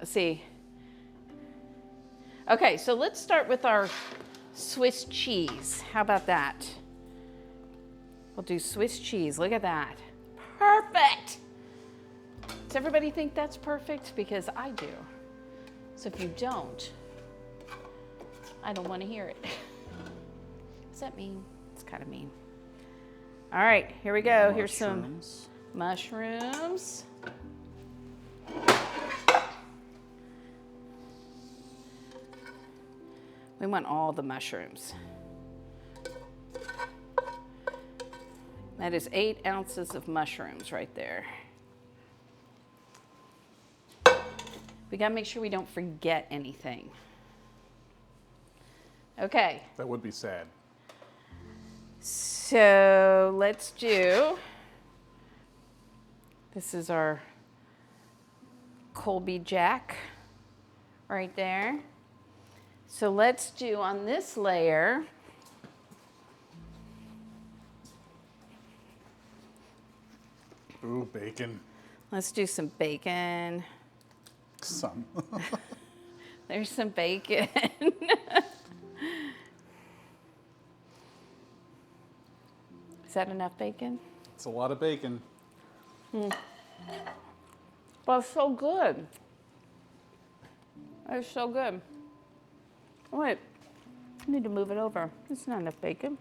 see. Okay, so let's start with our Swiss cheese. How about that? We'll do Swiss cheese. Look at that. Perfect. Does everybody think that's perfect? Because I do. So if you don't, I don't want to hear it. Does that mean? It's kind of mean. All right, here we go. Here's some mushrooms. We want all the mushrooms. That is 8 ounces of mushrooms right there. We gotta make sure we don't forget anything. Okay. That would be sad. So let's do, this is our Colby Jack right there. So let's do on this layer, ooh, bacon. let's do some bacon. Some. There's some bacon. Is that enough bacon? It's a lot of bacon. But it's so good. It's so good. Wait, I need to move it over. It's not enough bacon.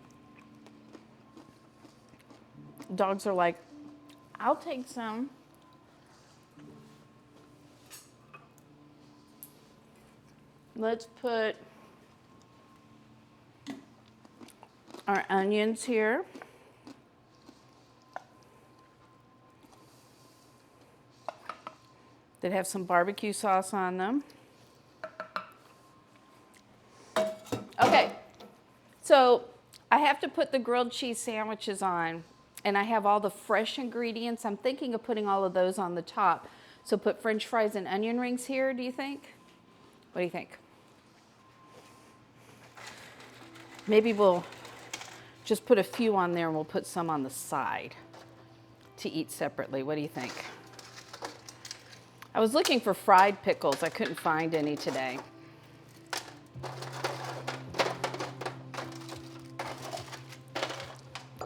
Dogs are like, I'll take some. Let's put our onions here. That have some barbecue sauce on them. Okay, so I have to put the grilled cheese sandwiches on, and I have all the fresh ingredients. I'm thinking of putting all of those on the top. So put French fries and onion rings here, do you think? What do you think? Maybe we'll just put a few on there and we'll put some on the side to eat separately. What do you think? I was looking for fried pickles. I couldn't find any today.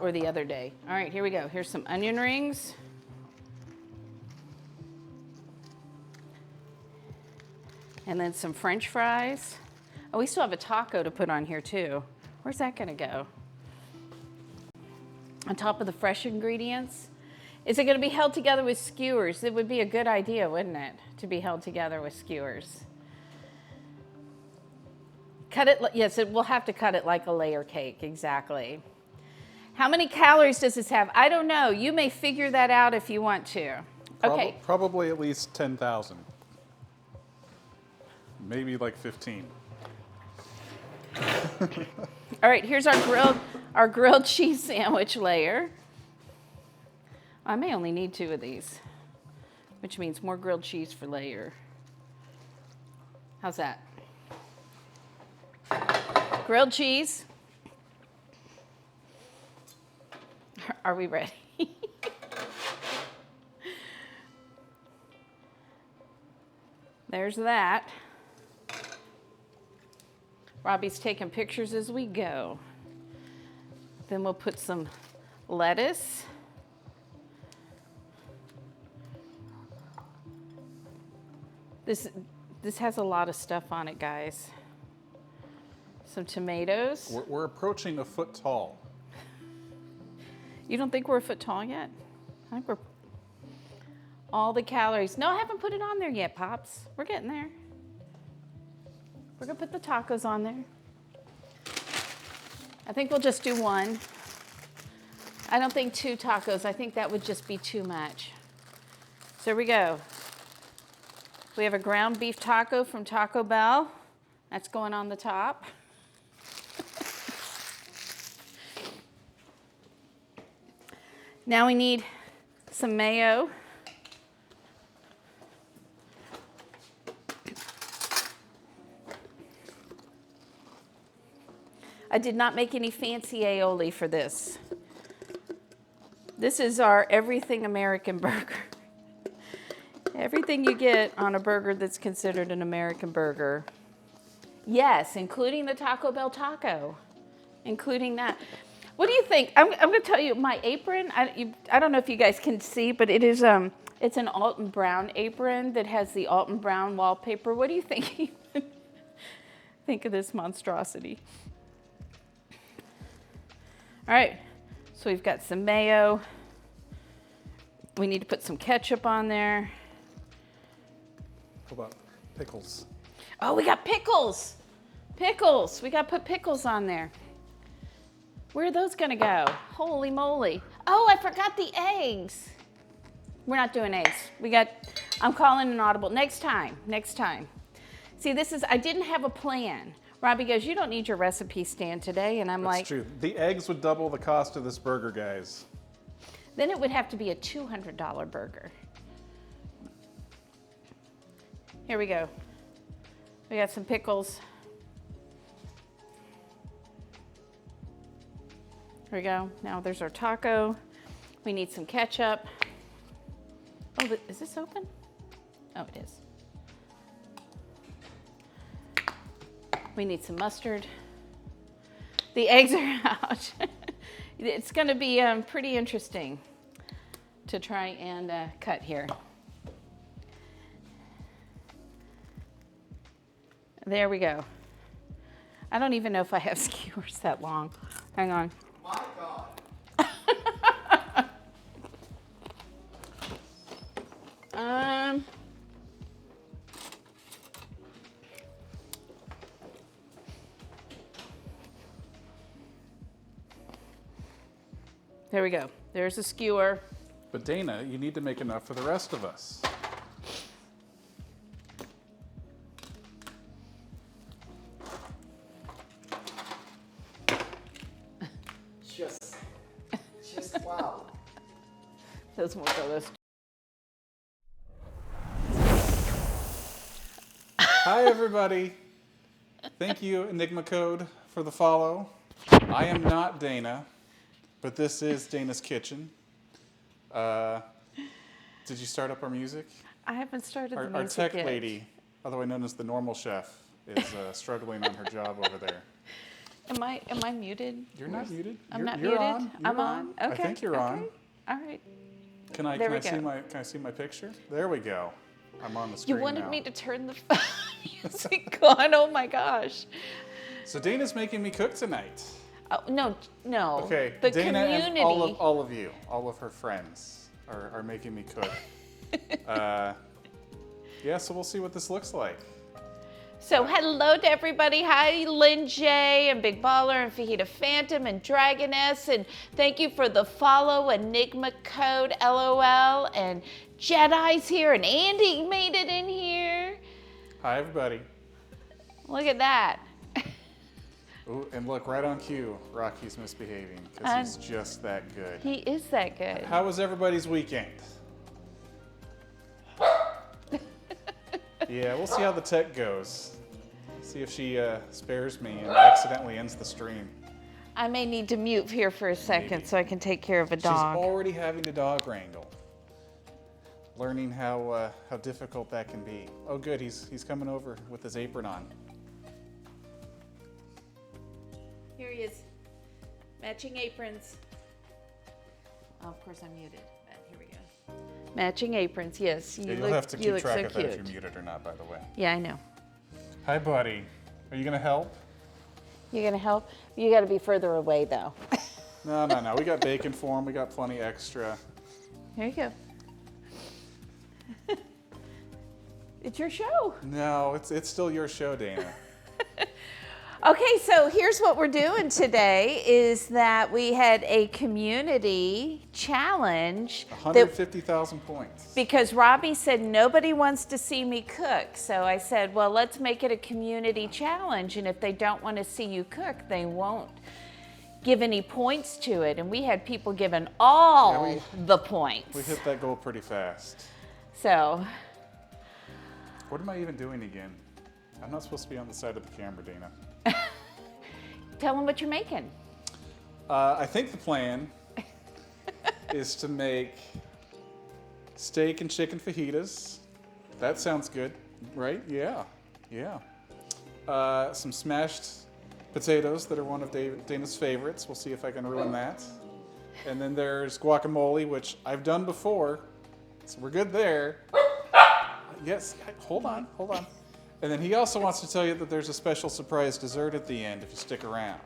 Or the other day. All right, here we go. Here's some onion rings. And then some French fries. Oh, we still have a taco to put on here too. Where's that gonna go? On top of the fresh ingredients. Is it gonna be held together with skewers? It would be a good idea, wouldn't it? To be held together with skewers. Cut it, yes, we'll have to cut it like a layer cake, exactly. How many calories does this have? I don't know. You may figure that out if you want to. Okay. Probably at least 10,000. Maybe like 15. All right, here's our grilled cheese sandwich layer. I may only need 2 of these, which means more grilled cheese for later. How's that? Grilled cheese. Are we ready? There's that. Robbie's taking pictures as we go. Then we'll put some lettuce. This has a lot of stuff on it, guys. Some tomatoes. We're approaching a foot tall. You don't think we're a foot tall yet? I think we're all the calories. No, I haven't put it on there yet, Pops. We're getting there. We're gonna put the tacos on there. I think we'll just do 1. I don't think 2 tacos. I think that would just be too much. So here we go. We have a ground beef taco from Taco Bell. That's going on the top. Now we need some mayo. I did not make any fancy aioli for this. This is our everything American burger. Everything you get on a burger that's considered an American burger. Yes, including the Taco Bell taco. Including that. What do you think? I'm going to tell you, my apron, I don't know if you guys can see, but it is it's an Alton Brown apron that has the Alton Brown wallpaper. What do you think? Think of this monstrosity. All right, so we've got some mayo. We need to put some ketchup on there. What about pickles? Oh, we got pickles. Pickles. We got to put pickles on there. Where are those gonna go? Holy moly. Oh, I forgot the eggs. We're not doing eggs. I'm calling an audible. Next time. See, I didn't have a plan. Robbie goes, you don't need your recipe stand today. And I'm like. That's true. The eggs would double the cost of this burger, guys. Then it would have to be a $200 burger. Here we go. We got some pickles. Here we go. Now there's our taco. We need some ketchup. Oh, is this open? Oh, it is. We need some mustard. The eggs are out. It's going to be pretty interesting to try and cut here. There we go. I don't even know if I have skewers that long. Hang on. My God. There we go. There's a skewer. But Dana, you need to make enough for the rest of us. Just wow. Those won't go this. Hi, everybody. Thank you, Enigma Code, for the follow. I am not Dana, but this is Dana's Kitchen. Did you start up our music? I haven't started the music Our tech yet. lady, otherwise known as the normal chef, is struggling on her job over there. Am I muted? You're not muted. I'm not You're muted. on. I'm You're on. Okay. I think you're on. All right. Can I There we see go. my picture? There we go. I'm on the screen You wanted now. me to turn the music on. Oh my gosh. So Dana's making me cook tonight. Oh, no. Okay, The Dana community. and all of you, all of her friends are making me cook. Yeah, so we'll see what this looks like. So hello to everybody. Hi, Lynn J and Big Baller and Fajita Phantom and Dragoness. And thank you for the follow, Enigma Code, LOL. And Jedi's here and Andy made it in here. Hi, everybody. Look at that. Ooh, and look, right on cue, Rocky's misbehaving because he's just that good. He is that good. How was everybody's weekend? Yeah, we'll see how the tech goes. See if she spares me and accidentally ends the stream. I may need to mute here for a second Maybe. so I can take care of a She's dog. already having to dog wrangle. Learning how difficult that can be. Oh good, he's coming over with his apron on. Here he is. Matching aprons. Oh, of course I'm muted, but here we go. Matching aprons, yes. Yeah, you'll have to keep track so of that if cute. you're muted or not, by the way. Yeah, I know. Hi, buddy. Are you gonna help? You gonna help? You gotta be further away though. No. We got bacon for him. We got plenty extra. Here you go. It's your show. No, it's still your show, Dana. Okay, so here's what we're doing today is that we had a community challenge. 150,000 points. Because Robbie said nobody wants to see me cook. So I said, well, let's make it a community challenge. And if they don't want to see you cook, they won't give any points to it. And we had people giving all the points. We hit that goal pretty fast. So. What am I even doing again? I'm not supposed to be on the side of the camera, Dana. Tell them what you're making. I think the plan is to make steak and chicken fajitas That sounds good, right? Yeah, yeah. Some smashed potatoes that are one of Dana's favorites. We'll see if I can ruin that. And then there's guacamole, which I've done before, so we're good there. Yes, hold on. And then he also wants to tell you that there's a special surprise dessert at the end if you stick around.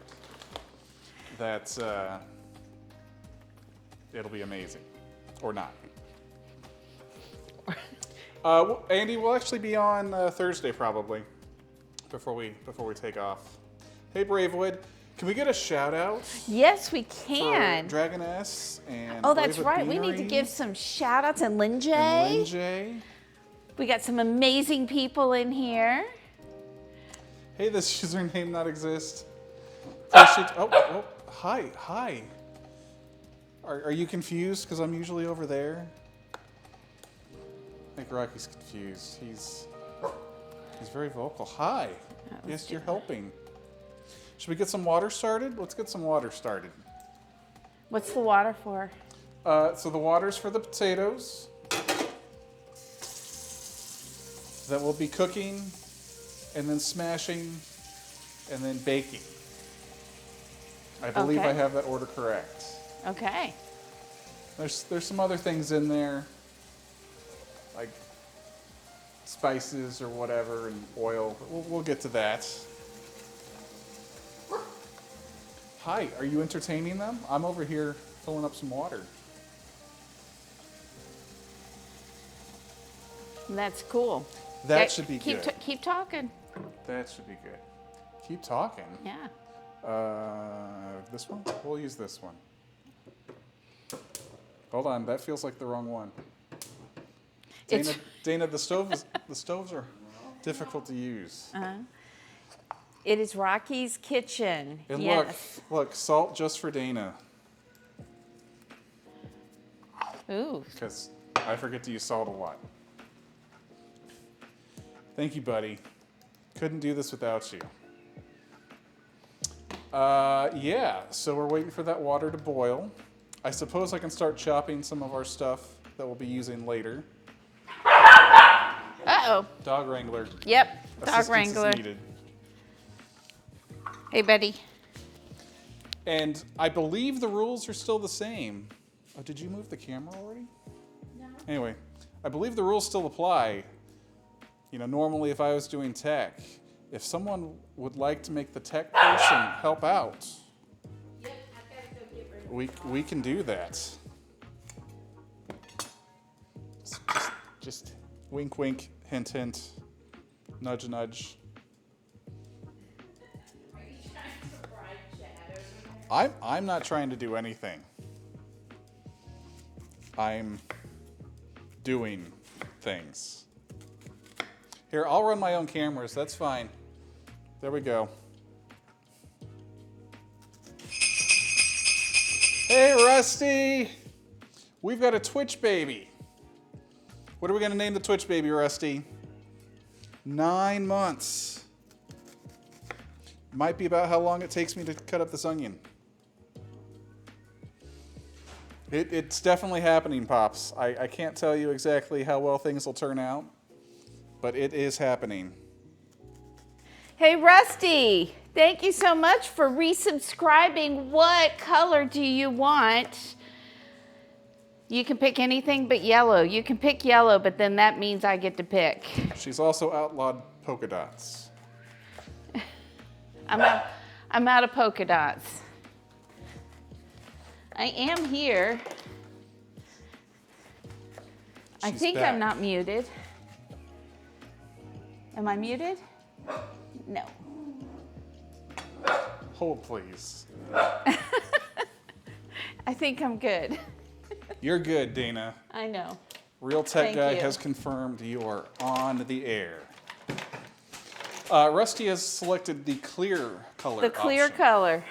That's, it'll be amazing. Or not. Andy, we'll actually be on Thursday probably, before we take off. Hey Bravewood, can we get a shout out? Yes, we For can. Dragoness and Oh, that's Bravewood right. We need to Beanery give some shout outs and Lynn J. and Lynn J. We got some amazing people in here. Hey, this username not exist. Oh, hi. Are you confused because I'm usually over there? I think Rocky's confused. He's very vocal. Hi. Yes, you're helping. Should we get some water started? Let's get some water started. What's the water for? So the water's for the potatoes that we'll be cooking and then smashing and then baking. I believe Okay. I have that order correct. Okay. There's some other things in there, like spices or whatever and oil. We'll get to that. Hi, are you entertaining them? I'm over here filling up some water. That's cool. That Okay, should be keep good. keep talking. That should be good. Keep talking. Yeah. This one? We'll use this one. Hold on, that feels like the wrong one. It's- Dana, the stoves are difficult to use. It is Rocky's kitchen. And yes. look, salt just for Dana, Ooh. because I forget to use salt a lot. Thank you, buddy. Couldn't do this without you. Yeah, so we're waiting for that water to boil. I suppose I can start chopping some of our stuff that we'll be using later. Uh-oh. Dog wrangler. Yep. Dog Assistance is wrangler. needed. Hey, buddy. And I believe the rules are still the same. Oh, did you move the camera already? No. Anyway, I believe the rules still apply. You know, normally if I was doing tech, if someone would like to make the tech person help out, we can do that. Just wink, wink, hint, hint, nudge, nudge. I'm not trying to do anything. I'm doing things. Here, I'll run my own cameras. That's fine. There we go. Hey, Rusty! We've got a Twitch baby. What are we going to name the Twitch baby, Rusty? 9 months. Might be about how long it takes me to cut up this onion. It's definitely happening, Pops. I can't tell you exactly how well things will turn out, but it is happening. Hey, Rusty. Thank you so much for resubscribing. What color do you want? You can pick anything but yellow. You can pick yellow, but then that means I get to pick. She's also outlawed polka dots. I'm out of polka dots. I am here. I She's think back. I'm not muted. Am I muted? No. Hold, please. I think I'm good. You're good, Dana. I know. Real Tech Thank Guy you. has confirmed you are on the air. Rusty has selected the clear color The clear option, color.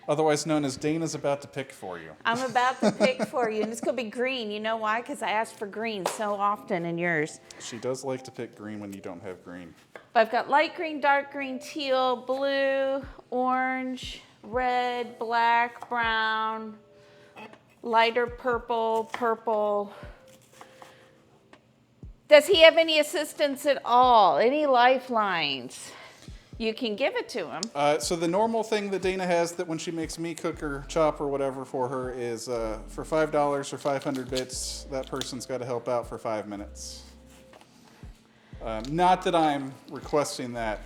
otherwise known as Dana's about to pick for you. I'm about to pick for you, and it's going to be green. You know why? Because I ask for green so often in yours. She does like to pick green when you don't have green. But I've got light green, dark green, teal, blue, orange, red, black, brown, lighter purple, purple, Does he have any assistance at all? Any lifelines? You can give it to him. So the normal thing that Dana has that when she makes me cook or chop or whatever for her is for $5 or 500 bits, that person's got to help out for 5 minutes. Not that I'm requesting that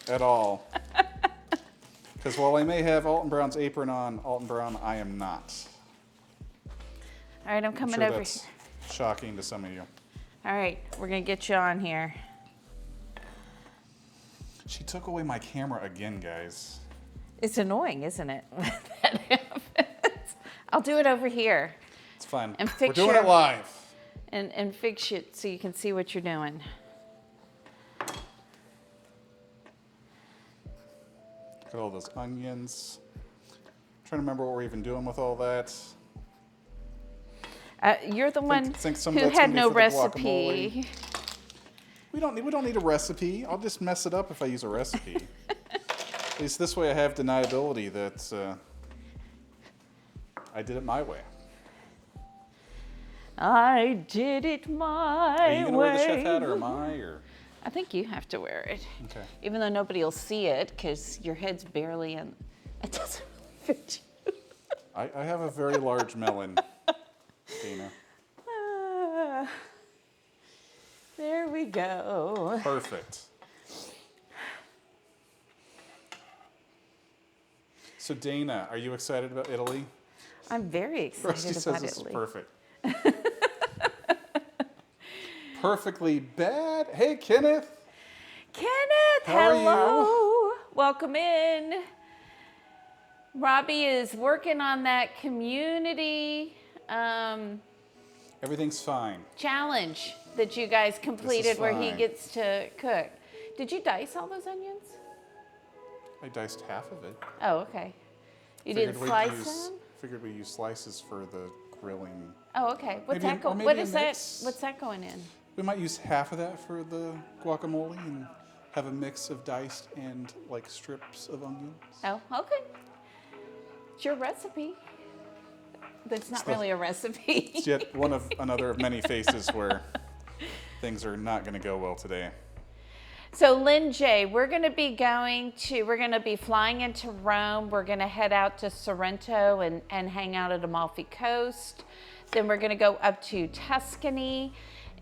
at all. Because while I may have Alton Brown's apron on, Alton Brown, I am not. All right, I'm coming sure over that's here. shocking to some of you. All right, we're going to get you on here. She took away my camera again, guys. It's annoying, isn't it? When that happens. I'll do it over here. It's fine. And We're doing it live. And fix it so you can see what you're doing. Look at all those onions. I'm trying to remember what we're even doing with all that. You're the one think some of who that's had gonna be no for the recipe. guacamole. We don't need a recipe. I'll just mess it up if I use a recipe. At least this way I have deniability that I did it my way. I did it my way. Are you going to wear the chef hat or am I? Or? I think you have to wear it. Okay. Even though nobody will see it because your head's barely in. It doesn't fit you. I have a very large melon, Dana. There we go. Perfect. So Dana, are you excited about Italy? I'm very excited Rusty about says it's Italy. perfect. Perfectly bad. Hey, Kenneth. Kenneth, How are hello. Welcome in. Robbie is working on that community Everything's fine. challenge that you guys completed where he fine. gets to cook. Did you dice all those onions? I diced half of it. Oh, okay. You Figured didn't we'd slice use- them? Figured we use slices for the grilling. Oh, okay. What's Maybe- that go? or maybe What a is that? mix. What's that going in? We might use half of that for the guacamole and have a mix of diced and like strips of onions. Oh, okay. It's your recipe. That's not really a recipe. It's yet another of many faces where things are not going to go well today. So Lynn J, we're going to be flying into Rome. We're going to head out to Sorrento and hang out at Amalfi Coast. Then we're going to go up to Tuscany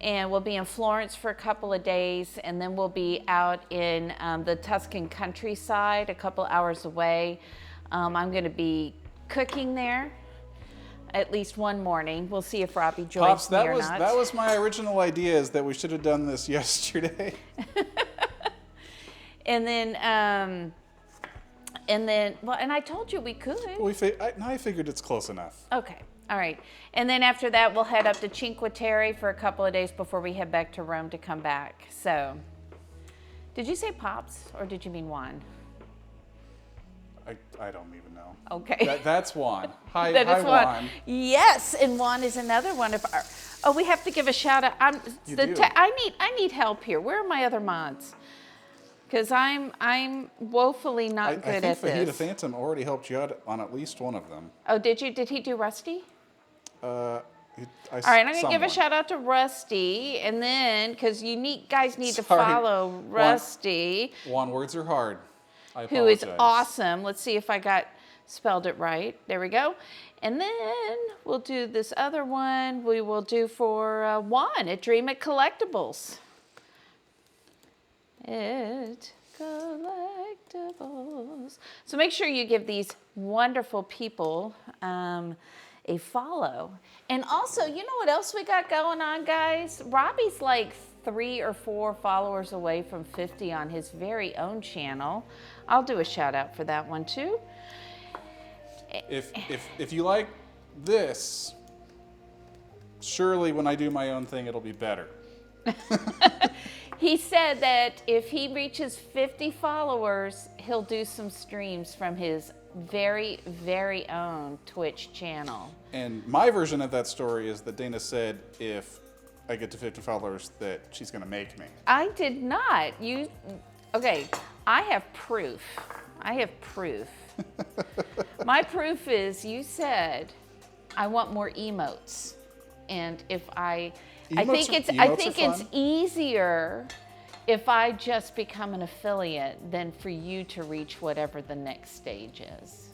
and we'll be in Florence for a couple of days. And then we'll be out in the Tuscan countryside, a couple hours away. I'm going to be cooking there at least one morning. We'll see if Robbie joins Pops, me or not. that was my original idea, is that we should have done this yesterday. And then, well, and I told you we could. Now I figured it's close enough. Okay, all right. And then after that, we'll head up to Cinque Terre for a couple of days before we head back to Rome to come back. So, did you say Pops or did you mean Juan? I don't even know. Okay. That's Juan. Hi, That hi is Juan. Yes, and Juan is another one of our. Oh, we have to give a shout out. You do. I need help here. Where are my other mods? Because I'm woefully not good I at think Fajita this. Phantom already helped you out on at least one of them. Oh, did you? Did he do Rusty? All All right, I'm gonna give a shout out to Rusty, and then because guys need to Sorry. follow Rusty, Juan, words are hard. I who is apologize. awesome. Let's see if I spelled it right. There we go. And then we'll do this other one. We will do for Juan at Dream at Collectibles. At Collectibles. So make sure you give these wonderful people a follow. And also, you know what else we got going on, guys? Robbie's like 3 or 4 followers away from 50 on his very own channel. I'll do a shout out for that one too. If you like this, surely when I do my own thing, it'll be better. He said that if he reaches 50 followers, he'll do some streams from his very, very own Twitch channel. And my version of that story is that Dana said if I get to 50 followers that she's going to make me. I did not. Okay, I have proof. My proof is you said, I want more emotes. and if I Emotes think are it's fun. easier if I just become an affiliate than for you to reach whatever the next stage is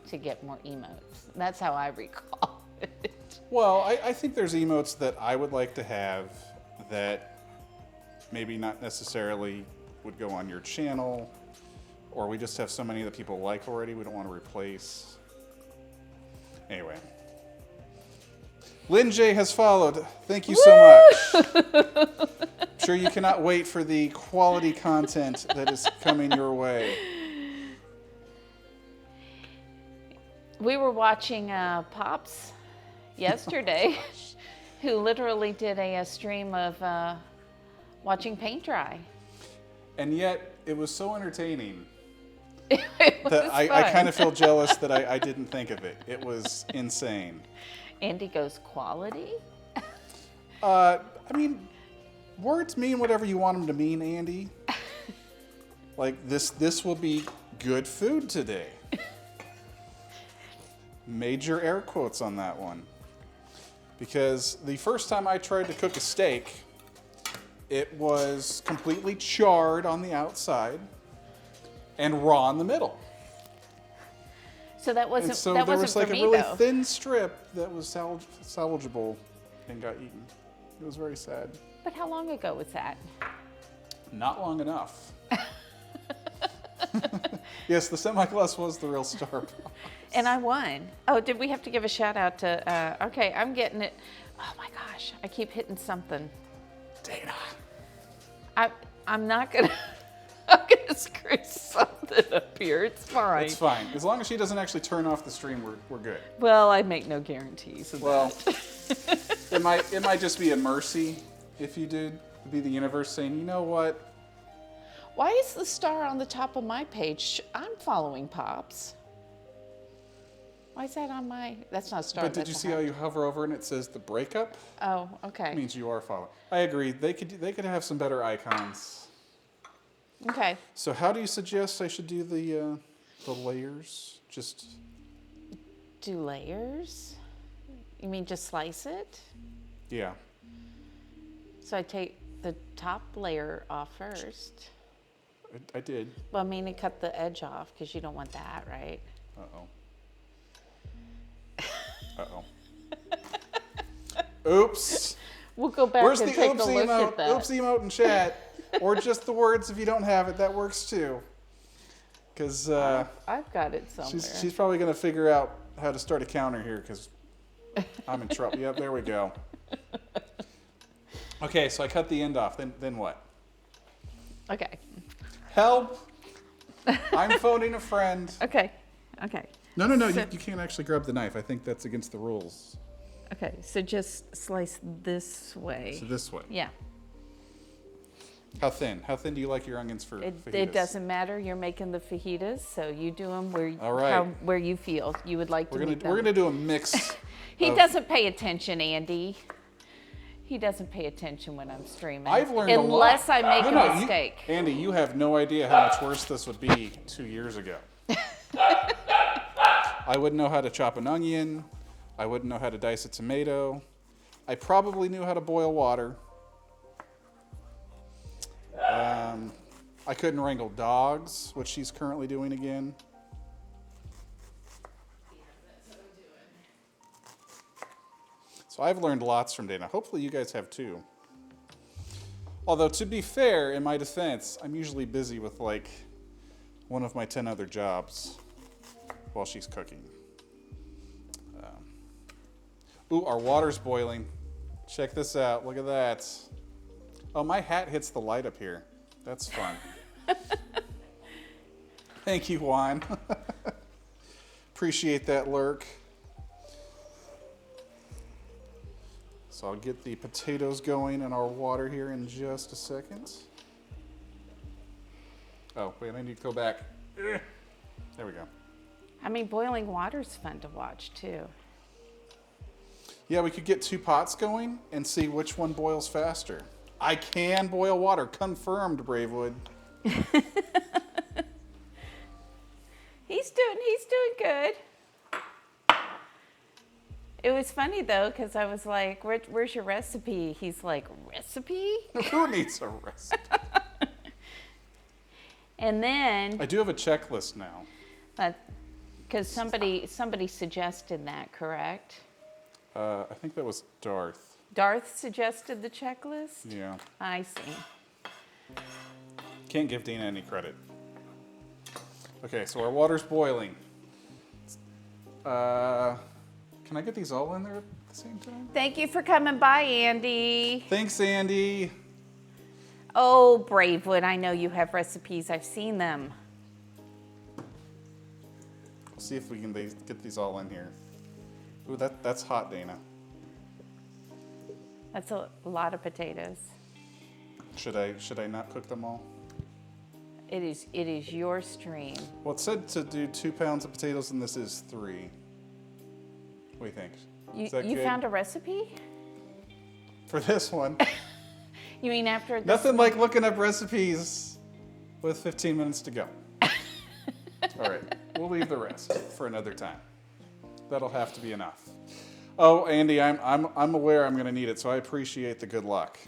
to get more emotes. That's how I recall it. Well, I think there's emotes that I would like to have that maybe not necessarily would go on your channel, or we just have so many that people like already we don't want to replace. Anyway. Lynn J has followed. Thank you so much. I'm sure you cannot wait for the quality content that is coming your way. We were watching Pops yesterday, who literally did a stream of watching paint dry. And yet, it was so entertaining It was that I fun. kind of feel jealous that I didn't think of it. It was insane. Andy goes, quality? I mean, words mean whatever you want them to mean, Andy. Like, this will be good food today. Major air quotes on that one. Because the first time I tried to cook a steak, it was completely charred on the outside and raw in the middle. So that wasn't And so that there wasn't was for like a me really though. thin strip that was salvageable and got eaten. It was very sad. But how long ago was that? Not long enough. Yes, the semi-gloss was the real star. And I won. Oh, did we have to give a shout out to? Okay, I'm getting it. Oh my gosh, I keep hitting something. Dana. I'm not gonna. I'm gonna screw something up here. It's fine. It's fine. As long as she doesn't actually turn off the stream, we're good. Well, I make no guarantees of Well, that. it might just be a mercy if you did. It'd be the universe saying, you know what? Why is the star on the top of my page? I'm following Pops. Why is that on my? That's not a star. But did that's you a see how heart. you hover over and it says the breakup? Oh, okay. It means you are following. I agree. They could have some better icons. Okay. So how do you suggest I should do the layers? Just Do layers? You mean just slice it? yeah. So I take the top layer off first. I did. Well, I mean, to cut the edge off because you don't want that, right? Oops. We'll go back Where's and the take oops a look emote? at that. Oops emote in chat, or just the words if you don't have it. That works too. Because I've got it somewhere. she's probably gonna figure out how to start a counter here because I'm in trouble. Yep, there we go. Okay, so I cut the end off. Then what? Okay. Help! I'm phoning a friend. Okay. Okay. No, So- you can't actually grab the knife. I think that's against the rules. Okay. So just slice this way. So this way. Yeah. How thin? How thin do you like your onions for It fajitas? doesn't matter. You're making the fajitas, so you do them All right. where you feel you would like to We're make them. gonna do a mix. He of- doesn't pay attention, Andy. He doesn't pay attention when I'm streaming. I've learned a lot. Unless I make No, a mistake. Andy, you have no idea how much worse this would be 2 years ago. I wouldn't know how to chop an onion. I wouldn't know how to dice a tomato. I probably knew how to boil water. I couldn't wrangle dogs, which she's currently doing again. So I've learned lots from Dana. Hopefully you guys have too. Although to be fair, in my defense, I'm usually busy with like one of my 10 other jobs while she's cooking. Ooh, our water's boiling. Check this out. Look at that. Oh, my hat hits the light up here. That's fun. Thank you, Juan. Appreciate that lurk. So I'll get the potatoes going in our water here in just a second. Oh, wait, I need to go back. There we go. I mean, boiling water's fun to watch too. Yeah, we could get 2 pots going and see which one boils faster. I can boil water. Confirmed, Bravewood. He's doing good. It was funny though, because I was like, where's your recipe? He's like, recipe? Who needs a recipe? And then, I do have a checklist now. because somebody suggested that, correct? I think that was Darth. Darth suggested the checklist? Yeah. I see. Can't give Dana any credit. Okay, so our water's boiling. Can I get these all in there at the same time? Thank you for coming by, Andy. Thanks, Andy. Oh, Bravewood, I know you have recipes. I've seen them. We'll see if we can get these all in here. Ooh, that's hot, Dana. That's a lot of potatoes. Should I not cook them all? It is your stream. Well, it said to do 2 pounds of potatoes, and this is 3. What do you think? Is that You good? found a recipe? For this one. You mean after this? Nothing like looking up recipes with 15 minutes to go. All right, we'll leave the rest for another time. That'll have to be enough. Oh, Andy, I'm aware I'm going to need it, so I appreciate the good luck.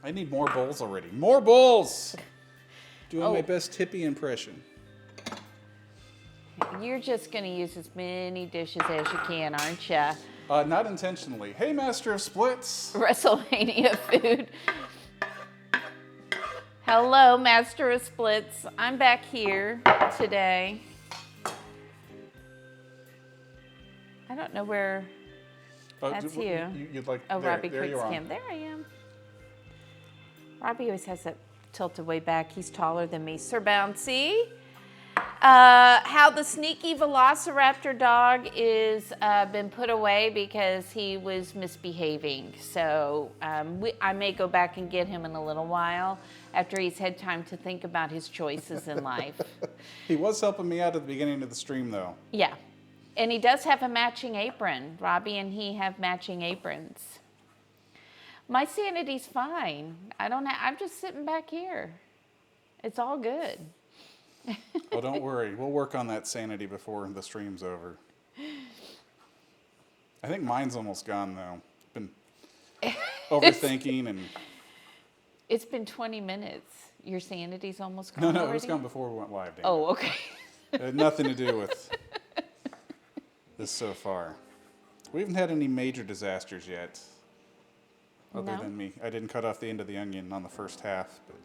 I need more bowls already. More bowls! Doing my best hippie impression. You're just going to use as many dishes as you can, aren't you? Not intentionally. Hey, Master of Splits. WrestleMania food. Hello, Master of Splits. I'm back here today. I don't know where. That's you. You'd like. Oh, there, Robbie there you Creek's are. Cam. There I am. Robbie always has that tilted way back. He's taller than me. Sir Bouncy. How the sneaky velociraptor dog is been put away because he was misbehaving. So I may go back and get him in a little while after he's had time to think about his choices in life. He was helping me out at the beginning of the stream, though. Yeah. And he does have a matching apron. Robbie and he have matching aprons. My sanity's fine. I'm just sitting back here. It's all good. Oh, don't worry. We'll work on that sanity before the stream's over. I think mine's almost gone, though. Been overthinking and... It's been 20 minutes. Your sanity's almost gone No, already? it was gone before we went live, Dana. Oh, okay. It had nothing to do with this so far. We haven't had any major disasters yet. Other No? than me. I didn't cut off the end of the onion on the first half, but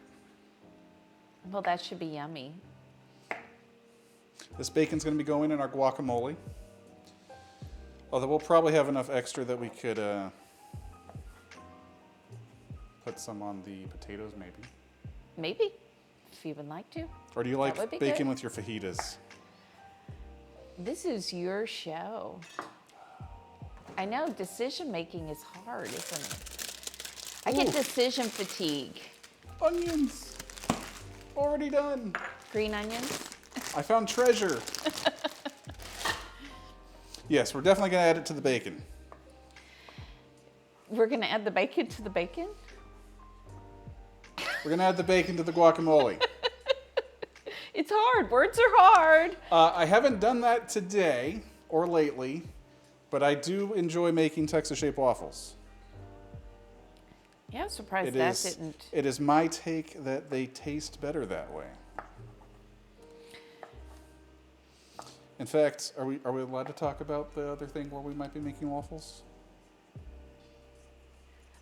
Well, that should be yummy. this bacon's going to be going in our guacamole. Although we'll probably have enough extra that we could put some on the potatoes, maybe. Maybe, if you would like to. Or do you would be like bacon good. with your fajitas? This is your show. I know decision making is hard, isn't it? I get Ooh. decision fatigue. Onions! Already done. Green onions? I found treasure. Yes, we're definitely going to add it to the bacon. We're going to add the bacon to the bacon? We're going to add the bacon to the guacamole. It's hard. Words are hard. I haven't done that today or lately, but I do enjoy making Texas-shaped waffles. Yeah, I'm surprised It that is, didn't. it is my take that they taste better that way. In fact, are we allowed to talk about the other thing where we might be making waffles?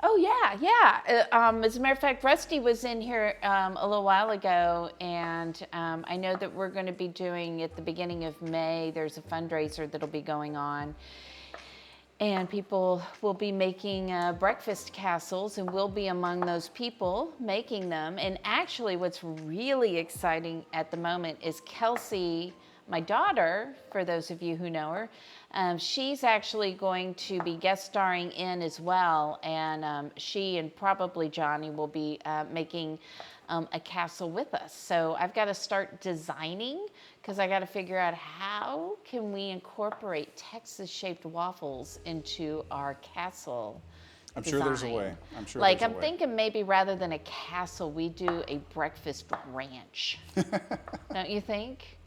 Oh, yeah. As a matter of fact, Rusty was in here a little while ago, and I know that we're going to be doing at the beginning of May, there's a fundraiser that'll be going on. And people will be making breakfast castles, and we'll be among those people making them. And actually, what's really exciting at the moment is Kelsey, my daughter, for those of you who know her, she's actually going to be guest starring in as well. And she and probably Johnny will be making a castle with us. So I've got to start designing, because I got to figure out how can we incorporate Texas-shaped waffles into our castle. I'm sure there's a design. way. I'm sure Like, there's a I'm way. thinking maybe rather than a castle, we do a breakfast ranch. Don't you think?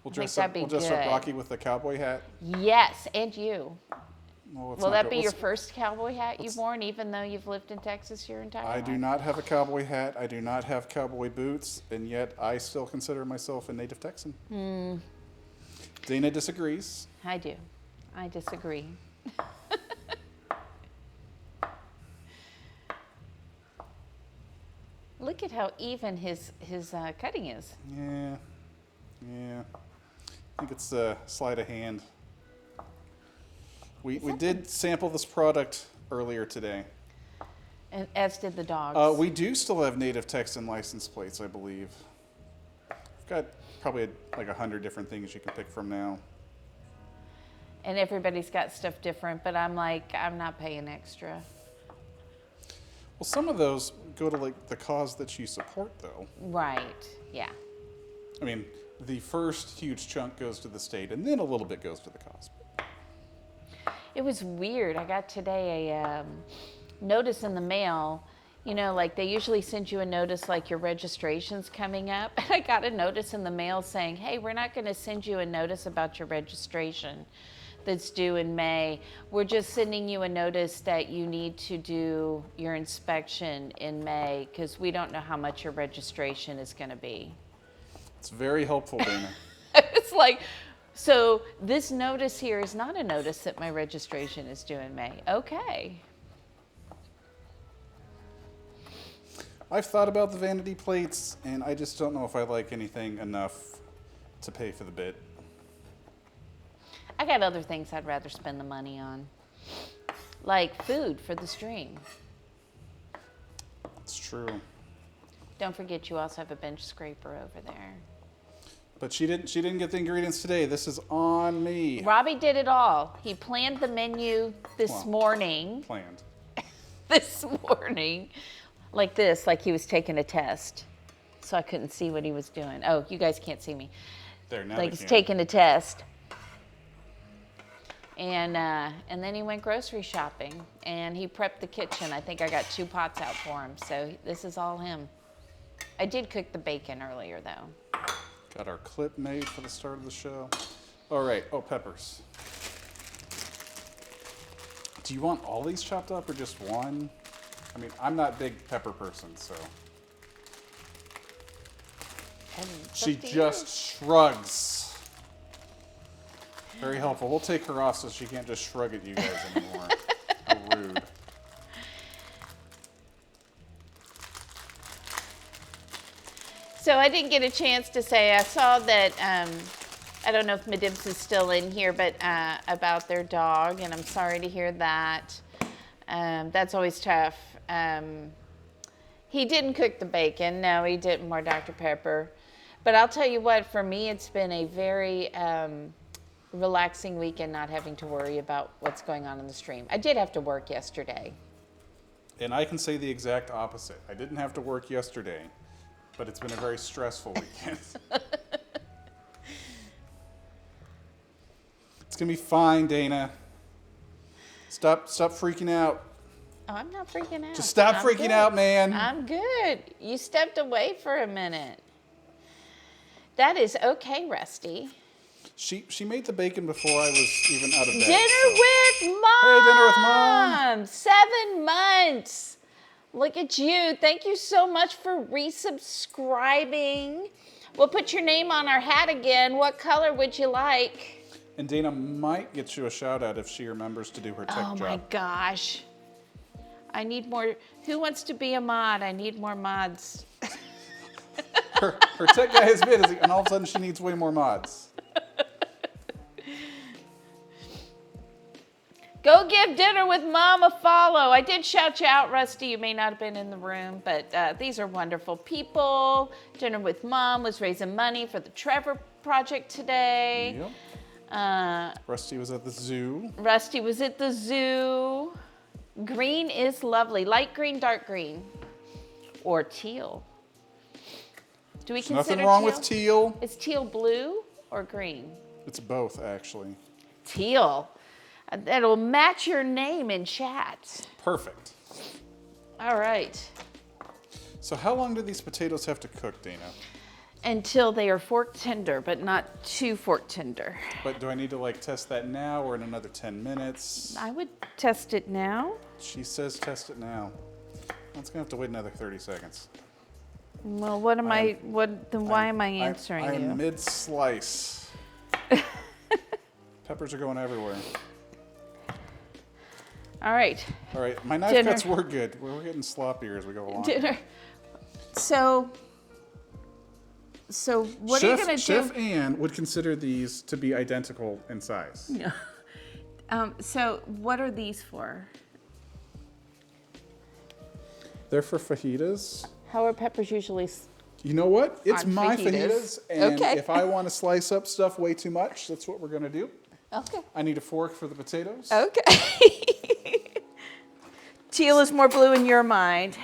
We'll I think dress that'd up. be We'll dress up good. Rocky with the cowboy hat. Yes, and you. Well, let's Will not that go- be your let's- first cowboy hat you've worn, even though you've lived in Texas your entire life? I do not have a cowboy hat. I do not have cowboy boots, and yet I still consider myself a native Texan. Dana disagrees. I do. I disagree. Look at how even his cutting is. Yeah. I think it's a sleight of hand. We did sample this product earlier today. And as did the dogs. We do still have native Texan license plates, I believe. We've got probably like 100 different things you can pick from now. And everybody's got stuff different, but I'm like, I'm not paying extra. Well, some of those go to like the cause that you support, though. Right, yeah. I mean, the first huge chunk goes to the state, and then a little bit goes to the cause. It was weird. I got today a notice in the mail. You know, like they usually send you a notice like your registration's coming up. And I got a notice in the mail saying, hey, we're not going to send you a notice about your registration that's due in May. We're just sending you a notice that you need to do your inspection in May because we don't know how much your registration is going to be. It's very helpful, Dana. It's like, so this notice here is not a notice that my registration is due in May. Okay. I've thought about the vanity plates, and I just don't know if I like anything enough to pay for the bit. I got other things I'd rather spend the money on, like food for the stream. It's true. Don't forget you also have a bench scraper over there. But she didn't get the ingredients today. This is on me. Robbie did it all. He planned the menu this Well, morning. Planned. This morning. Like this, like he was taking a test. So I couldn't see what he was doing. Oh, you guys can't see me. There, now Like they he's can. taking a test. And then he went grocery shopping and he prepped the kitchen. I think I got 2 pots out for him. So this is all him. I did cook the bacon earlier though. Got our clip made for the start of the show. All right. Oh, peppers. Do you want all these chopped up or just one? I mean, I'm not a big pepper person, so. And it's She up to just shrugs. Very helpful. We'll take her off so she can't just shrug at you guys anymore. How rude. So I didn't get a chance to say, I saw that, I don't know if Madibs is still in here, but about their dog, and I'm sorry to hear that. That's always tough. He didn't cook the bacon. No, he didn't. More Dr. Pepper. But I'll tell you what, for me, it's been a very relaxing weekend not having to worry about what's going on in the stream. I did have to work yesterday. And I can say the exact opposite. I didn't have to work yesterday, but it's been a very stressful weekend. It's gonna be fine, Dana. Stop freaking out. Oh, I'm not freaking out. Just stop I'm freaking good. out, man. I'm good. You stepped away for a minute. That is okay, Rusty. She made the bacon before I was even out of bed. Dinner so. with Mom. Hey, dinner with Mom. 7 months. Look at you. Thank you so much for resubscribing. We'll put your name on our hat again. What color would you like? And Dana might get you a shout out if she remembers to do her tech Oh job. my gosh. I need more. Who wants to be a mod? I need more mods. Her tech guy has been busy, and all of a sudden she needs way more mods. Go give Dinner with Mom a follow. I did shout you out, Rusty. You may not have been in the room, but these are wonderful people. Dinner with Mom was raising money for the Trevor Project today. Yep. Rusty was at the zoo. Rusty was at the zoo. Green is lovely. Light green, dark green, or teal. Do we There's consider nothing wrong teal? with teal. Is teal blue or green? It's both, actually. Teal. That'll match your name in chat. Perfect. All right. So how long do these potatoes have to cook, Dana? until they are fork tender, but not too fork tender. But do I need to like test that now or in another 10 minutes? I would test it now. She says test it now. That's gonna have to wait another 30 seconds. Well, what am I? What? Then why am I answering you? I'm mid-slice. Peppers are going everywhere. All right. All right, my knife Dinner. cuts were good. We're getting sloppier as we go along. Dinner. So what are you gonna do? Chef Ann would consider these to be identical in size. No. So what are these for? They're for fajitas. How are peppers usually? You know what? It's On my fajitas. fajitas, and Okay. if I want to slice up stuff way too much, that's what we're gonna do. Okay. I need a fork for the potatoes. Okay. Teal is more blue in your mind.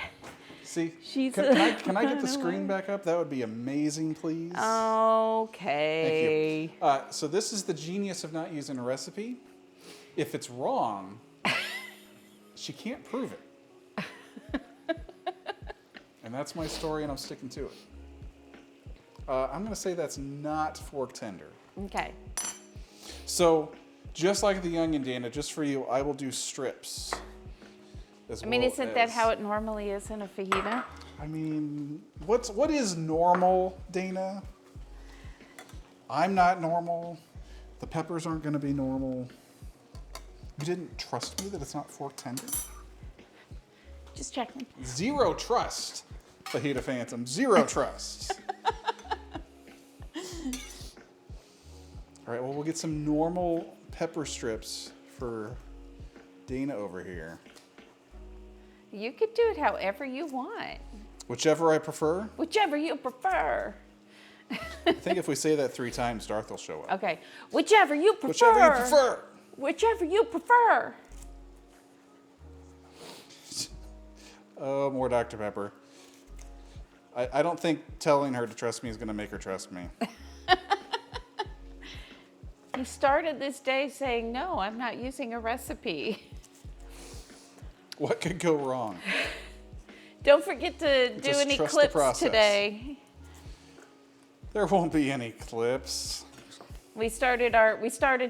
See, She's can I get the screen back up? That would be amazing, please. Okay. Thank you. So this is the genius of not using a recipe. If it's wrong, she can't prove it. And that's my story, and I'm sticking to it. I'm going to say that's not fork tender. Okay. So, just like the onion, Dana, just for you, I will do strips. I mean, isn't that how it normally is in a fajita? I mean, what is normal, Dana? I'm not normal. The peppers aren't going to be normal. You didn't trust me that it's not fork tender? Just checking. Zero trust, Fajita Phantom. Zero trust. All right, well, we'll get some normal pepper strips for Dana over here. You could do it however you want. Whichever I prefer. Whichever you prefer. I think if we say that 3 times, Darth will show up. Okay. Whichever you prefer. Whichever you prefer. Whichever you prefer. Oh, more Dr. Pepper. I don't think telling her to trust me is going to make her trust me. You started this day saying, no, I'm not using a recipe. What could go wrong? Don't forget to do Just any trust the clips process. today. There won't be any clips. We started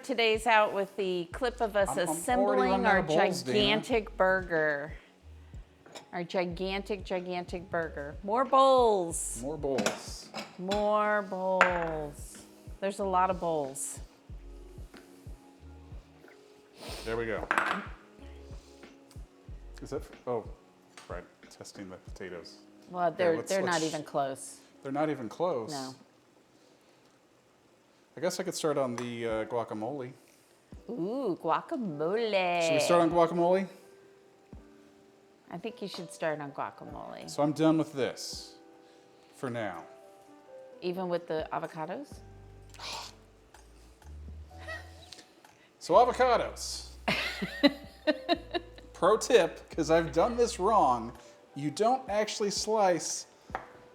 today's out with the clip of us I'm already assembling running our out of bowls, Dana. gigantic burger. Our gigantic burger. More bowls. More bowls. More bowls. There's a lot of bowls. There we go. Is that? Oh, right. Testing the potatoes. Well, let's- they're not let's- even close. They're not even close. No. I guess I could start on the guacamole. Ooh, guacamole. Should we start on guacamole? I think you should start on guacamole. So I'm done with this for now. Even with the avocados? So avocados. Pro tip, because I've done this wrong, you don't actually slice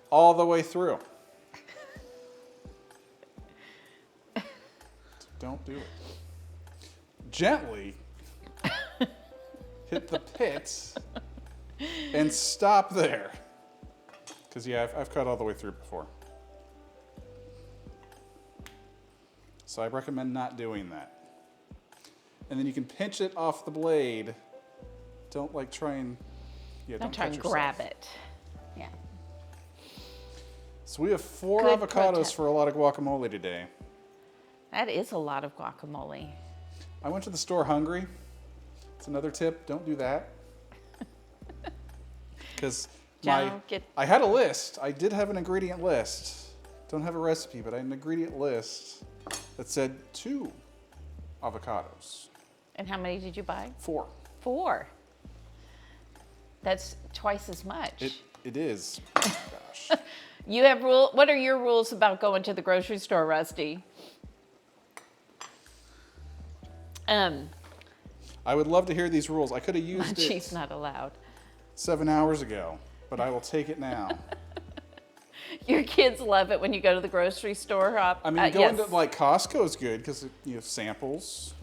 all the way through. Don't do it. Gently hit the pit and stop there. Because, yeah, I've cut all the way through before. So I recommend not doing that. And then you can pinch it off the blade. Don't like try and, yeah, Don't don't try cut and yourself. grab it. Yeah. So we have 4 Good avocados protect. for a lot of guacamole today. That is a lot of guacamole. I went to the store hungry. It's another tip. Don't do that. Because I had a list. I did have an ingredient list. Don't have a recipe, but I had an ingredient list that said 2 avocados. And how many did you buy? 4. 4. That's twice as much. It is. Gosh. You have what are your rules about going to the grocery store, Rusty? I would love to hear these rules. I could have used She's it not allowed. 7 hours ago, but I will take it now. Your kids love it when you go to the grocery store. I mean, going yes. to like Costco is good because you have samples.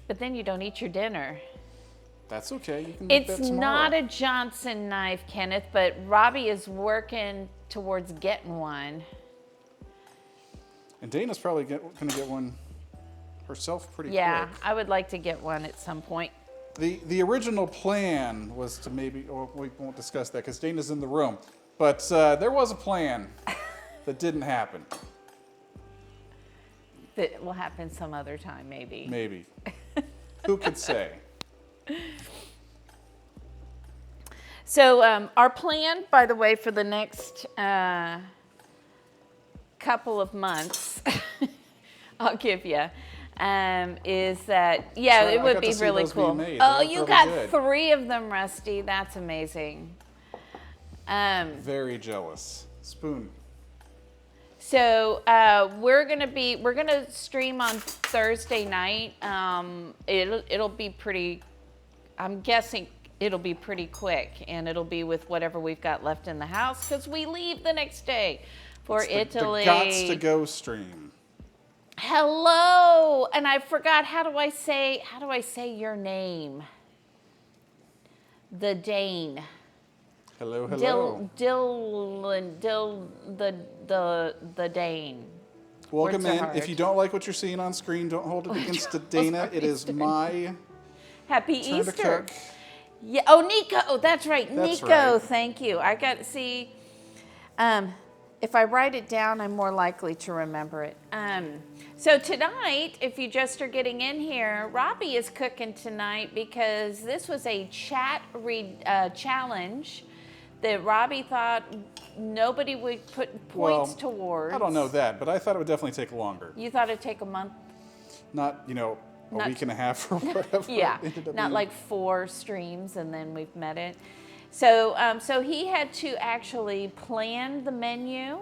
But then you don't eat your dinner. That's okay. You can make It's that tomorrow. not a Johnson knife, Kenneth, but Robbie is working towards getting one. And Dana's probably going to get one herself pretty Yeah, quick. I would like to get one at some point. The original plan was to maybe, we won't discuss that because Dana's in the room, but there was a plan that didn't happen. That will happen some other time, maybe. Maybe. Who could say? So our plan, by the way, for the next couple of months, I'll give you, is that, yeah, So it I would got be to see really those being cool. made. Oh, They look you really got good. 3 of them, Rusty. That's amazing. Very jealous. Spoon. So we're gonna stream on Thursday night. It'll be pretty. I'm guessing it'll be pretty quick, and it'll be with whatever we've got left in the house because we leave the next day for Italy. The Gots to Go stream. Hello, and I forgot how do I say your name? The Dane. Hello, hello. The Dane. Welcome Words are in. hard. If you don't like what you're seeing on screen, don't hold it against Dana. It is my Happy turn Easter. to cook. Yeah. Oh, Nico. Oh, that's right. That's Nico. right. Thank you. I got to see. If I write it down, I'm more likely to remember it. So tonight, if you just are getting in here, Robbie is cooking tonight because this was a chat challenge that Robbie thought nobody would put points towards. I don't know that, but I thought it would definitely take longer. You thought it'd take a month? Not, a Not- week and a half or whatever. Yeah, it ended up not being. like 4 streams and then we've met it. So, so he had to actually plan the menu,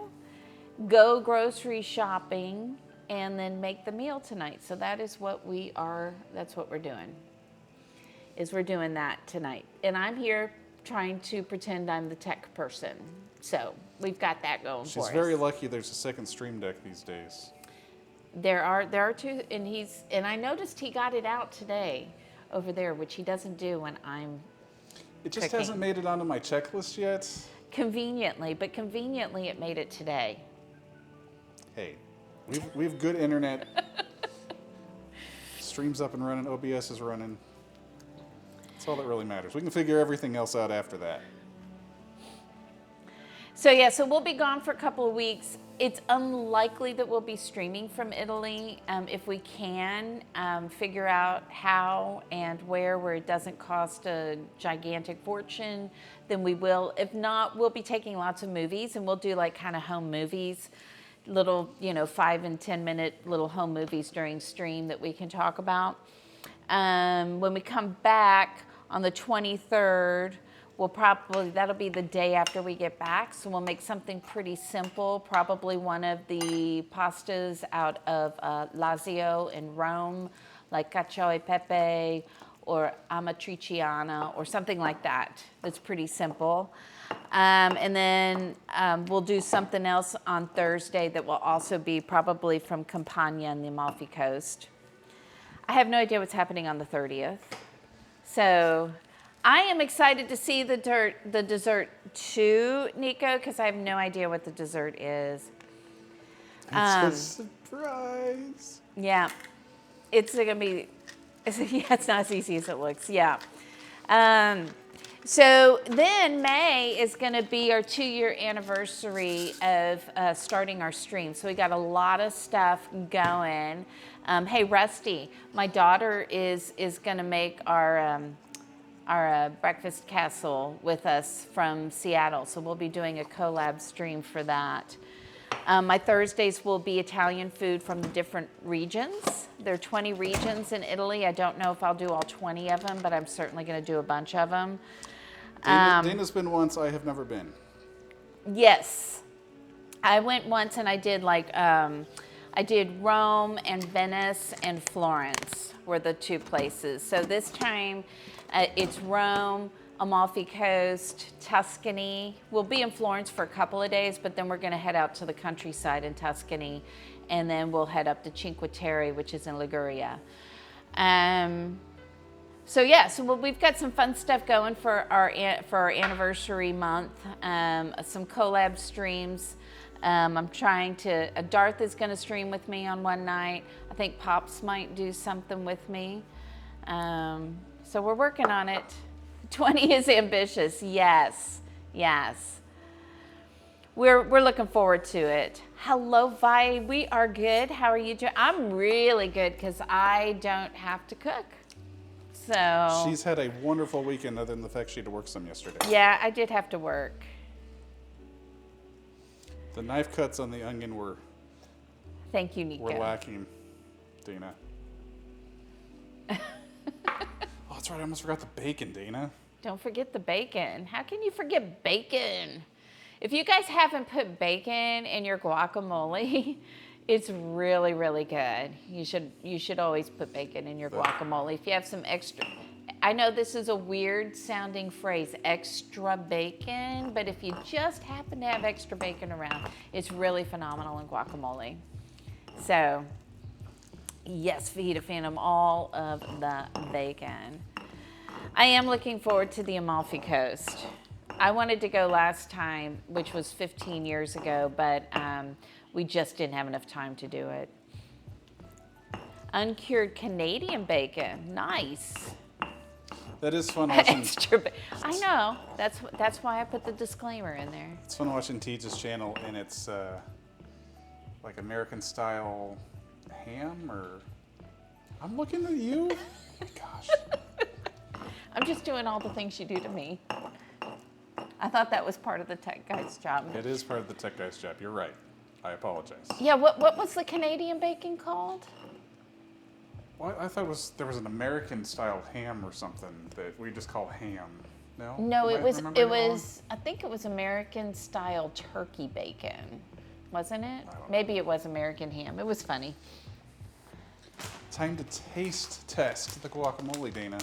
go grocery shopping, and then make the meal tonight. So that is what that's what we're doing, is we're doing that tonight. And I'm here trying to pretend I'm the tech person. So we've got that going for She's us. very lucky there's a second stream deck these days. There are 2, and I noticed he got it out today over there, which he doesn't do when I'm It just cooking. hasn't made it onto my checklist yet. conveniently it made it today. Hey, we've good internet. Stream's up and running, OBS is running. That's all that really matters. We can figure everything else out after that. So yeah, so we'll be gone for a couple of weeks. It's unlikely that we'll be streaming from Italy. If we can figure out how and where it doesn't cost a gigantic fortune, then we will. If not, we'll be taking lots of movies, and we'll do like kind of home movies, little 5 and 10 minute little home movies during stream that we can talk about. When we come back on the 23rd, that'll be the day after we get back, so we'll make something pretty simple, probably one of the pastas out of Lazio in Rome, like cacio e pepe or amatriciana or something like that. That's pretty simple. And then we'll do something else on Thursday that will also be probably from Campania and the Amalfi Coast. I have no idea what's happening on the 30th. So I am excited to see the dessert too, Nico, because I have no idea what the dessert is. It's a surprise. Yeah, it's gonna be. It's not as easy as it looks. Yeah. So then May is going to be our 2-year anniversary of starting our stream. So we got a lot of stuff going. Hey, Rusty, my daughter is going to make our breakfast castle with us from Seattle. So we'll be doing a collab stream for that. My Thursdays will be Italian food from the different regions. There are 20 regions in Italy. I don't know if I'll do all 20 of them, but I'm certainly going to do a bunch of them. Dana's been once, I have never been. Yes. I went once and I did I did Rome and Venice and Florence were the 2 places. So this time it's Rome, Amalfi Coast, Tuscany. We'll be in Florence for a couple of days, but then we're going to head out to the countryside in Tuscany, and then we'll head up to Cinque Terre, which is in Liguria. So yeah, so we've got some fun stuff going for our anniversary month. Some collab streams. I'm trying to. Darth is going to stream with me on one night. I think Pops might do something with me. So we're working on it. 20 is ambitious. Yes, yes. We're looking forward to it. Hello, Vi. We are good. How are you doing? I'm really good because I don't have to cook. So She's had a wonderful weekend other than the fact she had to work some yesterday. yeah, I did have to work. The knife cuts on the onion were Thank you, Nico. lacking, Dana. Oh, that's right. I almost forgot the bacon, Dana. Don't forget the bacon. How can you forget bacon? If you guys haven't put bacon in your guacamole, it's really, really good. You should always put bacon in your guacamole. If you have some extra, I know this is a weird sounding phrase, extra bacon, but if you just happen to have extra bacon around, it's really phenomenal in guacamole. So, yes, Fajita Phantom, all of the bacon. I am looking forward to the Amalfi Coast. I wanted to go last time, which was 15 years ago, but we just didn't have enough time to do it. Uncured Canadian bacon, nice. That is fun watching. Extra, I know. That's why I put the disclaimer in there. It's fun watching Teej's channel, and it's like American style ham, or I'm looking at you. Gosh. I'm just doing all the things you do to me. I thought that was part of the tech guy's job. It is part of the tech guy's job. You're right. I apologize. Yeah, what was the Canadian bacon called? Well, I thought there was an American style ham or something that we just call ham. No. No, Am it I was remembering wrong? I think it was American style turkey bacon, wasn't it? I don't know. Maybe it was American ham. It was funny. Time to taste test the guacamole, Dana.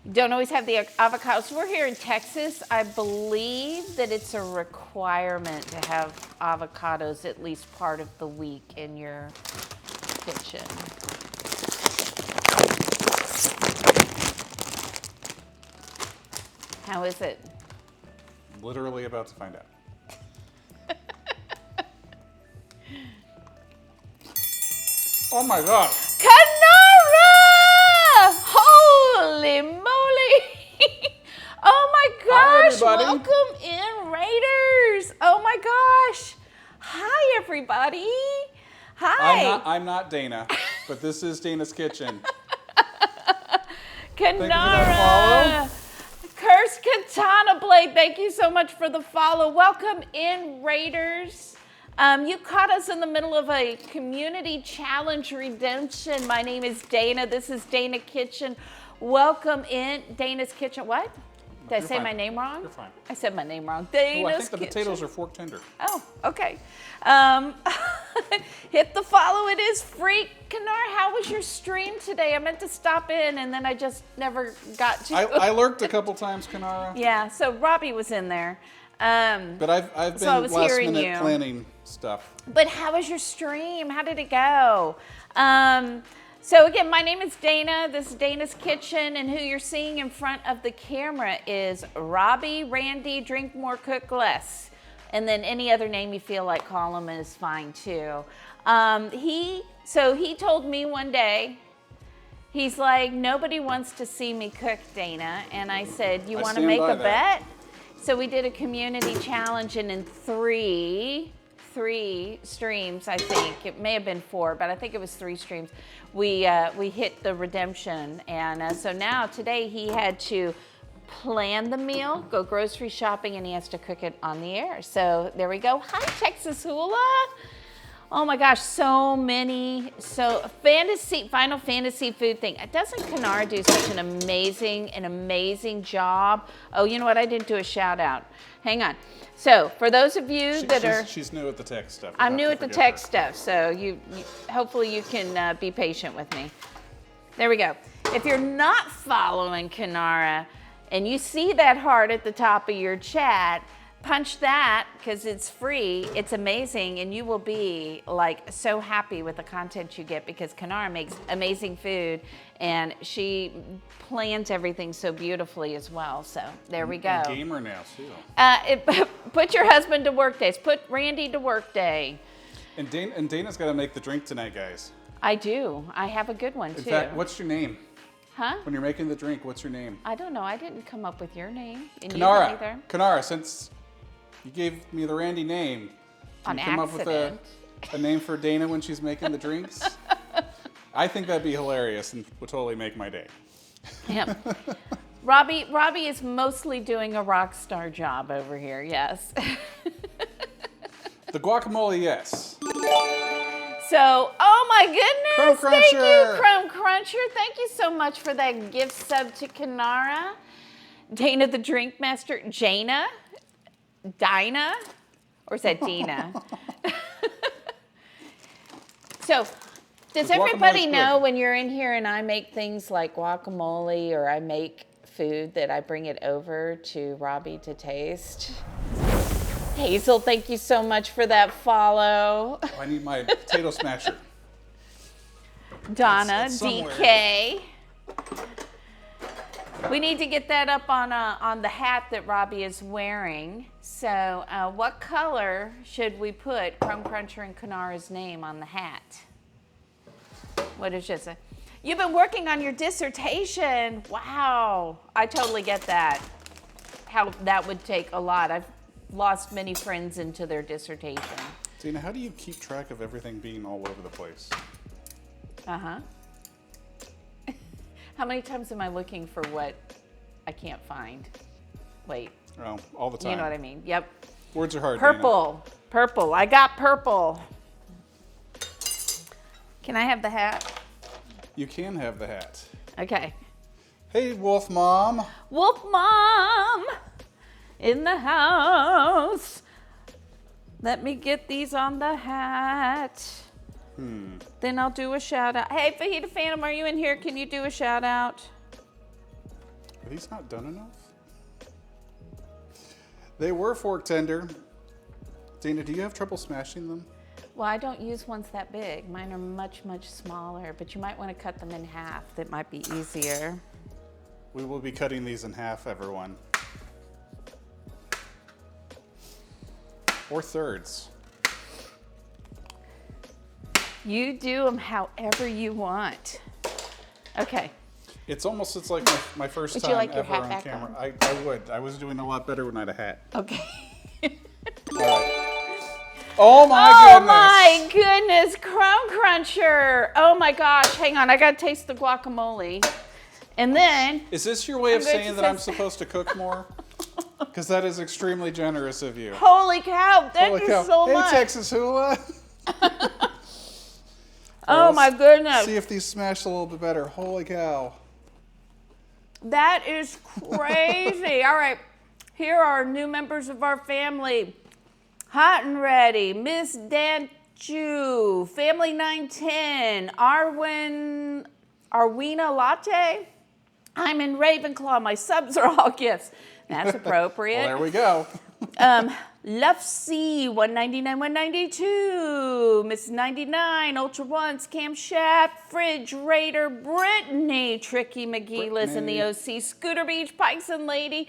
You don't always have the avocados. We're here in Texas. I believe that it's a requirement to have avocados at least part of the week in your kitchen. How is it? Literally about to find out. Oh my God. Canara! Holy moly! Oh my Hi, gosh! everybody. Welcome in, Raiders! Oh my gosh! Hi, everybody! Hi! I'm not Dana, but this is Dana's Kitchen. Canara! Cursed Katana Blade, thank you so much for the follow. Welcome in, Raiders. You caught us in the middle of a community challenge redemption. My name is Dana. This is Dana Kitchen. Welcome in Dana's Kitchen. What? Did I You're say fine. my name wrong? You're fine. I said my name wrong. Oh, Dana's I think the Kitchen. potatoes are fork tender. Oh, okay. Hit the follow. It is free. Kanar, how was your stream today? I meant to stop in and then I just never got to. I lurked a couple times, Kanara. Yeah, so Robbie was in there. But I've So I been was last hearing minute you. planning stuff. But how was your stream? How did it go? So again, my name is Dana. This is Dana's Kitchen, and who you're seeing in front of the camera is Robbie, Randy, Drink More, Cook Less. And then any other name you feel like call him is fine too. He told me one day, he's like, nobody wants to see me cook, Dana. And I said, you I want to stand make by a that. bet? So we did a community challenge, and in three streams, I think it may have been 4, but I think it was 3 streams. We hit the redemption, and so now today he had to plan the meal, go grocery shopping, and he has to cook it on the air. So there we go. Hi, Texas Hula. Oh my gosh, so many. So Final Fantasy food thing. Doesn't Kanara do such an amazing job? Oh, you know what? I didn't do a shout out. Hang on. So for those of you She's new at the tech stuff. We'll I'm have new to at the forgive tech her. stuff, so you hopefully you can be patient with me. There we go. If you're not following Kanara and you see that heart at the top of your chat, punch that because it's free. It's amazing, and you will be like so happy with the content you get because Kanara makes amazing food, and she plans everything so beautifully as well. So there we go. And gamer now too. Put your husband to work days. Put Randy to work day. And Dana's got to make the drink tonight, guys. I do. I have a good one too. In fact, what's your name? Huh? When you're making the drink, what's your name? I don't know. I didn't come up with your name. And you didn't either. Kanara, since you gave me the Randy name, can you come up with a name for Dana when she's making the drinks? I think that'd be hilarious and would totally make my day. Yeah. Robbie is mostly doing a rock star job over here, yes. The guacamole, yes. So, oh my goodness. Crumb Thank you, Cruncher. Crumb Cruncher. Thank you so much for that gift sub to Kanara. Dana the Drink Master. Jana? Dinah? Or is that Dina? So, does The everybody guacamole's know good. when you're in here and I make things like guacamole or I make food that I bring it over to Robbie to taste? Hazel, thank you so much for that follow. I need my potato smasher. Donna, It's somewhere. DK. We need to get that up on the hat that Robbie is wearing. So what color should we put Crumb Cruncher and Kanara's name on the hat? What is this? You've been working on your dissertation. Wow. I totally get that. How that would take a lot. I've lost many friends into their dissertation. Dana, how do you keep track of everything being all over the place? Uh-huh. How many times am I looking for what I can't find? Wait. Oh, all the time. You know what I mean? Yep. Words are hard, Dana. Purple. Purple. I got purple. Can I have the hat? You can have the hat. Okay. Hey, Wolf Mom. Wolf Mom in the house. Let me get these on the hat. Then I'll do a shout out. Hey, Fajita Phantom, are you in here? Can you do a shout out? Are these not done enough? They were fork tender. Dana, do you have trouble smashing them? Well, I don't use ones that big. Mine are much, much smaller, but you might want to cut them in half. That might be easier. We will be cutting these in half, everyone. Or thirds. You do them however you want. Okay. It's like my first Would time you like your ever hat on back camera. on? I would. I was doing a lot better when I had a hat. Okay. All right. Oh my Oh goodness. my goodness, Crumb Cruncher. Oh my gosh, hang on, I gotta taste the guacamole. And then, Is this your way of I'm going saying to that I'm say- supposed to cook more? Because that is extremely generous of you. holy cow, thank Holy you cow. so Hey, much. Texas Hula. Oh my goodness, See if these smash a little bit better. Holy cow. that is crazy. All right, here are new members of our family. Hot and Ready, Miss Danchu, Family 910, Arwina Latte. I'm in Ravenclaw. My subs are all gifts. That's appropriate. Well, there we go. Lufsy, 199, 192, Miss 99, Ultra Ones, Cam Shaft, Fridge Raider, Brittany, Tricky McGee, in the OC, Scooter Beach, Pikes and Lady,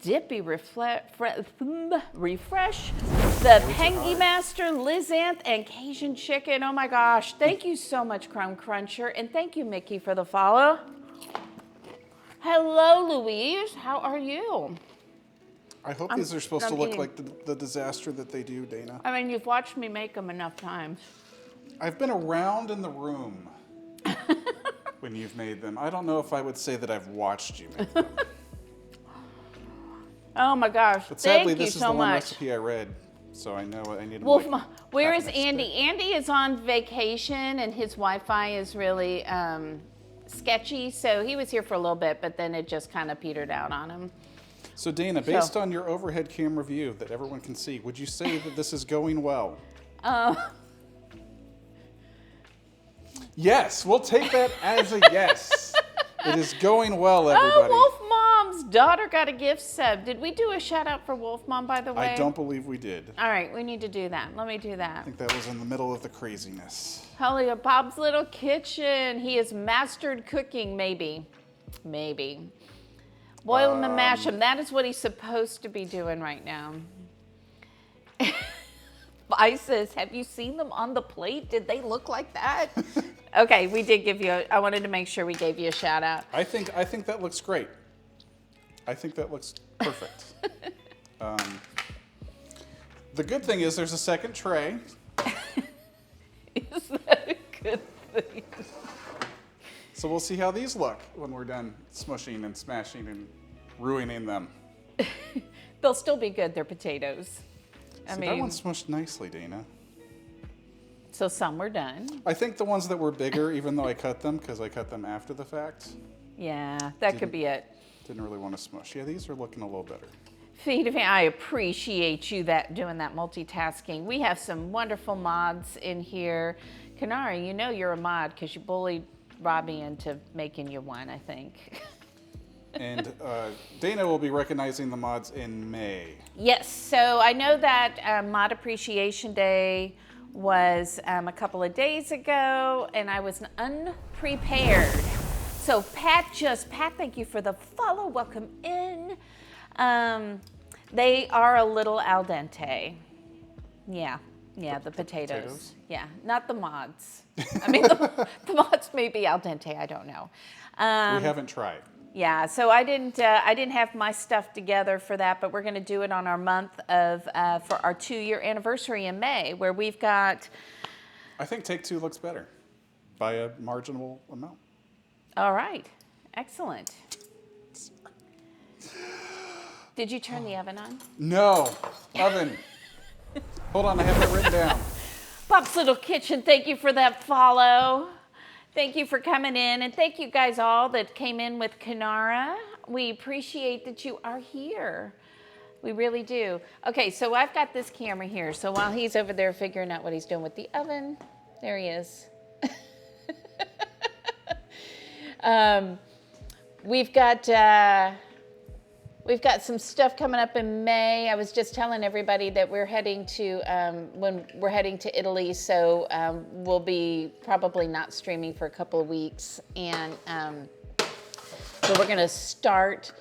Dippy Refresh, the Pengy Master, Lizanth, and Cajun Chicken. Oh my gosh. Thank you so much, Crumb Cruncher. And thank you, Mickey, for the follow. Hello, Louise. How are you? I hope these are supposed to I'm look eating. like the disaster that they do, Dana. I mean, you've watched me make them enough times. I've been around in the room when you've made them. I don't know if I would say that I've watched you make them. Oh my gosh. But sadly, Thank you this is so the one much. recipe I read, so I know I need to Wolf, make where that is next Andy? day. Andy is on vacation and his Wi-Fi is really sketchy. So he was here for a little bit, but then it just kind of petered out on him. So Dana, based on your overhead camera view that everyone can see, would you say that this is going well? Yes, we'll take that as a yes. It is going well, everybody. Oh, Wolf Moms, Mom's daughter got a gift sub. Did we do a shout out for Wolf Mom, by the way? I don't believe we did. All right, we need to do that. Let me do I that. think that was in the middle of the craziness. Holy Bob's Little Kitchen. He has mastered cooking, maybe. Maybe. Boil them and mash them. That is what he's supposed to be doing right now. I says, have you seen them on the plate? Did they look like that? Okay, we did give you, I wanted to make sure we gave you a shout out. I think that looks great. I think that looks perfect. The good thing is there's a second tray. Is that a good thing? So we'll see how these look when we're done smushing and smashing and ruining them. They'll still be good. They're potatoes. So that one's smushed nicely, Dana. So some were done. I think the ones that were bigger, even though I cut them, because I cut them after the fact, Yeah, that could be it. didn't really want to smush. Yeah, these are looking a little better. Feed me. I appreciate you doing that multitasking. We have some wonderful mods in here. Kanara, you know you're a mod because you bullied Robbie into making you one, I think. And Dana will be recognizing the mods in May. Yes, so I know that Mod Appreciation Day was a couple of days ago, and I was unprepared. So Pat, thank you for the follow. Welcome in. They are a little al dente. Yeah, the potatoes. Yeah, not the mods. I mean, the mods may be al dente. I don't know. We haven't tried. Yeah, so I didn't have my stuff together for that, but we're going to do it on our month of for our 2-year anniversary in May, where we've got. I think take two looks better by a marginal amount. All right, excellent. Did you turn the oven on? No, oven. Hold on, I have that written down. Bob's Little Kitchen, thank you for that follow. Thank you for coming in, and thank you guys all that came in with Kanara. We appreciate that you are here. We really do. Okay, so I've got this camera here, so while he's over there figuring out what he's doing with the oven, there he is. We've got some stuff coming up in May. I was just telling everybody that we're heading to Italy, so we'll be probably not streaming for a couple of weeks, and so we're gonna start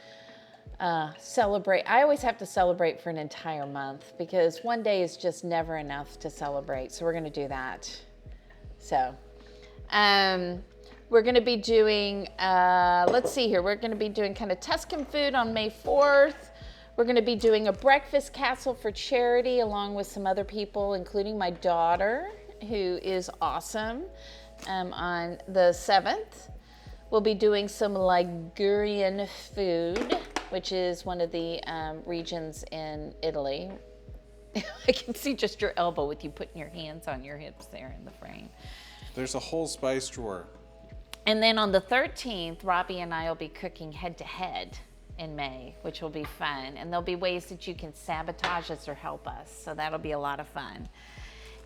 celebrate. I always have to celebrate for an entire month because one day is just never enough to celebrate. So we're gonna do that. So. We're going to be doing, let's see here, we're going to be doing kind of Tuscan food on May 4th. We're going to be doing a breakfast castle for charity along with some other people, including my daughter, who is awesome, on the 7th. We'll be doing some Ligurian food, which is one of the regions in Italy. I can see just your elbow with you putting your hands on your hips there in the frame. There's a whole spice drawer. And then on the 13th, Robbie and I will be cooking head-to-head in May, which will be fun. And there'll be ways that you can sabotage us or help us. So that'll be a lot of fun.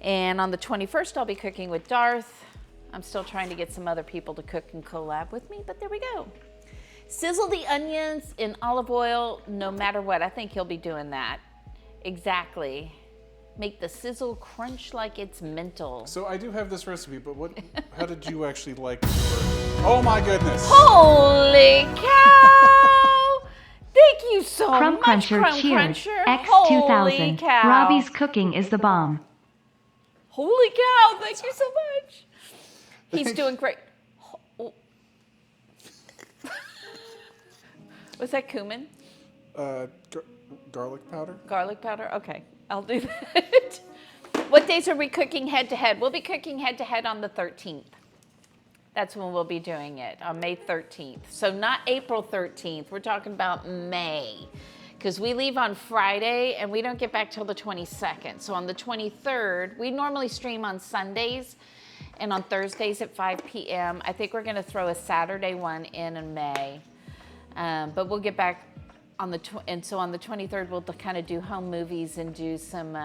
And on the 21st, I'll be cooking with Darth. I'm still trying to get some other people to cook and collab with me, but there we go. Sizzle the onions in olive oil no matter what. I think he'll be doing that. Exactly. Make the sizzle crunch like it's mental. So I do have this recipe, but how did you actually like it? Oh my goodness. Holy cow! Thank you so Crumb much, Cruncher, Crumb cheers. Cruncher. X2000. Holy cow. Robbie's cooking is the bomb. Holy cow, thank you so much. He's doing great. Was that cumin? Garlic powder? Garlic powder? Okay, I'll do that. What days are we cooking head-to-head? We'll be cooking head-to-head on the 13th. That's when we'll be doing it, on May 13th. So not April 13th, we're talking about May. Because we leave on Friday and we don't get back till the 22nd. So on the 23rd, we normally stream on Sundays and on Thursdays at 5 p.m. I think we're gonna throw a Saturday one in May. But we'll get back on the, and so on the 23rd, we'll kind of do home movies and do some,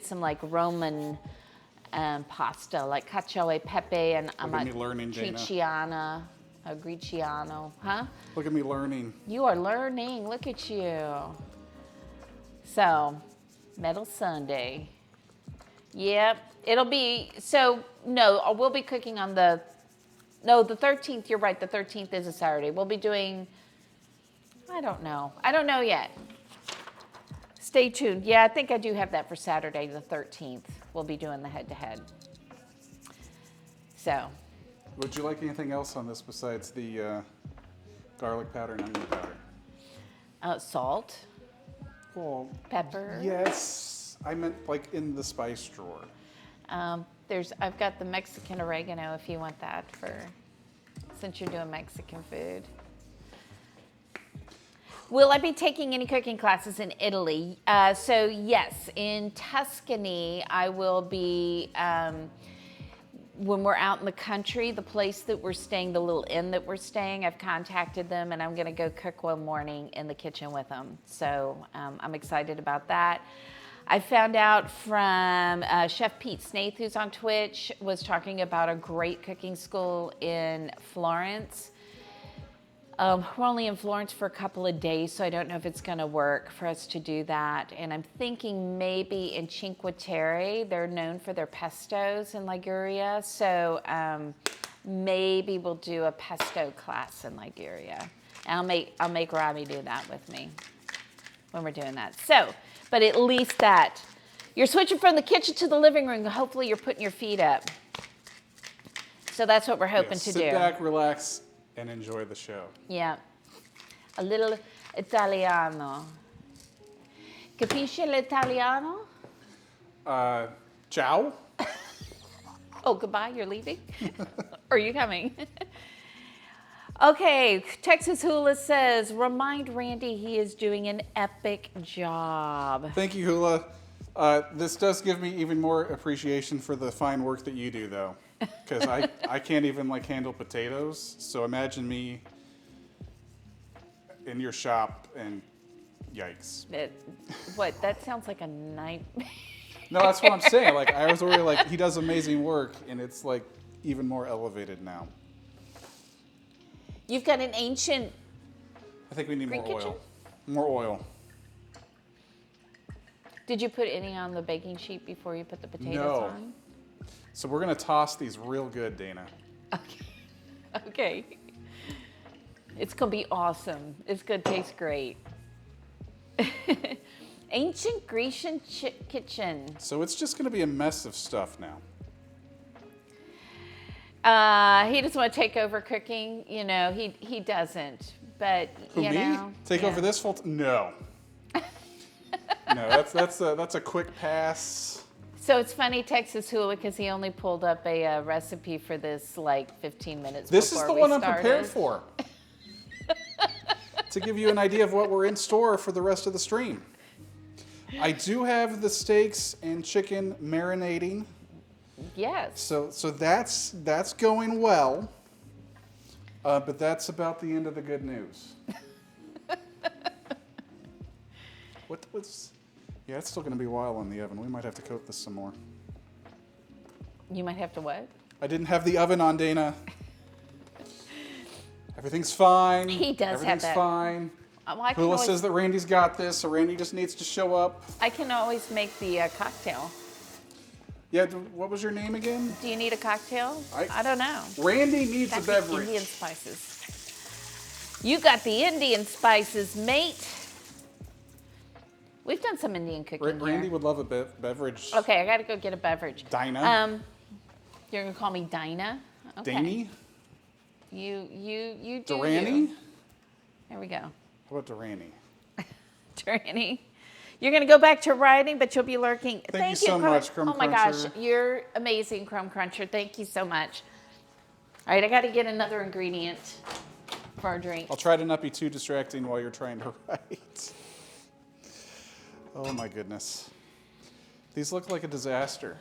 some like Roman pasta, like cacio e pepe and Look at me learning, Dana. amatriciana. Griciano, huh? Look at me learning. You are learning. Look at you. So, Metal Sunday. Yep. It'll be, so, no, we'll be cooking on the 13th. You're right. The 13th is a Saturday. We'll be doing, I don't know yet. Stay tuned. Yeah, I think I do have that for Saturday, the 13th. We'll be doing the head-to-head. So. Would you like anything else on this besides the garlic powder and onion powder? Salt, Well, pepper. yes. I meant like in the spice drawer. I've got the Mexican oregano if you want that since you're doing Mexican food. Will I be taking any cooking classes in Italy? So yes, in Tuscany, I will be, when we're out in the country, the place that we're staying, the little inn that we're staying, I've contacted them and I'm gonna go cook one morning in the kitchen with them. So I'm excited about that. I found out from Chef Pete Snaith, who's on Twitch, was talking about a great cooking school in Florence. We're only in Florence for a couple of days, so I don't know if it's going to work for us to do that. And I'm thinking maybe in Cinque Terre, they're known for their pestos in Liguria, so maybe we'll do a pesto class in Liguria. And I'll make Robbie do that with me when we're doing that. So, but at least that. You're switching from the kitchen to the living room. Hopefully you're putting your feet up. So that's what we're hoping to do. Sit back, relax, and enjoy the show. Yeah. A little Italiano. Capisce l'Italiano? Ciao? Oh, goodbye, you're leaving? Or are you coming? Okay, Texas Hula says, remind Randy he is doing an epic job. Thank you, Hula. This does give me even more appreciation for the fine work that you do, though. Because I can't even handle potatoes, so imagine me in your shop and yikes. That sounds like a nightmare. No, that's what I'm saying. I was already he does amazing work, and it's even more elevated now. You've got an ancient I think we need Greek more kitchen? oil. More oil. Did you put any on the baking sheet before you put the potatoes No. on? So we're gonna toss these real good, Dana. Okay. It's gonna be awesome. It's gonna taste great. Ancient Grecian kitchen. So it's just gonna be a mess of stuff now. He doesn't want to take over cooking. He doesn't. But Who, me? Take over this full No. No, that's a quick pass. So it's funny, Texas Hula, because he only pulled up a recipe for this 15 minutes This before is the we one I'm started. prepared for. To give you an idea of what we're in store for the rest of the stream. I do have the steaks and chicken marinating. Yes. So that's going well. But that's about the end of the good news. Yeah, it's still going to be a while in the oven. We might have to coat this some more. You might have to what? I didn't have the oven on, Dana. Everything's fine. He does have Everything's that. fine. Well, Hula says that Randy's got this, so Randy just needs to show up. I can always make the cocktail. Yeah, what was your name again? Do you need a cocktail? I don't know. Randy needs Got a the beverage. Indian spices. You got the Indian spices, mate. We've done some Indian cooking Randy here. would love a beverage. Okay, I got to go get a beverage. Dinah? You're gonna call me Dinah? Okay. Danny? You do. Durrani? You. There we go. How about Durrani? Durrani. You're gonna go back to writing, but you'll be lurking. Thank you so much, Crumb Oh my gosh, Cruncher. you're amazing, Crumb Cruncher. Thank you so much. All right, I got to get another ingredient for our drink. I'll try to not be too distracting while you're trying to write. Oh my goodness. These look like a disaster.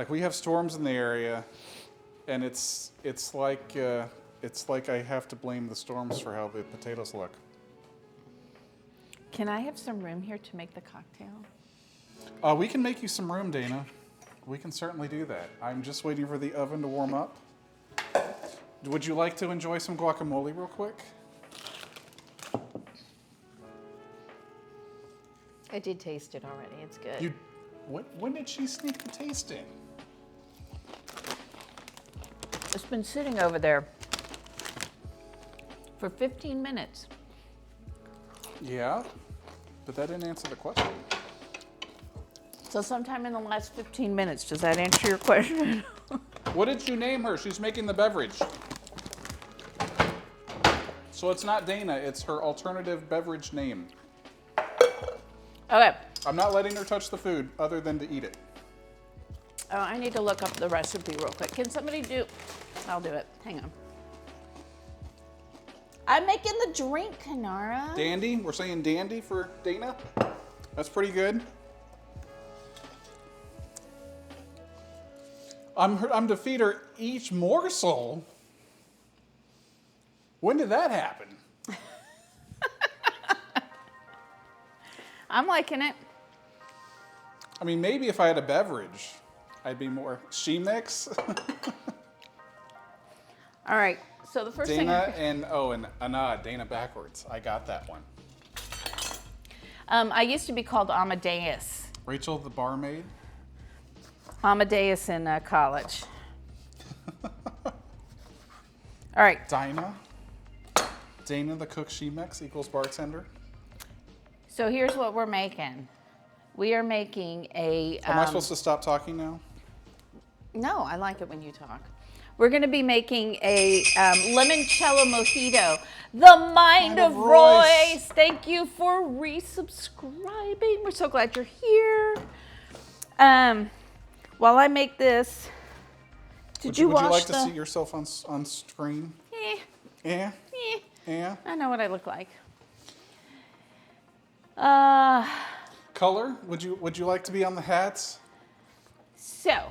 We have storms in the area, and it's like I have to blame the storms for how the potatoes look. Can I have some room here to make the cocktail? We can make you some room, Dana. We can certainly do that. I'm just waiting for the oven to warm up. Would you like to enjoy some guacamole real quick? I did taste it already. It's good. When did she sneak the taste in? It's been sitting over there for 15 minutes. Yeah, but that didn't answer the question. So sometime in the last 15 minutes, does that answer your question? What did you name her? She's making the beverage. So it's not Dana, it's her alternative beverage name. Okay. I'm not letting her touch the food other than to eat it. Oh, I need to look up the recipe real quick. Can somebody do? I'll do it. Hang on. I'm making the drink, Kanara. Dandy? We're saying dandy for Dana? That's pretty good. I'm to feed her each morsel. When did that happen? I'm liking it. I mean, maybe if I had a beverage, I'd be more she mix. All right. So the first Dana thing. and Anna, Dana backwards. I got that one. I used to be called Amadeus. Rachel, the barmaid. Amadeus in college. All right. Dana, the cook she mix equals bartender. So here's what we're making. We are making a. Am I supposed to stop talking now? No, I like it when you talk. We're going to be making a limoncello mojito. The Mind of Royce. Thank you for resubscribing. We're so glad you're here. While I make this, would you like to see yourself on screen? Yeah. I know what I look like. Color? Would you like to be on the hats? So,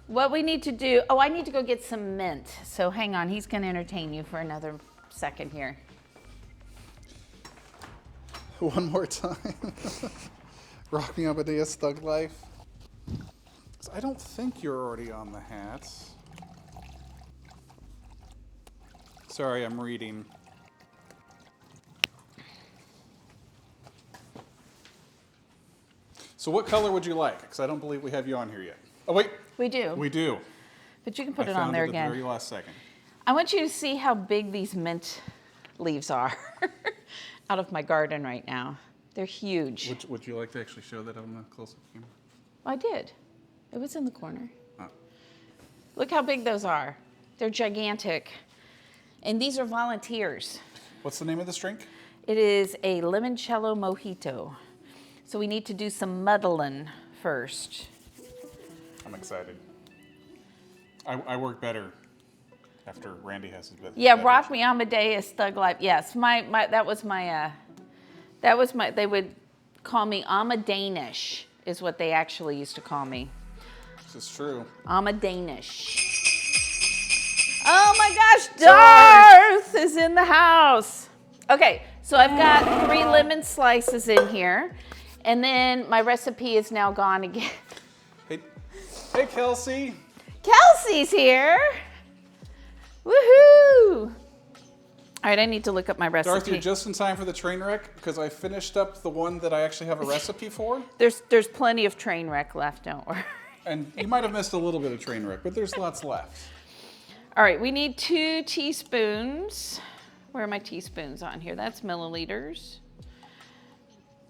what we need to do, I need to go get some mint. So hang on, he's gonna entertain you for another second here. One more time. Rock me Amadeus Thug Life. I don't think you're already on the hats. Sorry, I'm reading. So what color would you like? Because I don't believe we have you on here yet. Oh, wait. We do. We do. But you can put I it on found there it at again. the very last second. I want you to see how big these mint leaves are out of my garden right now. They're huge. Would you like to actually show that on the close-up camera? I did. It was in the corner. Oh. Look how big those are. They're gigantic. And these are volunteers. What's the name of this drink? It is a limoncello mojito. So we need to do some muddling first. I'm excited. I work better after Randy has his beverage. Yeah, Rock Me Amadeus Thug Life. Yes, that was my, they would call me Amadanish is what they actually used to call me. This is true. Amadanish. Oh my gosh, Darth is in the house. Okay, so I've got 3 lemon slices in here. And then my recipe is now gone again. Hey, Kelsey. Kelsey's here. Woohoo! All right, I need to look up my recipe. Darth, you're just in time for the train wreck because I finished up the one that I actually have a recipe for. There's plenty of train wreck left, don't worry. And you might have missed a little bit of train wreck, but there's lots left. All right, we need 2 teaspoons. Where are my teaspoons on here? That's milliliters.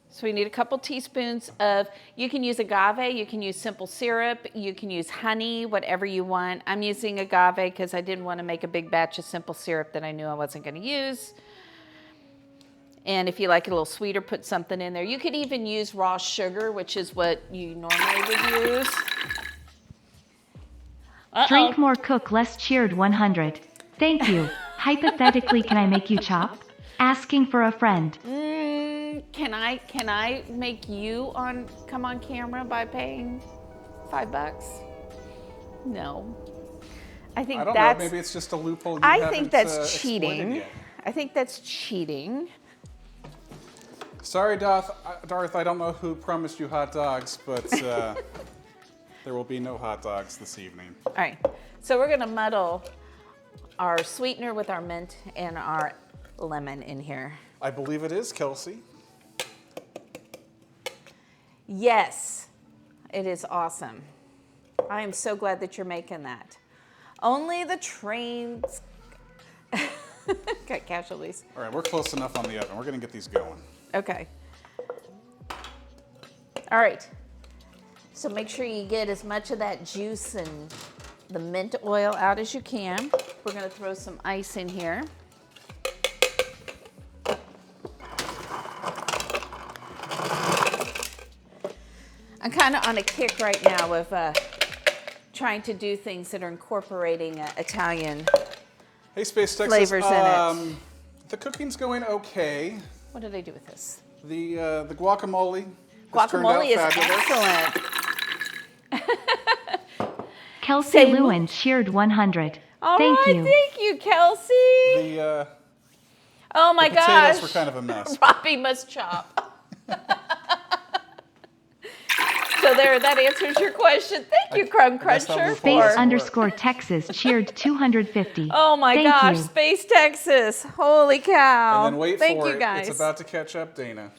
So we need a couple teaspoons of, you can use agave, you can use simple syrup, you can use honey, whatever you want. I'm using agave because I didn't want to make a big batch of simple syrup that I knew I wasn't going to use. And if you like it a little sweeter, put something in there. You could even use raw sugar, which is what you normally would use. Drink more, cook less, cheered 100. Thank you. Hypothetically, can I make you chop? Asking for a friend. Can I make you come on camera by paying $5? No. I think I don't that's. know. Maybe it's just a loophole. I think that's cheating. Yet. I think that's cheating. Sorry, Darth. I don't know who promised you hot dogs, but there will be no hot dogs this evening. All right. So we're gonna muddle our sweetener with our mint and our lemon in here. I believe it is, Kelsey. Yes, it is awesome. I am so glad that you're making that. Only the trains got casualties. All right, we're close enough on the oven. We're gonna get these going. Okay. All right. So make sure you get as much of that juice and the mint oil out as you can. We're gonna throw some ice in here. I'm kind of on a kick right now of trying to do things that are incorporating Italian. Hey, Space Texas. Flavors in it. The cooking's going okay. What did I do with this? The guacamole has turned out Guacamole is fabulous. excellent. Kelsey Say- Lewin cheered 100. All Thank right, you. thank you, Kelsey. The Oh my potatoes gosh. were kind of a mess. Robbie must chop. So there, that answers your question. Thank you, Crumb guess I'll Cruncher. move Space forward. _Texas cheered 250. Oh my Thank gosh, you. Space Texas. Holy cow. And then wait Thank for you it. guys. It's about to catch up, Dana.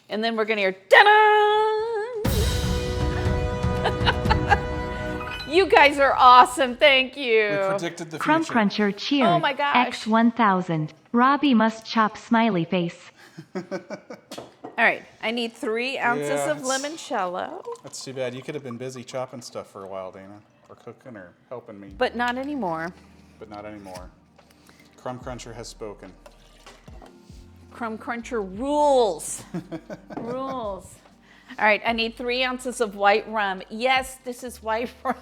And then we're gonna hear ta-da! You guys are awesome. Thank you. We predicted the Crumb future. Cruncher cheered Oh my gosh. X1000. Robbie must chop smiley face. All right, I need 3 ounces Yeah, of it's- limoncello, That's too bad. You could have been busy chopping stuff for a while, Dana, or cooking, or helping me, but not anymore. but not anymore. Crumb Cruncher has spoken. Crumb Cruncher rules. Rules. All right, I need 3 ounces of white rum. Yes, this is white rum.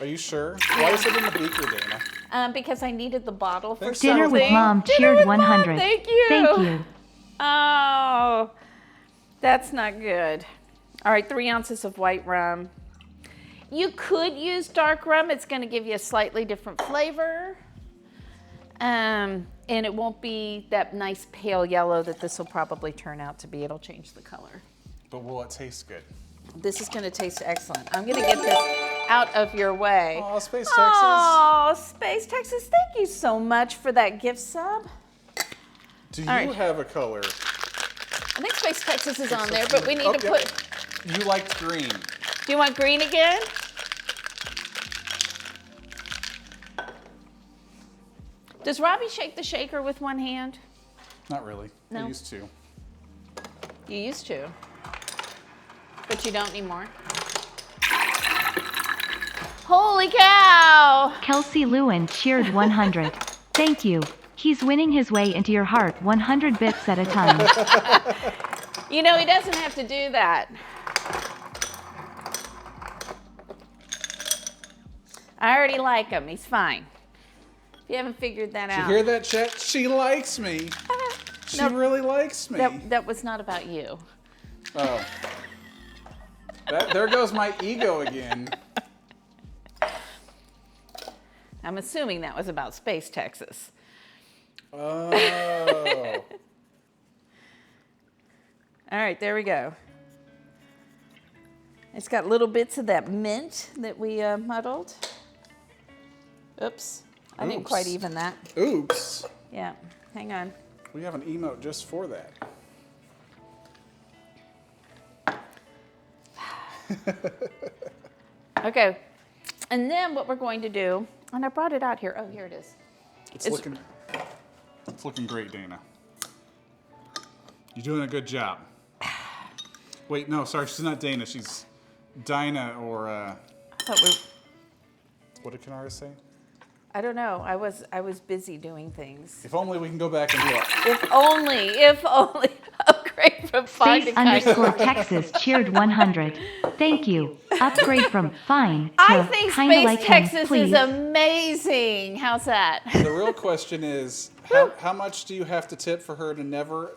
Are you sure? Why is it in the beaker, Dana? Because I needed the bottle for Thanks, Dinner with something. Mom Dinner cheered with Mom, 100. Thank you. Thank you. Oh, that's not good. All right, 3 ounces of white rum. You could use dark rum. It's going to give you a slightly different flavor. And it won't be that nice pale yellow that this will probably turn out to be. It'll change the color. But will it taste good? This is going to taste excellent. I'm going to get this out of your way. Oh, Space Texas. Oh, Space Texas, thank you so much for that gift sub. Do you All right. have a color? I think Space Texas is on there, but we need Oh, to yep. put... You liked green. Do you want green again? Does Robbie shake the shaker with one hand? Not really. No. I used to. You used to, but you don't anymore. Holy cow! Kelsey Lewin cheered 100. Thank you. He's winning his way into your heart 100 bits at a time. You know, he doesn't have to do that. I already like him. He's fine. If you haven't figured that Did you out. hear that, chat? She likes me. She Nope. really likes me. That was not about you. Oh. There goes my ego again. I'm assuming that was about Space Texas. Oh. All right, there we go. It's got little bits of that mint that we muddled. Oops. I didn't Oops. quite even that. Oops. Yeah, hang on. We have an emote just for that. Okay, and then what we're going to do, and I brought it out here. Oh, here it is. It's looking great, Dana. You're doing a good job. Wait, no, sorry, she's not Dana. She's Dinah or what did Kanara say? I don't know. I was busy doing things. If only we can go back and do it. If only. Upgrade from fine Space to kind. _Texas cheered 100. Thank you. Upgrade from fine to I think kinda Space like him, Texas please. is amazing. How's that? The real question is, how much do you have to tip for her to never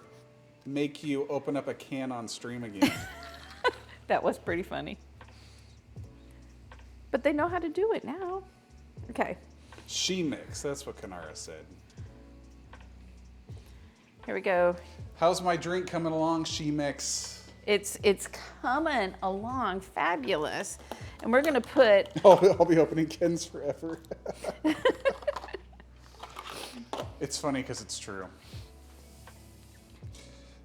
make you open up a can on stream again? That was pretty funny. But they know how to do it now. Okay, She mix, that's what Kanara said. here we go. How's my drink coming along, She mix? It's coming along fabulous. And we're gonna put, I'll be opening cans forever. It's funny because it's true.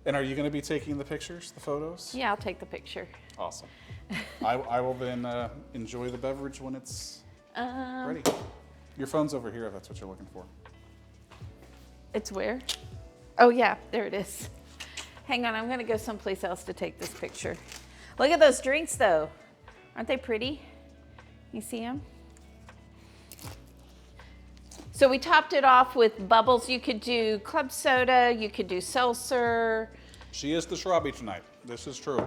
And are you going to be taking the pictures, the photos? Yeah, I'll take the picture. Awesome. I will then enjoy the beverage when it's ready. Your phone's over here if that's what you're looking for. It's where? Oh, yeah, there it is. Hang on, I'm going to go someplace else to take this picture. Look at those drinks, though. Aren't they pretty? You see them? So we topped it off with bubbles. You could do club soda. You could do seltzer. She is the Robbie tonight. This is true.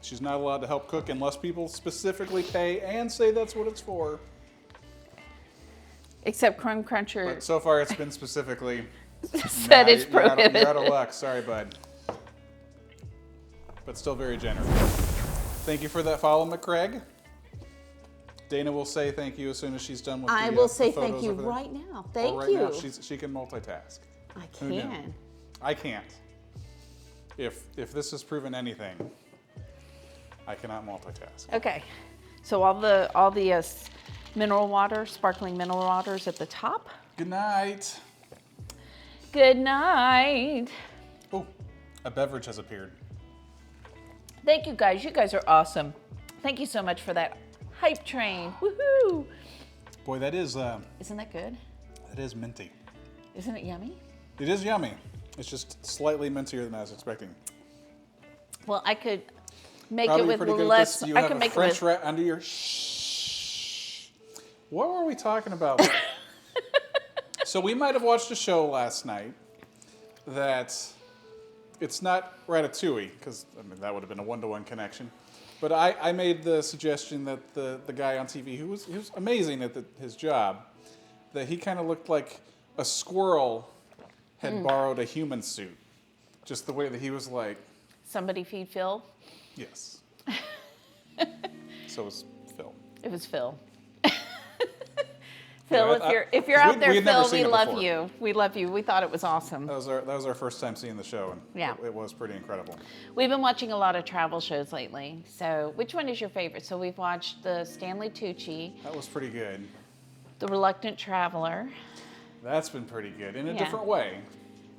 She's not allowed to help cook unless people specifically pay and say that's what it's for. Except Crumb Cruncher But so far it's been specifically said it's prohibited. You're out of luck. Sorry, bud. But still very generous. Thank you for that follow, McCraig. Dana will say thank you as soon as she's done with I the will say the photos thank you over there. right now. Or Thank right you. Now, she can multitask. I Who knew? can. I can't. If this has proven anything, I cannot multitask. Okay. So all the mineral water, sparkling mineral waters at the top. Good night. Good night. Oh, a beverage has appeared. Thank you guys. You guys are awesome. Thank you so much for that hype train. Woohoo! Boy, that is Isn't that good? minty. Isn't it yummy? It is yummy. It's just slightly mintier than I was expecting. Well, I could make Probably it with pretty good at less. this. You I have can a make French it with. wrap under your shh. What were we talking about? So we might have watched a show last night that it's not Ratatouille, because I mean that would have been a one-to-one connection. But I made the suggestion that the guy on TV, who was amazing at his job, that he kind of looked like a squirrel had borrowed a human suit. Just the way that he was like, Somebody feed Phil. yes. So was Phil. It was Phil. Phil, Yeah, if you're out there, we had never Phil, seen we it love before. you. We love you. We thought it was awesome. That was our first time seeing the show, and Yeah. it was pretty incredible. We've been watching a lot of travel shows lately. So which one is your favorite? So we've watched the Stanley Tucci, That was pretty good. The Reluctant Traveler. That's been pretty good in a Yeah. different way.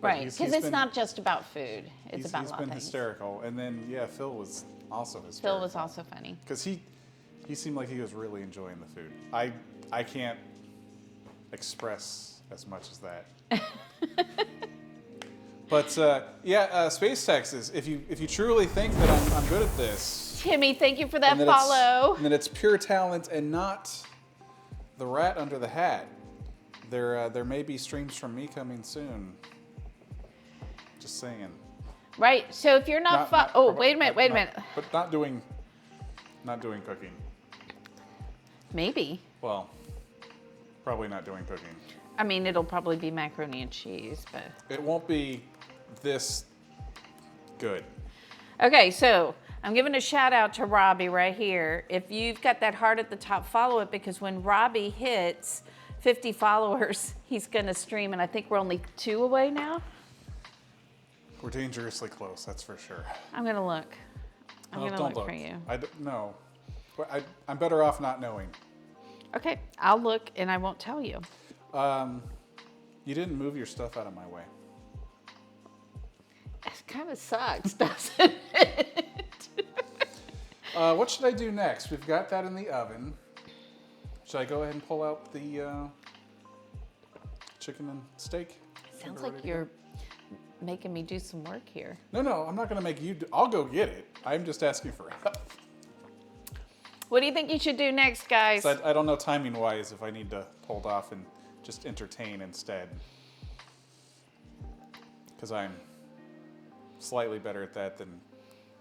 But Right, he's because it's been- not just about food. It's He's about a lot been of things. hysterical, and then Phil was also hysterical. Phil was also funny. Because he seemed like he was really enjoying the food. I can't express as much as that. But Space Texas. If you truly think that I'm good at this, Timmy, thank you for that and that follow. and that it's pure talent and not the rat under the hat, there may be streams from me coming soon. Just saying. Right. So if you're not, wait a minute. But not doing cooking. Maybe. Well, probably not doing cooking. I mean, it'll probably be macaroni and cheese, but. It won't be this good. Okay, so I'm giving a shout out to Robbie right here. If you've got that heart at the top, follow it, because when Robbie hits 50 followers, he's going to stream, and I think we're only 2 away now. We're dangerously close, that's for sure. I'm going to look. I'm No, going to don't look for you. No. But I'm better off not knowing. Okay, I'll look, and I won't tell you. You didn't move your stuff out of my way. It kind of sucks, doesn't it? What should I do next? We've got that in the oven. Should I go ahead and pull out the chicken and steak? Sounds like you're making me do some work here. No, I'm not going to make you I'll go get it. I'm just asking for help. What do you think you should do next, guys? So I don't know timing-wise if I need to hold off and just entertain instead. Because I'm slightly better at that than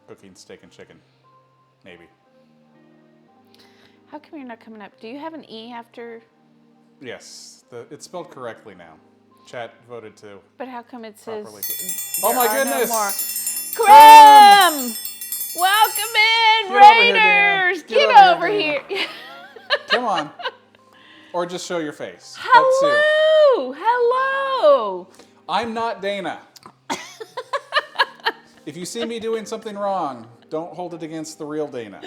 cooking steak and chicken. Maybe. How come you're not coming up? Do you have an E after? Yes, it's spelled correctly now. Chat voted to. But how come it says? Properly. there Oh my are no goodness! more? Crim! Welcome in, Get over here, Dana. Raiders! Get Get over over here, here. Come on. Or just show your face. That too. Hello! Hello! I'm not Dana. If you see me doing something wrong, don't hold it against the real Dana.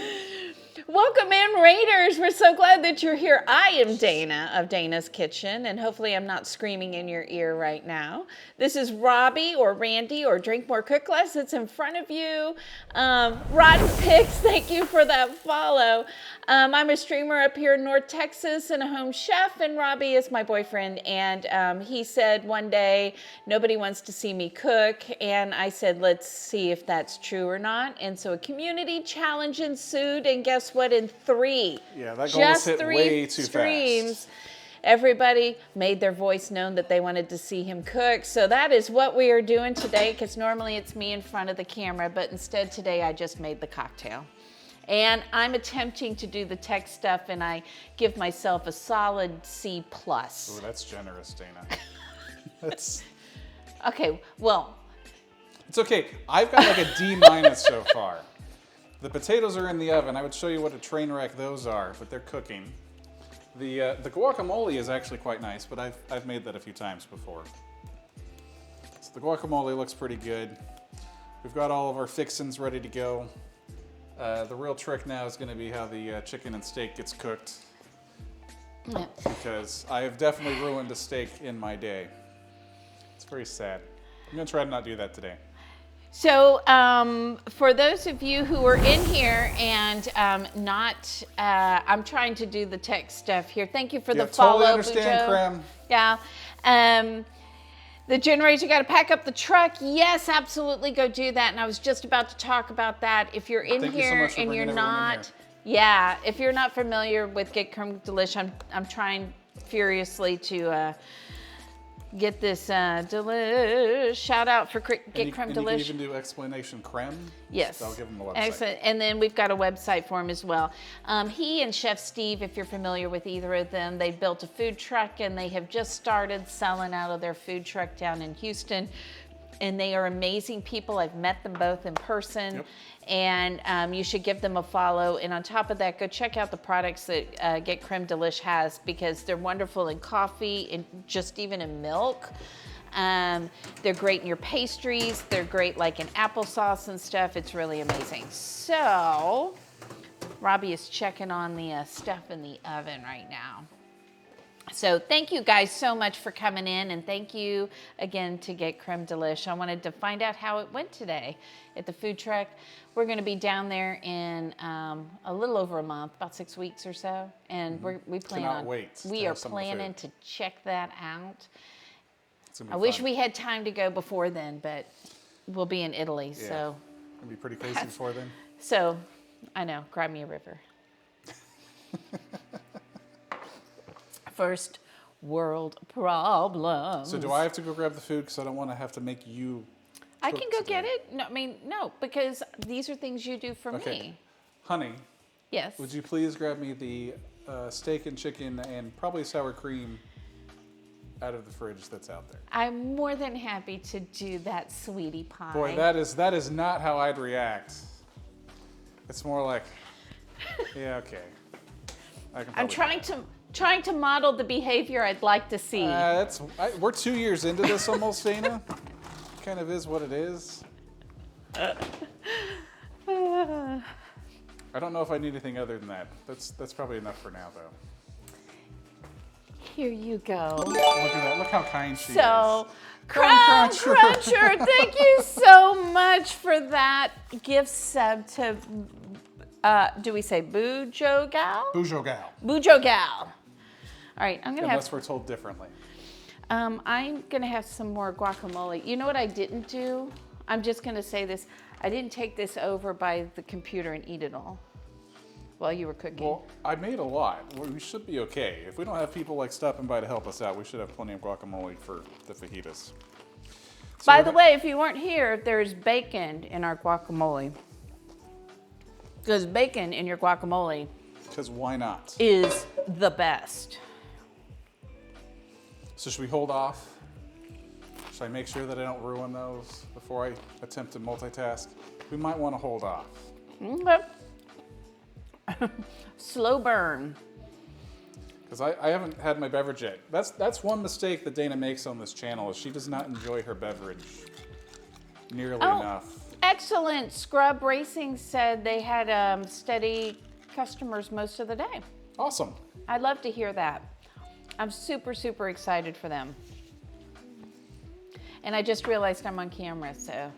Welcome in, Raiders. We're so glad that you're here. I am Dana of Dana's Kitchen, and hopefully I'm not screaming in your ear right now. This is Robbie or Randy or Drink More Cook Less that's in front of you. Rotten Pigs, thank you for that follow. I'm a streamer up here in North Texas and a home chef, and Robbie is my boyfriend. And he said one day, nobody wants to see me cook. And I said, let's see if that's true or not. And so a community challenge ensued. And guess what? In three, Yeah, that goal was hit way too streams, fast. everybody made their voice known that they wanted to see him cook. So that is what we are doing today, because normally it's me in front of the camera, but instead today I just made the cocktail. And I'm attempting to do the tech stuff, and I give myself a solid C+. Oh, that's generous, Dana. That's... Okay, well. It's okay. I've got like a D- so far. The potatoes are in the oven. I would show you what a train wreck those are, but they're cooking. The guacamole is actually quite nice, but I've made that a few times before. So the guacamole looks pretty good. We've got all of our fixins ready to go. The real trick now is going to be how the chicken and steak gets cooked, because I have definitely ruined a steak in my day. It's very sad. I'm going to try to not do that today. So for those of you who are in here and I'm trying to do the tech stuff here. Thank you for the follow, totally understand, Bujo. Krem. Yeah. The generator, got to pack up the truck. Yes, absolutely, go do that. And I was just about to talk about that. If you're in Thank you so here much for and you're bringing everyone in not, here. yeah, if you're not familiar with Get Creme Delish, I'm trying furiously to get this delish. Shout out for Get Creme And Delish. you can even do explanation creme. Yes. I'll give them the website. Excellent. And then we've got a website for him as well. He and Chef Steve, if you're familiar with either of them, they built a food truck and they have just started selling out of their food truck down in Houston. And they are amazing people. I've met them both in person. Yep. And you should give them a follow. And on top of that, go check out the products that Get Creme Delish has, because they're wonderful in coffee and just even in milk. They're great in your pastries. They're great like in applesauce and stuff. It's really amazing. So Robbie is checking on the stuff in the oven right now. So thank you guys so much for coming in, and thank you again to Get Creme Delish. I wanted to find out how it went today at the food truck. We're going to be down there in a little over a month, about 6 weeks or so, and we plan Cannot on. wait to We have are some of the planning food. to check that out. It's gonna be I wish fun. we had time to go before then, but we'll be in Italy, Yeah. so It'll be pretty crazy before then. so I know. Grab me a river. First world problem. So do I have to go grab the food, because I don't want to have to make you I cook can go today? get it. No, I mean, no, because these are things you do for Okay. me. Honey, Yes. would you please grab me the steak and chicken and probably sour cream out of the fridge that's out there? I'm more than happy to do that, sweetie pie. Boy, that is not how I'd react. It's more like, yeah, okay. I can I'm probably trying to model the behavior I'd like to see. we're 2 years into this almost, Dana. Kind of is what it is. I don't know if I need anything other than that. That's probably enough for now, though. Here you go. Look at that. Look how kind she So, is. Crown Cruncher, thank you so much for that gift sub to, do we say Bujo Gal? Bujo gal. Bujo Gal. All right, I'm gonna Unless have. we're told differently. I'm gonna have some more guacamole. You know what I didn't do? I'm just gonna say this. I didn't take this over by the computer and eat it all while you were cooking. Well, I made a lot. We should be okay. If we don't have people like stopping by to help us out, we should have plenty of guacamole for the fajitas. So By we're the gonna- way, if you weren't here, there's bacon in our guacamole. Because bacon in your guacamole Because why not? is the best. So should we hold off? Should I make sure that I don't ruin those before I attempt to multitask? We might want to hold off. Okay. Slow burn. Because I haven't had my beverage yet. That's one mistake that Dana makes on this channel, is she does not enjoy her beverage nearly enough. Excellent. Scrub Racing said they had steady customers most of the day. Awesome. I love to hear that. I'm super, super excited for them. And I just realized I'm on camera, so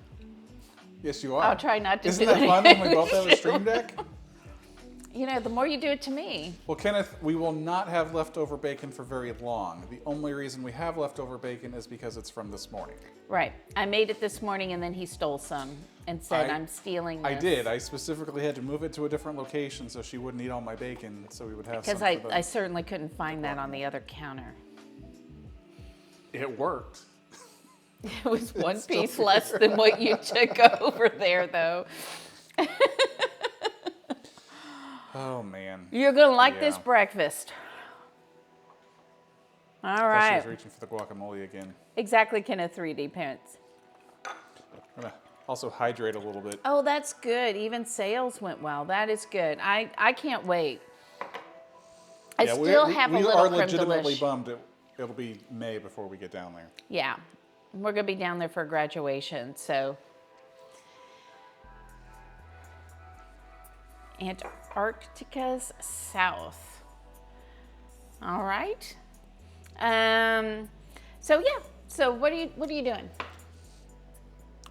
Yes, you are. I'll try not to Isn't do that it. fun when we both have a stream deck? You know, the more you do it to me. Well, Kenneth, we will not have leftover bacon for very long. The only reason we have leftover bacon is because it's from this morning. Right. I made it this morning and then he stole some and said, I'm stealing this. I did. I specifically had to move it to a different location so she wouldn't eat all my bacon, so we would have some. Because for the- I certainly couldn't find that on the other counter. It worked. It was one still piece less than what you took over there, though. Oh, man. You're going to like this Yeah. breakfast. All She right. was reaching for the guacamole again. Exactly, Kenneth 3D parents. I'm gonna also hydrate a little bit. Oh, that's good. Even sales went well. That is good. I can't wait. I Yeah, still have a we little are creme legitimately delish. bummed. It'll be May before we get down there. Yeah, we're gonna be down there for graduation, so. Antarctica's south. All right. So yeah. So what are you doing?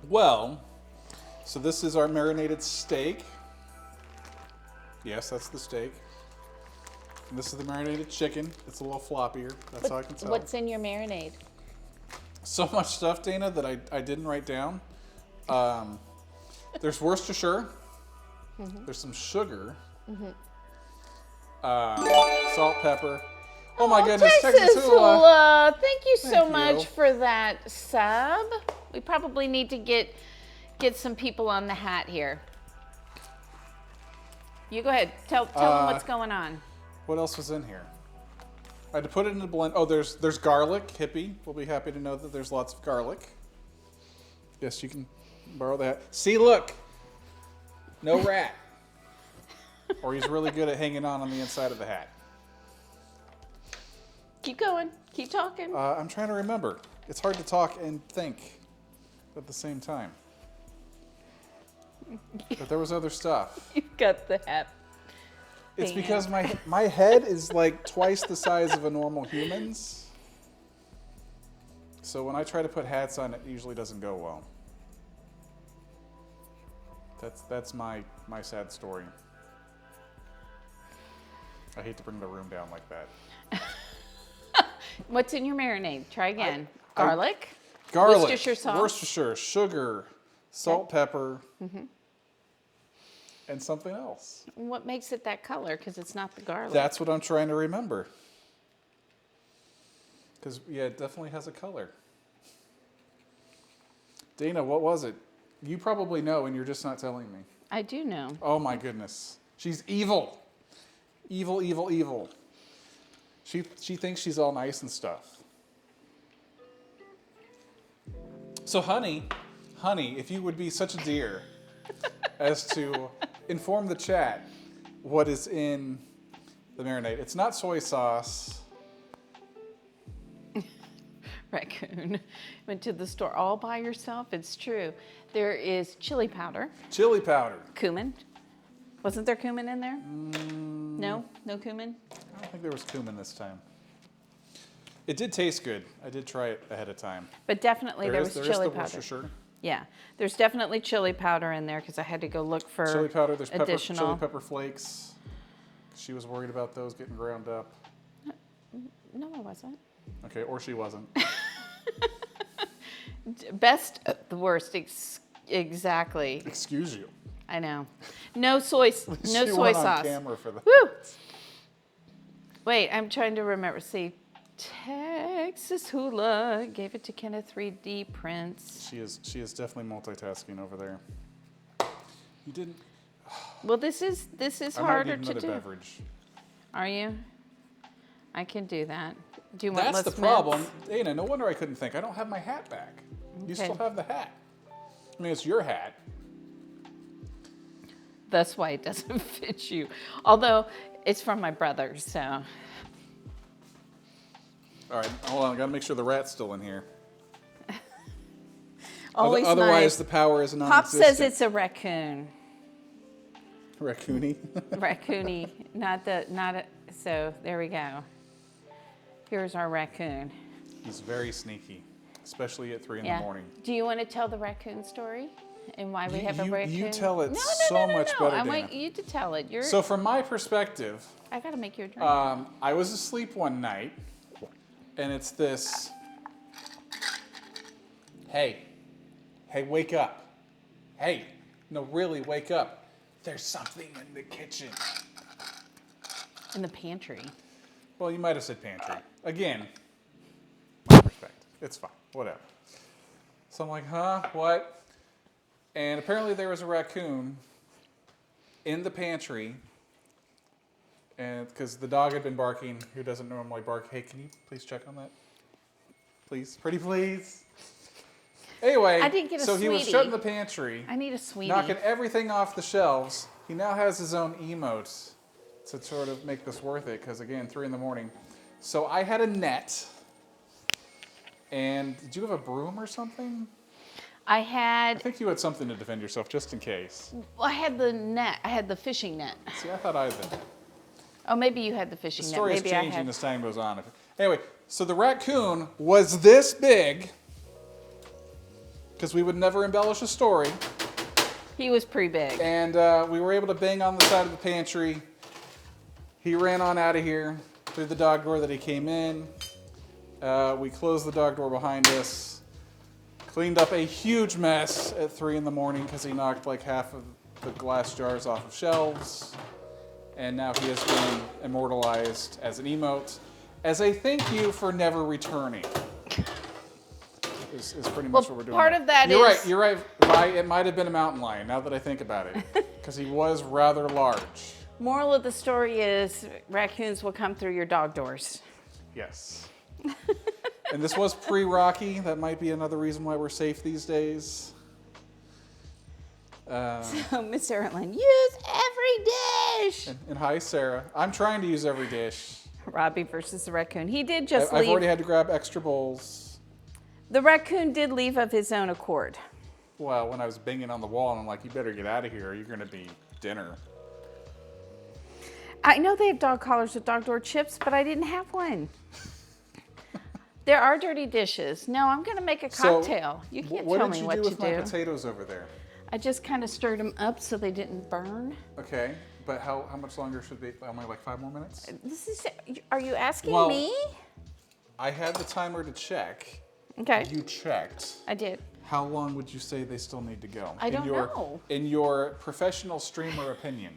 Well, so this is our marinated steak. Yes, that's the steak. And this is the marinated chicken. It's a little floppier. That's how I can tell. What's in your marinade? So much stuff, Dana, that I didn't write down. There's Worcestershire. There's some sugar. Salt, pepper. Oh my goodness, Texas Hula. Thank you so Thank much you. for that sub. We probably need to get some people on the hat here. You go ahead. Tell them what's going on. What else was in here? I had to put it in a blend. Oh, there's garlic. Hippie will be happy to know that there's lots of garlic. Yes, you can borrow that. See, look. No rat. Or he's really good at hanging on the inside of the hat. Keep going. Keep talking. I'm trying to remember. It's hard to talk and think at the same time. But there was other stuff. You got the hat. It's thing. because my head is like twice the size of a normal human's. So when I try to put hats on, it usually doesn't go well. That's my sad story. I hate to bring the room down like that. What's in your marinade? Try again. Garlic. Garlic, Worcestershire sauce. Worcestershire, sugar, salt, pepper, and something else. What makes it that color? Because it's not the garlic. That's what I'm trying to remember. Because, yeah, it definitely has a color. Dana, what was it? You probably know, and you're just not telling me. I do know. Oh, my goodness. She's evil. Evil, evil, evil. She thinks she's all nice and stuff. So, honey, if you would be such a dear as to inform the chat what is in the marinade. It's not soy sauce. Raccoon went to the store all by yourself. It's true. There is chili powder, Chili powder. cumin. Wasn't there cumin in there? No cumin. I don't think there was cumin this time. It did taste good. I did try it ahead of time. But definitely there was there chili is the powder. Worcestershire. Yeah, there's definitely chili powder in there because I had to go look for Chili powder. There's additional. chili pepper flakes. She was worried about those getting ground up. No, I wasn't. Okay, or she wasn't. Best, the worst. Exactly. Excuse you. I know. No soy. No She soy went sauce. on camera for that. Woo! Wait, I'm trying to remember. See, Texas Hula gave it to Kenneth 3D Prince. She is definitely multitasking over there. You didn't. Well, this is I might harder need to another do. beverage. Are you? I can do that. Do you want That's less the mints? problem. Dana, no wonder I couldn't think. I don't have my hat back. You Okay. still have the hat. I mean, it's your hat. That's why it doesn't fit you. Although it's from my brother, so. All right, hold on. I gotta make sure the rat's still in here. Always Otherwise, nice. the power is Pop non-existent. says it's a raccoon. Raccoony. Raccoony, so there we go. Here's our raccoon. He's very sneaky, especially at 3 in the morning. Do you want to tell the raccoon story and why we have a raccoon? You tell it no, so much better, I Dana. want you to tell it. So from my perspective, I got to make you a drink. I was asleep one night, and it's this, hey, wake up. Hey, no, really, wake up. There's something in the kitchen. In the pantry. Well, you might have said pantry. Again, my perspective. It's fine, whatever. So I'm like, huh, what? And apparently there was a raccoon in the pantry, and because the dog had been barking, who doesn't normally bark. Hey, can you please check on that? Please, pretty please. Anyway, I didn't get a so he was sweetie. shut in the pantry, I need a sweetie. knocking everything off the shelves. He now has his own emotes to sort of make this worth it, because again, 3 in the morning. So I had a net, and did you have a broom or something? I I think you had something to defend yourself, just in case. I had the net. I had the fishing net. See, I thought I did. Oh, maybe you had the The fishing net. story is Maybe I changing had. as time goes on. Anyway, so the raccoon was this big, because we would never embellish a story, He was pretty big. and we were able to bang on the side of the pantry. He ran on out of here through the dog door that he came in. We closed the dog door behind us, cleaned up a huge mess at 3 in the morning because he knocked like half of the glass jars off of shelves. And now he has been immortalized as an emote, as a thank you for never returning. Is pretty much what we're doing. Part of that You're is- right. It might have been a mountain lion, now that I think about it, because he was rather large. Moral of the story is raccoons will come through your dog doors. Yes. And this was pre-Rocky. That might be another reason why we're safe these days. So, Miss Erin, use every dish. And hi, Sarah. I'm trying to use every dish. Robbie versus the raccoon. He did just I've leave. already had to grab extra bowls. The raccoon did leave of his own accord. Well, when I was banging on the wall, and I'm like, you better get out of here. You're going to be dinner. I know they have dog collars with dog door chips, but I didn't have one. There are dirty dishes. No, I'm going to make a cocktail. You can't tell me what What did you do to with my do. potatoes over there? I just kind of stirred them up so they didn't burn. Okay, but how much longer should be? Only like 5 more minutes? Are you asking Well, me? I had the timer to check. Okay, You checked. I did. How long would you say they still need to go? I don't know. In your professional streamer opinion.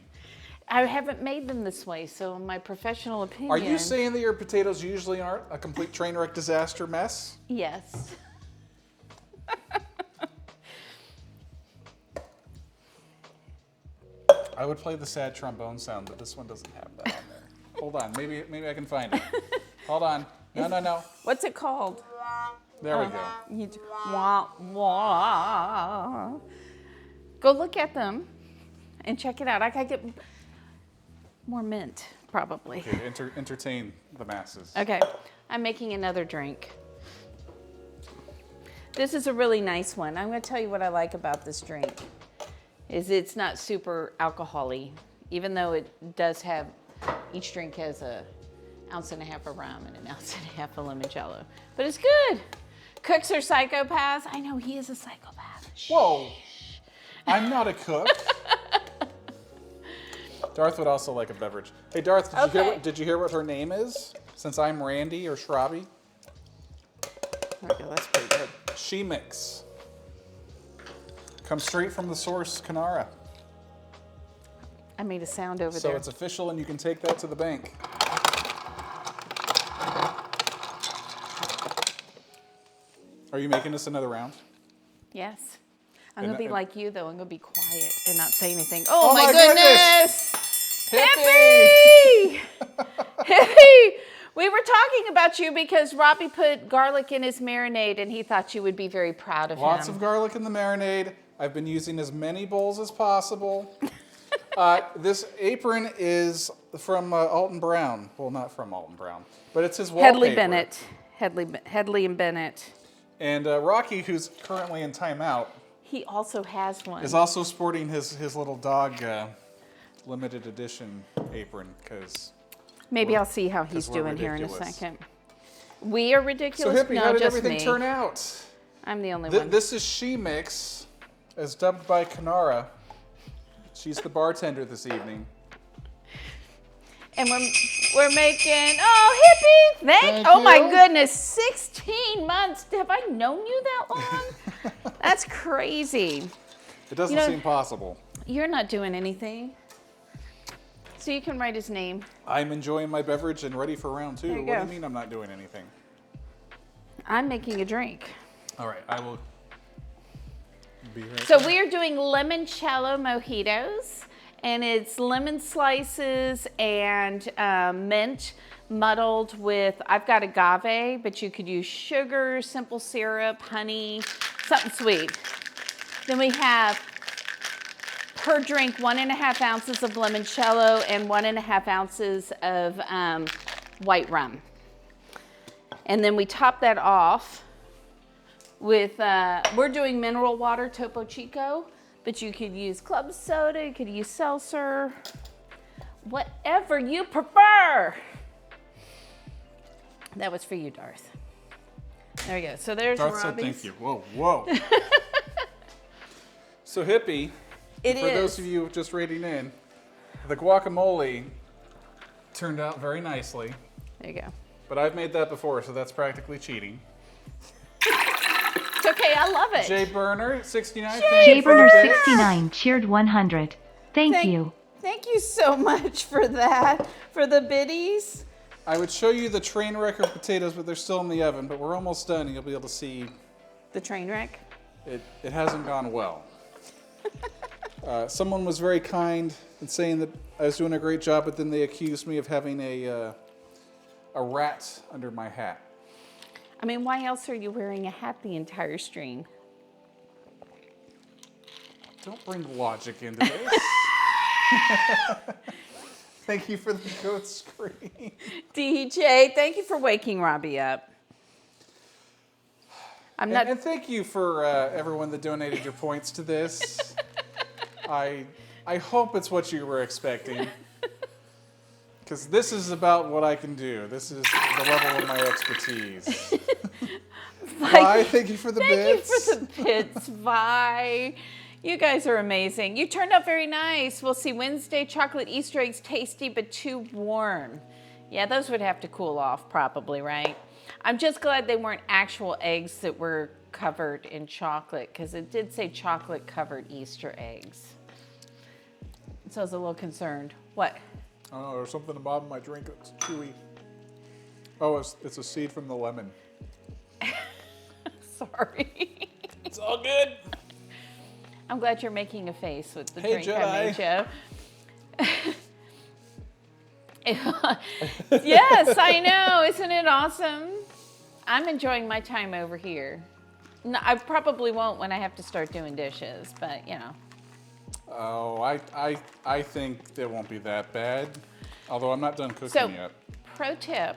I haven't made them this way, so in my professional opinion. Are you saying that your potatoes usually aren't a complete train wreck disaster mess? Yes. I would play the sad trombone sound, but this one doesn't have that on there. Hold on, maybe I can find it. Hold on. No. What's it called? There we go. Wah, wah. Go look at them and check it out. I gotta get more mint, probably. Okay, entertain the masses. Okay, I'm making another drink. This is a really nice one. I'm going to tell you what I like about this drink. Is it's not super alcohol-y, even though it does have, each drink has an ounce and a half of rum and an ounce and a half of limoncello. But it's good. Cooks are psychopaths. I know he is a psychopath. Whoa! I'm not a cook. Darth would also like a beverage. Hey, Darth, did you hear what her name is? Since I'm Randy or Robbie. Okay, that's pretty good. She Mix. Comes straight from the source, Kanara. I made a sound over So there. it's official, and you can take that to the bank. Are you making this another round? Yes. I'm And- going to be and- like you, though. I'm going to be quiet and not say anything. Oh, Oh my my goodness! Hippie! Hippie! Hippie! We were talking about you because Robbie put garlic in his marinade and he thought you would be very proud of Lots him. of garlic in the marinade. I've been using as many bowls as possible. This apron is from Alton Brown. Well, not from Alton Brown, but it's his wallpaper. Hedley Bennett. Hedley and Bennett. And Rocky, who's currently in timeout, He also has one. is also sporting his little dog limited edition apron because. Maybe I'll see how he's 'cause we're doing here in a ridiculous. second. We are So ridiculous. Hippie, no, how did just everything me. turn out? I'm the only one. This is She Mix, as dubbed by Kanara. She's the bartender this evening. And we're making, oh, Hippie, Thank oh my you. goodness, 16 months. Have I known you that long? That's crazy. It doesn't You know- seem possible. You're not doing anything. So you can write his name. I'm enjoying my beverage and ready for round 2. There you What do go. you mean I'm not doing anything? I'm making a drink. All right, I will be right So back. we are doing limoncello mojitos, and it's lemon slices and mint muddled with, I've got agave, but you could use sugar, simple syrup, honey, something sweet. Then we have, per drink, 1.5 ounces of limoncello and 1.5 ounces of white rum. And then we top that off with, we're doing mineral water, Topo Chico, but you could use club soda, you could use seltzer, whatever you prefer. That was for you, Darth. There we go. So there's Darth said Robbie's. thank you. Whoa, whoa. So Hippie, It for is. those of you just rating in, the guacamole turned out very nicely, There you go. but I've made that before, so that's practically cheating. It's okay. I love it. Jay Burner, 69. Jay Burner 69 cheered 100. Thank you. Thank you so much for that, for the biddies. I would show you the train wreck of potatoes, but they're still in the oven, but we're almost done, and you'll be able to see The train wreck. it hasn't gone well. Someone was very kind in saying that I was doing a great job, but then they accused me of having a rat under my hat. I mean, why else are you wearing a hat the entire stream? Don't bring logic into this. Thank you for the goat screen. DJ, thank you for waking Robbie up. I'm not. And thank you for everyone that donated your points to this. I hope it's what you were expecting. Because this is about what I can do. This is the level of my expertise. Bye. Thank you for the bits. Thank you for the bits. Bye. You guys are amazing. You turned out very nice. We'll see Wednesday chocolate Easter eggs, tasty but too warm. Yeah, those would have to cool off probably, right? I'm just glad they weren't actual eggs that were covered in chocolate, because it did say chocolate covered Easter eggs. So I was a little concerned. What? Oh, there's something about my drink that's chewy. Oh, it's a seed from the lemon. Sorry. It's all good. I'm glad you're making a face with the Hey, drink I Jedi. made you. Yes, I know. Isn't it awesome? I'm enjoying my time over here. No, I probably won't when I have to start doing dishes, but you know. Oh, I think it won't be that bad. Although I'm not done cooking So, yet. pro tip,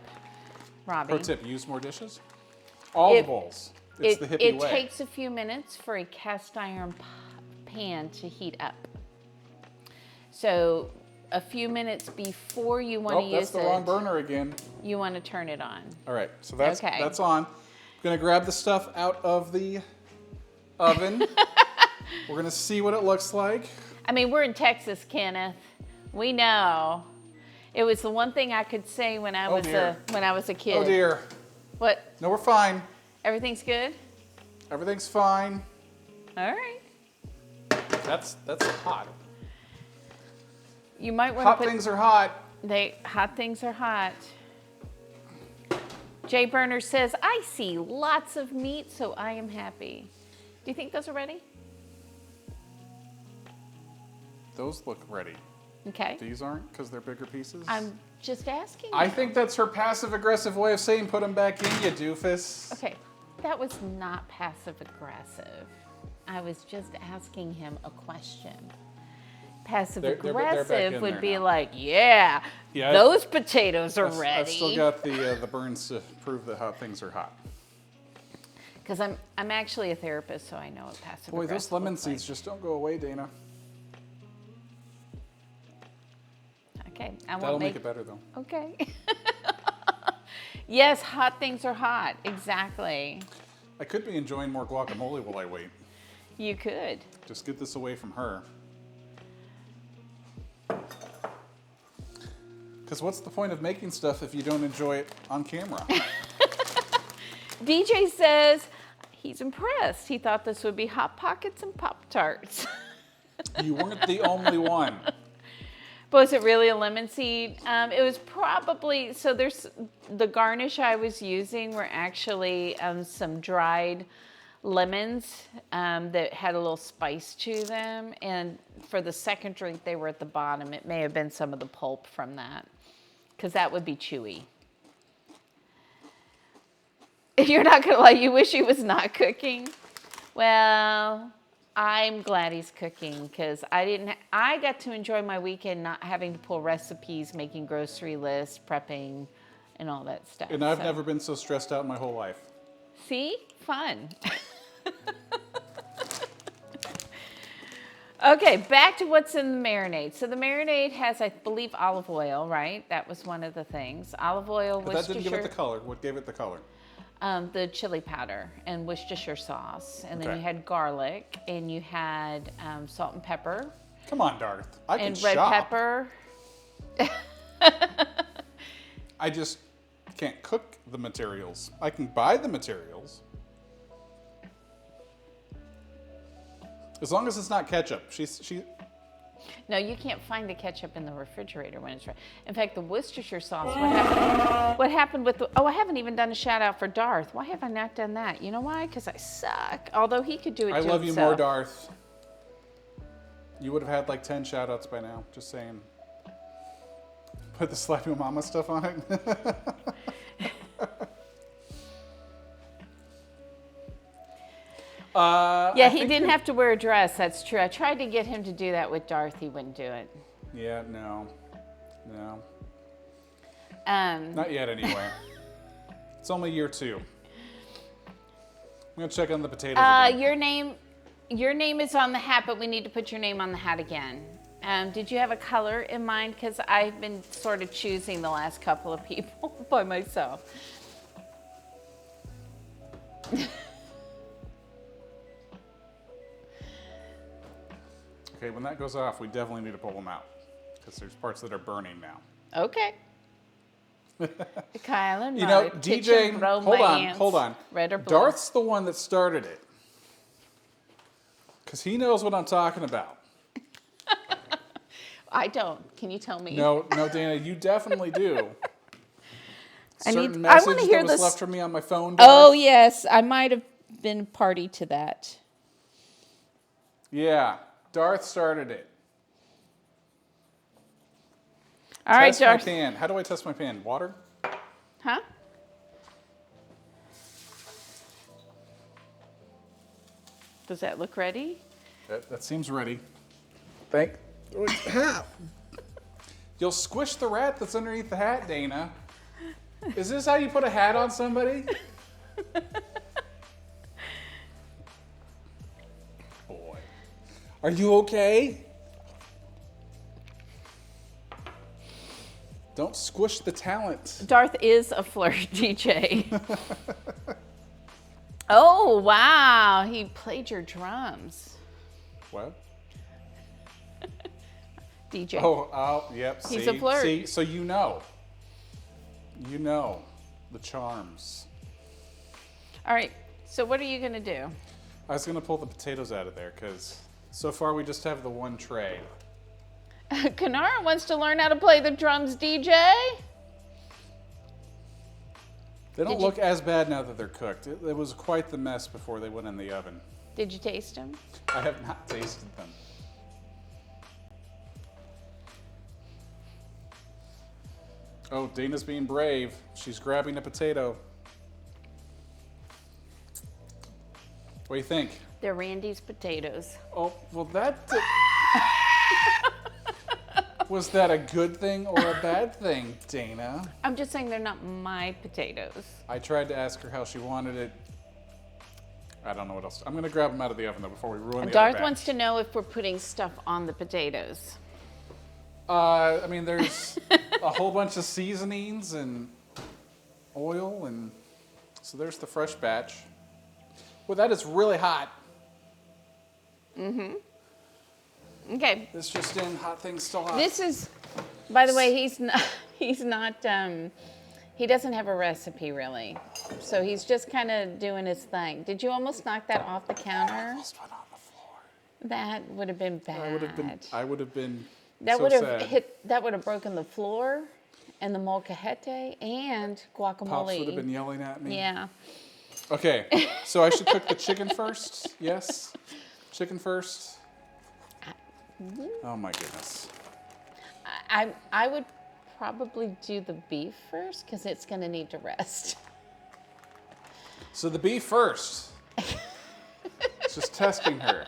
Robbie. Pro tip, use more dishes. All the It- bowls. It's the hippie It way. takes a few minutes for a cast iron pan to heat up. So a few minutes before you want to Oh, use that's the it, wrong burner again. you want to turn it on. All right, so that's Okay. that's on. I'm gonna grab the stuff out of the oven. We're gonna see what it looks like. I mean, we're in Texas, Kenneth. We know. It was the one thing I could say when I was dear. a kid. Oh dear. What? No, we're fine. Everything's good? Everything's fine. All right. That's hot. You might want Hot to put things are hot. hot things are hot. Jay Burner says, I see lots of meat, so I am happy. Do you think those are ready? Those look ready. Okay. These aren't because they're bigger pieces. I'm just asking. I think that's her passive-aggressive way of saying put them back in, you doofus. Okay, that was not passive aggressive. I was just asking him a question. Passive They're back aggressive in would there be now. like, yeah, Yeah, those potatoes are I've ready. still got the burns to prove that hot things are hot. Because I'm actually a therapist, so I know what passive Boy, aggressive those lemon looks like. seeds just don't go away, Dana. Okay, I That'll won't make it better, though. Okay. Yes, hot things are hot. Exactly. I could be enjoying more guacamole while I wait. You could. Just get this away from her. Because what's the point of making stuff if you don't enjoy it on camera? DJ says he's impressed. He thought this would be Hot Pockets and Pop-Tarts. You weren't the only one. But was it really a lemon seed? It was probably, so there's, the garnish I was using were actually some dried lemons that had a little spice to them. And for the second drink, they were at the bottom. It may have been some of the pulp from that, because that would be chewy. You're not gonna lie, you wish he was not cooking? Well, I'm glad he's cooking, because I got to enjoy my weekend not having to pull recipes, making grocery lists, prepping, and all that stuff. And I've never been so stressed out in my whole life. See? Fun. Okay, back to what's in the marinade. So the marinade has, I believe, olive oil, right? That was one of the things. Olive oil, But that didn't give it the color. What gave it the color? The chili powder and Worcestershire sauce. And then Okay. you had garlic, and you had salt and pepper. Come on, Darth. I can And red shop. pepper. I just can't cook the materials. I can buy the materials. As long as it's not ketchup. No, you can't find the ketchup in the refrigerator when it's right. In fact, the Worcestershire sauce, what happened with the, oh, I haven't even done a shout out for Darth. Why have I not done that? You know why? Because I suck. Although he could do it I to love you himself. more, Darth. You would have had like 10 shout outs by now. Just saying. Put the Slap Your Mama stuff on it. Yeah, he didn't have to wear a dress. That's true. I tried to get him to do that with Darth. He wouldn't do it. Yeah, no. Um, Not yet, anyway. It's only year 2. I'm gonna check on the potatoes again. your name is on the hat, but we need to put your name on the hat again. Did you have a color in mind? Because I've been sort of choosing the last couple of people by myself. Okay, when that goes off, we definitely need to pull them out. Because there's parts that are burning now. Okay. Kyle and You know, Mark, DJ, kitchen romance, hold on. red or blue. Darth's the one that started it. Because he knows what I'm talking about. I don't. Can you tell me? No, Dana, you definitely do. I Certain wanna message hear that was this. left from me on my phone. Oh, Darth. yes. I might have been party to that. Yeah, Darth started it. All right, Test my Darth. pan. How do I test my pan? Water? Huh? Does that look ready? That seems ready. You'll squish the rat that's underneath the hat, Dana. Is this how you put a hat on somebody? Boy. Are you okay? Don't squish the talent. Darth is a flirt DJ. Oh, wow. He played your drums. What? DJ. Oh, yep. He's see, a flirt. See, so you know. You know the charms. All right. So what are you going to do? I was going to pull the potatoes out of there because so far we just have the one tray. Kanara wants to learn how to play the drums, DJ. They don't look as bad now that they're cooked. It was quite the mess before they went in the oven. Did you taste them? I have not tasted them. Oh, Dana's being brave. She's grabbing a potato. What do you think? They're Randy's potatoes. Oh, well that... Was that a good thing or a bad thing, Dana? I'm just saying they're not my potatoes. I tried to ask her how she wanted it. I don't know what else. I'm going to grab them out of the oven, though, before we ruin the other Darth batch. wants to know if we're putting stuff on the potatoes. I mean, there's a whole bunch of seasonings and oil, and so there's the fresh batch. Well, that is really hot. Okay. This just in, hot things still hot. This is, by the way, he doesn't have a recipe really. So he's just kind of doing his thing. Did you almost knock that off the counter? Almost went on the floor. That would have been bad. I would have been That so would have sad. that would have broken the floor and the molcajete and guacamole. Pops would have been yelling at me. Yeah. Okay, so I should cook the chicken first? Yes? Chicken first? Oh my goodness. I would probably do the beef first because it's going to need to rest. So the beef first. Just testing her.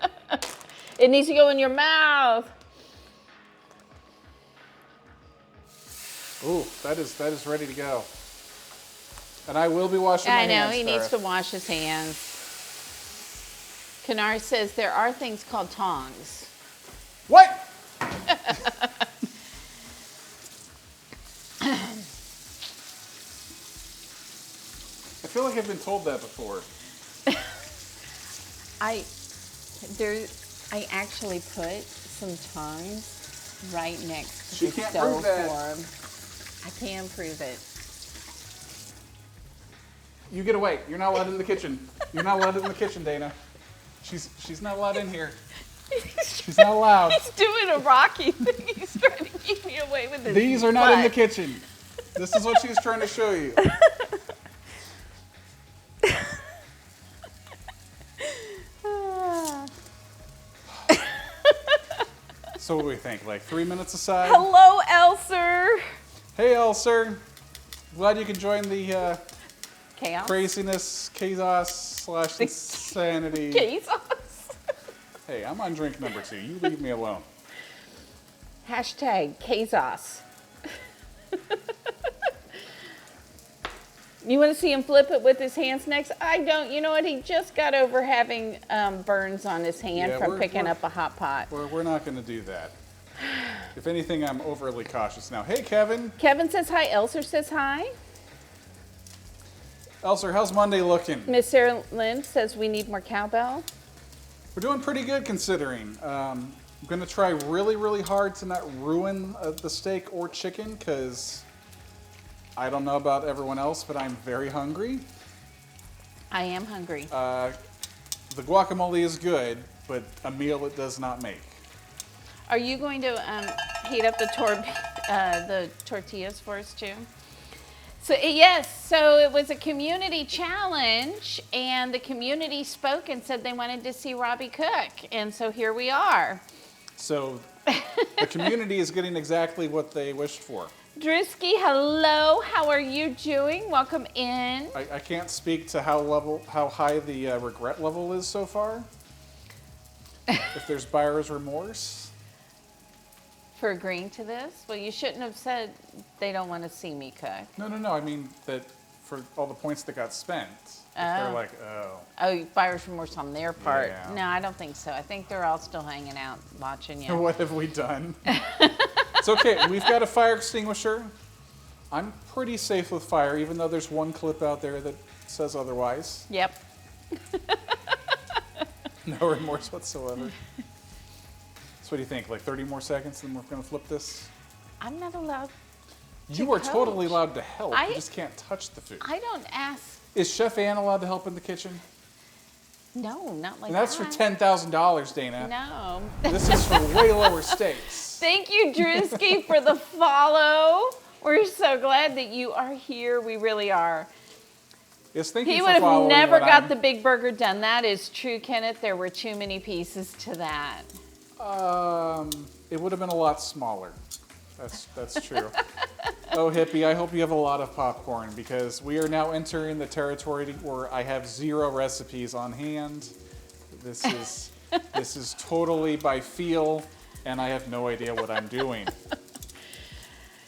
It needs to go in your mouth. Ooh, that is ready to go. And I will be washing my I know, hands. he needs to Tara. wash his hands. Kanar says there are things called tongs. What? I feel like I've been told that before. I actually put some tongs right next to She the can't stove prove that. for him. I can prove it. You get away. You're not allowed in the kitchen. You're not allowed in the kitchen, Dana. She's not allowed in here. She's not allowed. He's doing a Rocky thing. He's trying to keep me away with his These are not in the butt. kitchen. This is what she's trying to show you. So what do we think? Like 3 minutes aside? Hello, Elser. Hey, Elser. Glad you can join the Chaos. craziness, chaos / insanity. Chaos. Hey, I'm on drink number 2. You leave me alone. Hashtag Chaos. You want to see him flip it with his hands next? I don't. You know what? He just got over having burns on his hand Yeah, from we're- picking we're- up a hot pot. We're not going to do that. If anything, I'm overly cautious now. Hey, Kevin. Kevin says hi. Elser says hi. Elser, how's Monday looking? Miss Sarah Lynn says we need more cowbell. We're doing pretty good considering. I'm going to try really, really hard to not ruin the steak or chicken because I don't know about everyone else, but I'm very hungry. I am hungry. The guacamole is good, but a meal it does not make. Are you going to heat up the tortillas for us too? So yes, so it was a community challenge, and the community spoke and said they wanted to see Robbie cook, and so here we are. So the community is getting exactly what they wished for. Drusky, hello. How are you doing? Welcome in. I can't speak to how high the regret level is so far. If there's buyer's remorse. For agreeing to this? Well, you shouldn't have said they don't want to see me cook. No. I mean that for all the points that got spent. If they're like, oh. Oh, buyer's remorse on their part. Yeah. No, I don't think so. I think they're all still hanging out watching you. What have we done? It's okay. We've got a fire extinguisher. I'm pretty safe with fire, even though there's one clip out there that says otherwise. Yep. No remorse whatsoever. So what do you think? Like 30 more seconds, and we're going to flip this? I'm not allowed. You are totally coach. allowed to help. I- You just can't touch the food. I don't ask. Is Chef Ann allowed to help in the kitchen? No, not like And that's for that. $10,000, Dana. No. This is for way lower stakes. Thank you, Drewski, for the follow. We're so glad that you are here. We really are. Yes, thank you He for would have following never what got I'm- the big burger done. That is true, Kenneth. There were too many pieces to that. It would have been a lot smaller. That's true. Oh, hippie, I hope you have a lot of popcorn because we are now entering the territory where I have 0 recipes on hand. This is totally by feel, and I have no idea what I'm doing.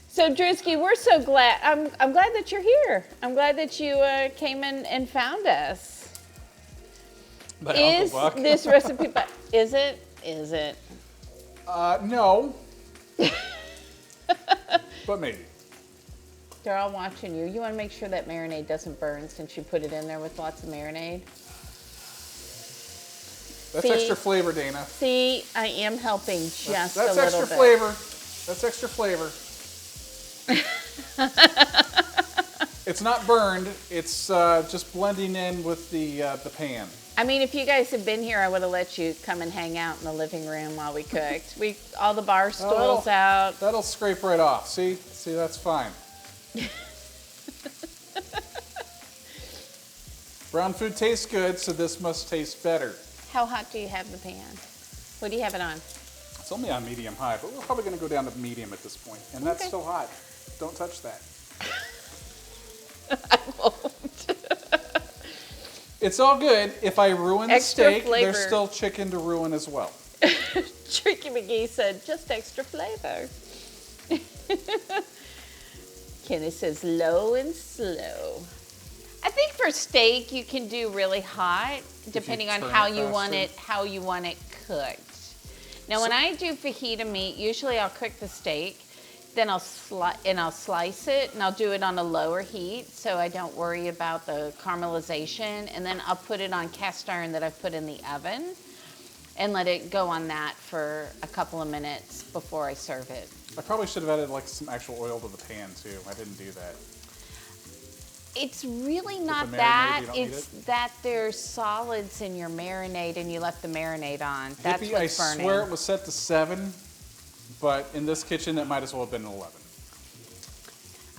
So, Drewski, we're so glad. I'm glad that you're here. I'm glad that you came in and found us. But Is Uncle Buck? this recipe? Is it? Is it? No. but maybe. They're all watching you. You want to make sure that marinade doesn't burn since you put it in there with lots of marinade. That's See? extra flavor, Dana. See, I am helping just That's a little extra bit. flavor. That's extra flavor. It's not burned. It's just blending in with the pan. I mean, if you guys had been here, I would have let you come and hang out in the living room while we cooked. All the bar stools out. That'll scrape right off. See, that's fine. Brown food tastes good, so this must taste better. How hot do you have the pan? What do you have it on? It's only on medium high, but we're probably going to go down to medium at this point. And that's Okay. still hot. Don't touch that. I won't. It's all good. If I ruin the Extra steak, flavor. there's still chicken to ruin as well. Tricky McGee said, just extra flavor. Kenny says, low and slow. I think for steak, you can do really hot, depending on turn how it you want faster. it cooked. Now, when I do fajita meat, usually I'll cook the steak, then I'll slice it, and I'll do it on a lower heat, so I don't worry about the caramelization, and then I'll put it on cast iron that I've put in the oven, and let it go on that for a couple of minutes before I serve it. I probably should have added like some actual oil to the pan too. I didn't do that. It's really not the marinade, that. you don't need It's that there's solids in your marinade and you left the marinade on. That's Hippie, what's I burning. swear it was set to 7, but in this kitchen it might as well have been 11.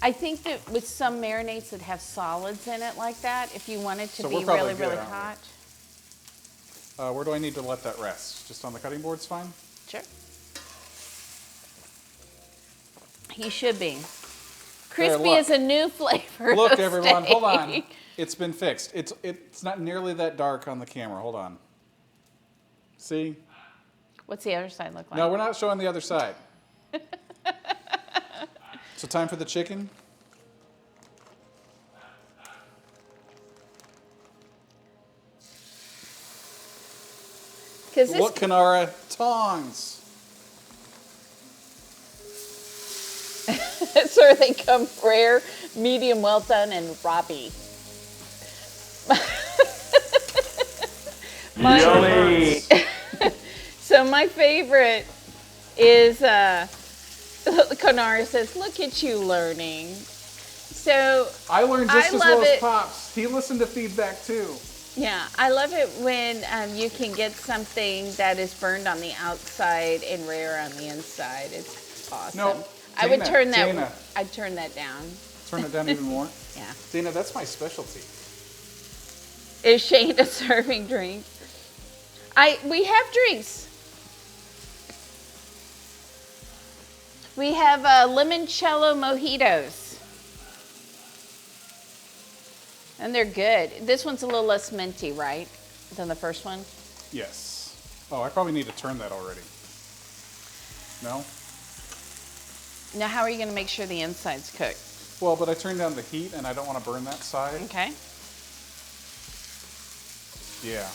I think that with some marinades that have solids in it like that, if you want it to So be we're probably really, good, really aren't we? hot. Where do I need to let that rest? Just on the cutting board's fine? Sure. You should be. Crispy look. is a new flavor. Look, of everyone, hold on. steak. It's been fixed. It's not nearly that dark on the camera. Hold on. See? What's the other side look like? No, we're not showing the other side. So time for the chicken. Because this Look, Kanara, tongs. Sir, they come rare, medium well done, and Robbie. Yummy. So my favorite is, Conara says, look at you learning. So, I learned just I as well love as it. Pops. He listened to feedback too. yeah, I love it when you can get something that is burned on the outside and rare on the inside. It's awesome. No, I would Dana, turn that. Dana. I'd turn that down. Turn it down even more. Yeah. Dana, that's my specialty. Is Shane a serving drink? We have drinks. We have limoncello mojitos. And they're good. This one's a little less minty, right, than the first one? Yes. Oh, I probably need to turn that already. No? Now, how are you going to make sure the inside's cooked? Well, but I turned down the heat and I don't want to burn that side. Okay. Yeah.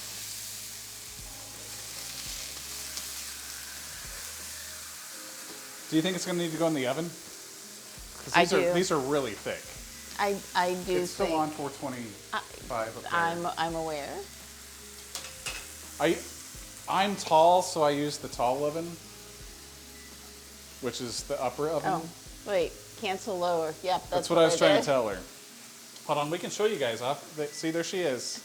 Do you think it's going to need to go in the oven? 'Cause I do. These are really thick. I do It's still think on 425 up there. I'm aware. I'm tall, so I use the tall oven, which is the upper oven. Oh, wait, cancel lower. Yep, That's what I was trying to tell. tell her. Hold on, we can show you guys off. See, there she is.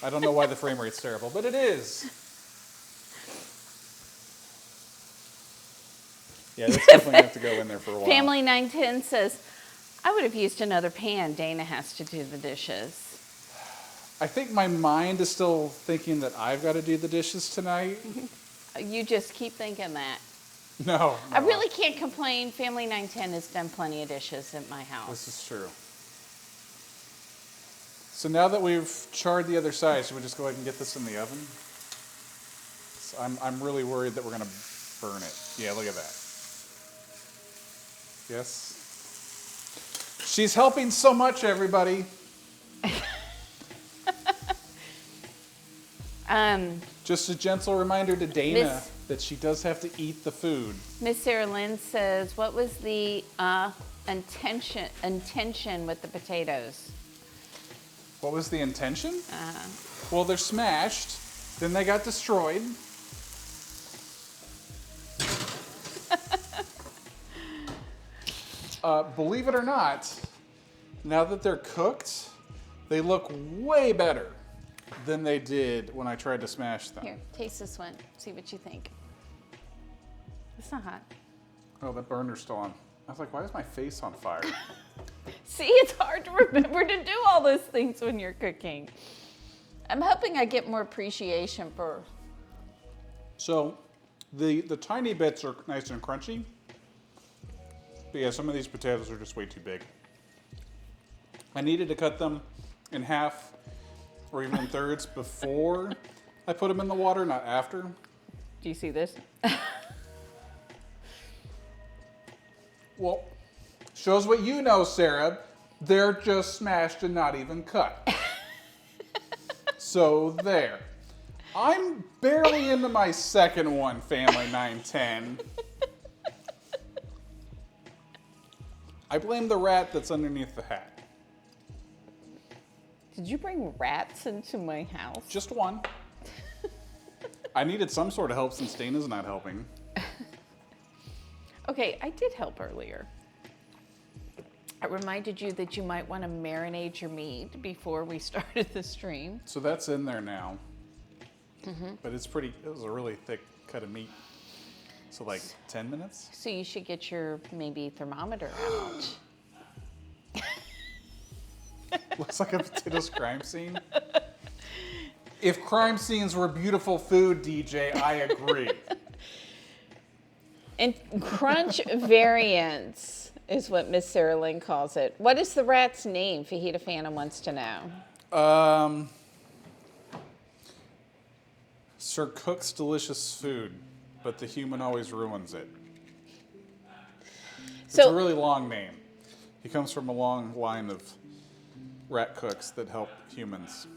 I don't know why the frame rate's terrible, but it is. Yeah, that's definitely going to have to go in there for a while. Family 910 says, I would have used another pan. Dana has to do the dishes. I think my mind is still thinking that I've got to do the dishes tonight. You just keep thinking that. No. I really can't complain. Family 910 has done plenty of dishes at my house. This is true. So now that we've charred the other side, should we just go ahead and get this in the oven? So I'm really worried that we're going to burn it. Yeah, look at that. Yes? She's helping so much, everybody. Just a gentle reminder to Dana Miss- that she does have to eat the food. Miss Sarah Lynn says, what was the intention with the potatoes? What was the intention? Well, they're smashed, then they got destroyed. Believe it or not, now that they're cooked, they look way better than they did when I tried to smash them. Here, taste this one. See what you think. It's not hot. Oh, that burner's still on. I was like, why is my face on fire? See, it's hard to remember to do all those things when you're cooking. I'm hoping I get more appreciation for. So, the tiny bits are nice and crunchy. But yeah, some of these potatoes are just way too big. I needed to cut them in half or even in thirds before I put them in the water, not after. Do you see this? Well, shows what you know, Sarah. They're just smashed and not even cut. So there. I'm barely into my second one, Family 910. I blame the rat that's underneath the hat. Did you bring rats into my house? Just one. I needed some sort of help since Dana's not helping. Okay, I did help earlier. I reminded you that you might want to marinate your meat before we started the stream. So that's in there now. But it was a really thick cut of meat. So like 10 minutes? So you should get your maybe thermometer out. Looks like a potatoes crime scene. If crime scenes were beautiful food, DJ, I agree. And crunch variants is what Miss Sarah Lynn calls it. What is the rat's name? Fajita Phantom wants to know. Sir cooks delicious food, but the human always ruins it. It's a really long name. He comes from a long line of rat cooks that help humans.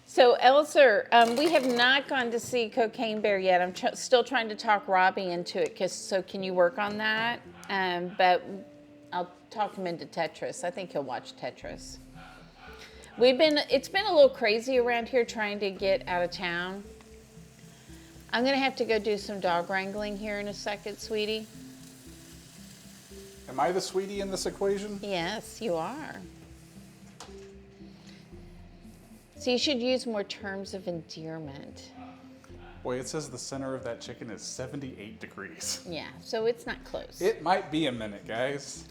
So, Elser, we have not gone to see Cocaine Bear yet. I'm still trying to talk Robbie into it. So can you work on that? But I'll talk him into Tetris. I think he'll watch Tetris. It's been a little crazy around here trying to get out of town. I'm going to have to go do some dog wrangling here in a second, sweetie. Am I the sweetie in this equation? Yes, you are. So you should use more terms of endearment. Boy, it says the center of that chicken is 78 degrees. Yeah, so it's not close. It might be a minute, guys.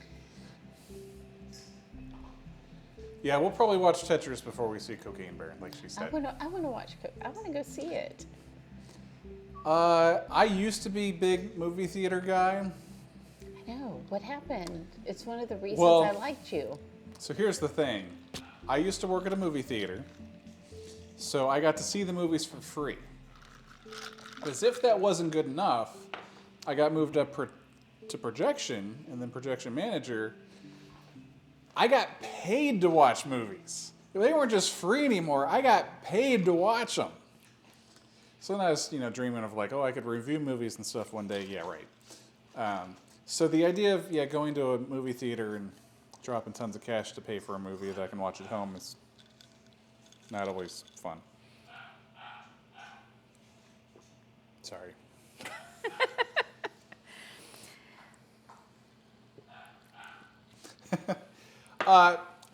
Yeah, we'll probably watch Tetris before we see Cocaine Bear, like she said. I want to watch. I want to go see it. I used to be big movie theater guy. I know. What happened? It's one of the reasons Well, I liked you. So here's the thing. I used to work at a movie theater, so I got to see the movies for free. As if that wasn't good enough, I got moved up to projection, and then projection manager. I got paid to watch movies. They weren't just free anymore. I got paid to watch them. So then I was, dreaming of like, oh, I could review movies and stuff one day. Yeah, right. So the idea of going to a movie theater and dropping tons of cash to pay for a movie that I can watch at home is not always fun. Sorry.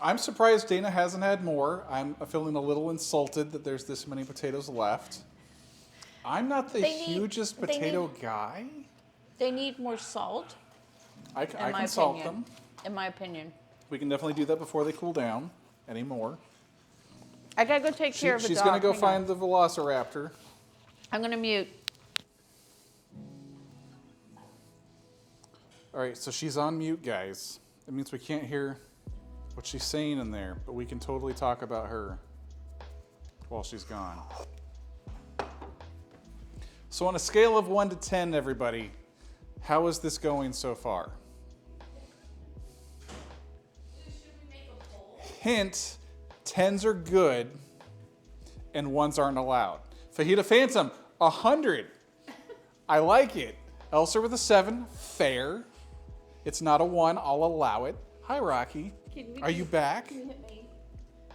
I'm surprised Dana hasn't had more. I'm feeling a little insulted that there's this many potatoes left. I'm not the hugest potato guy. They need more salt. I can salt them. In my opinion. We can definitely do that before they cool down anymore. I gotta go take care of a dog. She's gonna go find the velociraptor. I'm gonna mute. All right, so she's on mute, guys. That means we can't hear what she's saying in there, but we can totally talk about her while she's gone. So on a scale of 1 to 10, everybody, how is this going so far? Hint, 10s are good, and ones aren't allowed. Fajita Phantom, 100. I like it. Elser with a 7, fair. It's not a 1, I'll allow it. Hi, Rocky. Are you back? Can you hit me?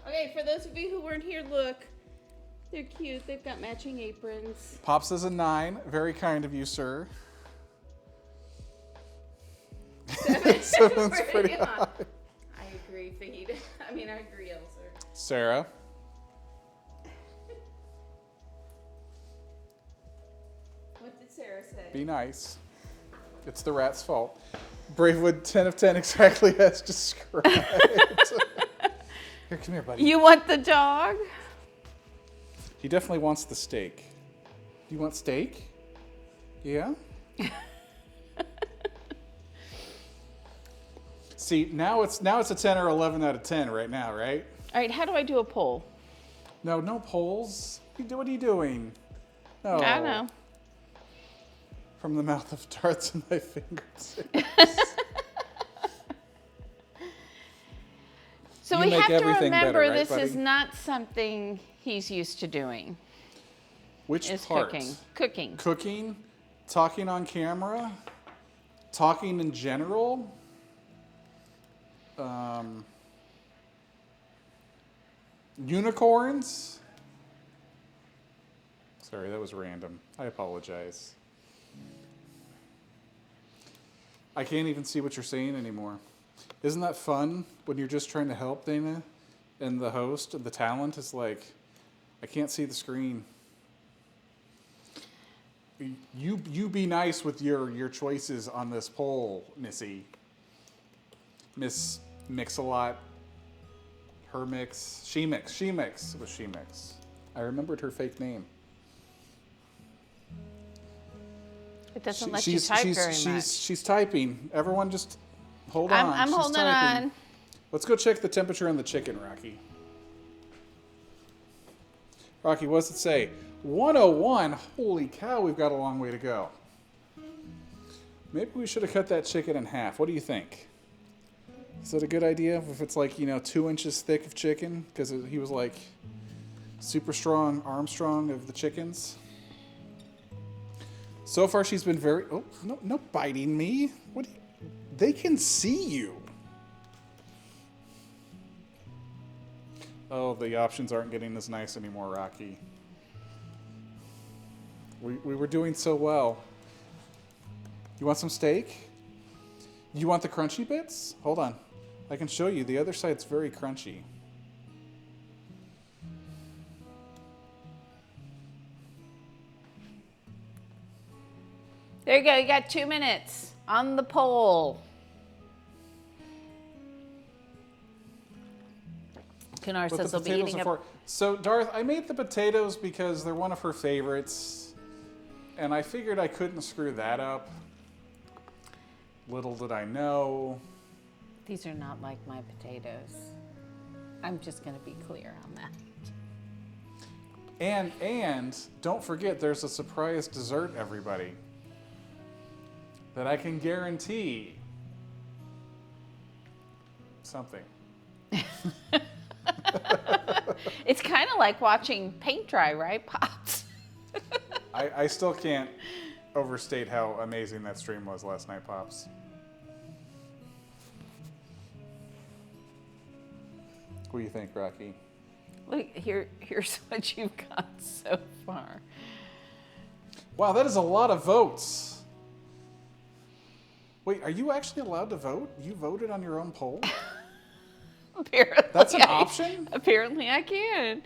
Okay, for those of you who weren't here, look. They're cute. They've got matching aprons. Pops is a 9. Very kind of you, sir. 7's pretty high. I agree, Fajita. I agree, Elser. Sarah. What did Sarah say? Be nice. It's the rat's fault. Bravewood 10 of 10 exactly as described. Here, come here, buddy. You want the dog? He definitely wants the steak. You want steak? Yeah? See, now it's a 10 or 11 out of 10 right now, right? All right, how do I do a poll? No polls. What are you doing? No. I know. From the mouth of darts in my fingertips. So You we make have to everything remember better, right, this buddy? is not something he's used to doing. Which Is part? Cooking. Cooking, talking on camera, talking in general. Unicorns. Sorry, that was random. I apologize. I can't even see what you're saying anymore. Isn't that fun when you're just trying to help, Dana? And the host, the talent is like, I can't see the screen. You be nice with your choices on this poll, Missy. Miss Mix-a-Lot. Her Mix. She Mix. It was She Mix. I remembered her fake name. It doesn't let you type very much. She's typing. Everyone just hold on. I'm She's holding typing. on. Let's go check the temperature on the chicken, Rocky. Rocky, what does it say? 101. Holy cow, we've got a long way to go. Maybe we should have cut that chicken in half. What do you think? Is that a good idea? If it's like, 2 inches thick of chicken? Because he was like super strong, Armstrong of the chickens. So far, she's been very... Oh, no biting me. They can see you. Oh, the options aren't getting as nice anymore, Rocky. We were doing so well. You want some steak? You want the crunchy bits? Hold on. I can show you. The other side's very crunchy. There you go. You got 2 minutes on the poll. Kunar says they'll be eating up. So, Darth, I made the potatoes because they're one of her favorites. And I figured I couldn't screw that up. Little did I know. These are not like my potatoes. I'm just going to be clear on that. And don't forget, there's a surprise dessert, everybody, that I can guarantee something. It's kind of like watching paint dry, right, Pops? I still can't overstate how amazing that stream was last night, Pops. What do you think, Rocky? Look, here's what you've got so far. Wow, that is a lot of votes. Wait, are you actually allowed to vote? You voted on your own poll? Apparently, That's an option? Apparently I can.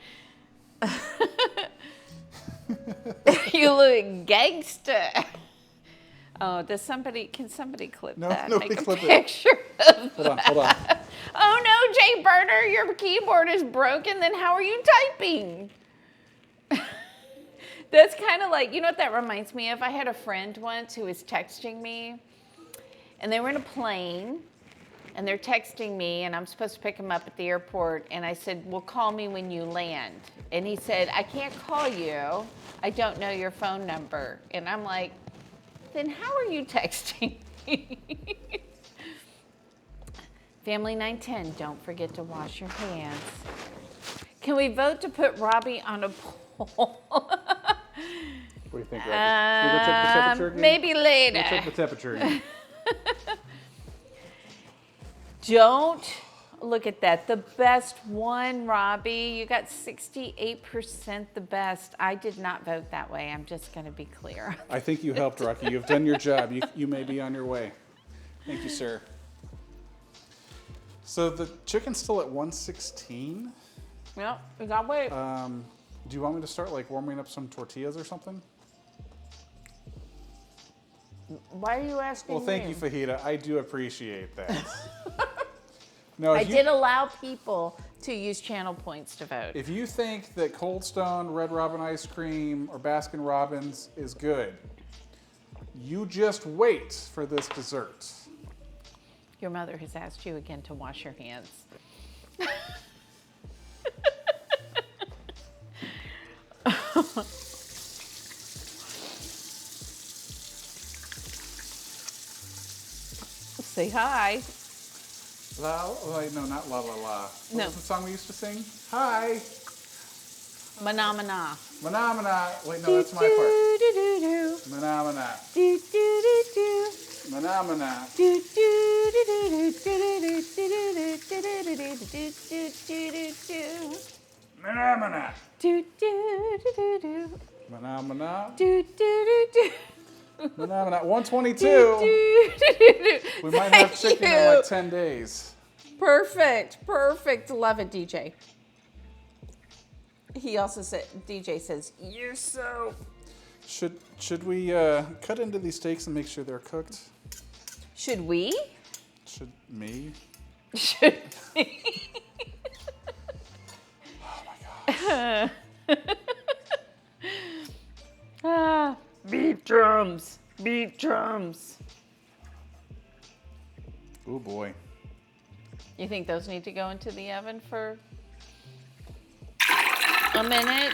You look gangsta. Oh, can somebody clip that? No, Make a clip it. picture of Hold on. Oh no, Jay Burner, your keyboard is broken. Then how are you typing? That's kind of like, you know what that reminds me of? I had a friend once who was texting me, and they were in a plane, and they're texting me, and I'm supposed to pick them up at the airport, and I said, well, call me when you land. And he said, I can't call you. I don't know your phone number. And I'm like, then how are you texting me? Family 910, don't forget to wash your hands. Can we vote to put Robbie on a poll? What do you think, Robbie? Should we go check the temperature again? Maybe later. We'll check the temperature again. Don't look at that. The best one, Robbie. You got 68% the best. I did not vote that way. I'm just going to be clear. I think you helped, Rocky. You've done your job. You may be on your way. Thank you, sir. So the chicken's still at 116. Well, we got to wait. Do you want me to start like warming up some tortillas or something? Why are you asking Well, thank me? you, Fajita. I do appreciate that. No, I did allow people to use channel points to vote. If you think that Cold Stone, Red Robin ice cream, or Baskin Robbins is good, you just wait for this dessert. Your mother has asked you again to wash your hands. Say hi. Wait, no, not la la la. What No. was the song we used to sing? Hi. Mana mana. Mana mana. Wait, no, that's my part. Mana mana. Mana mana. Mana mana. Mana mana. Mana mana. 122. We might have chicken in like 10 days. Perfect, perfect. Love it, DJ. He also said, DJ says, you're so. Should we cut into these steaks and make sure they're cooked? Should we? Should me? Should we? Oh my gosh. Beat drums, beat drums. Oh boy. You think those need to go into the oven for a minute?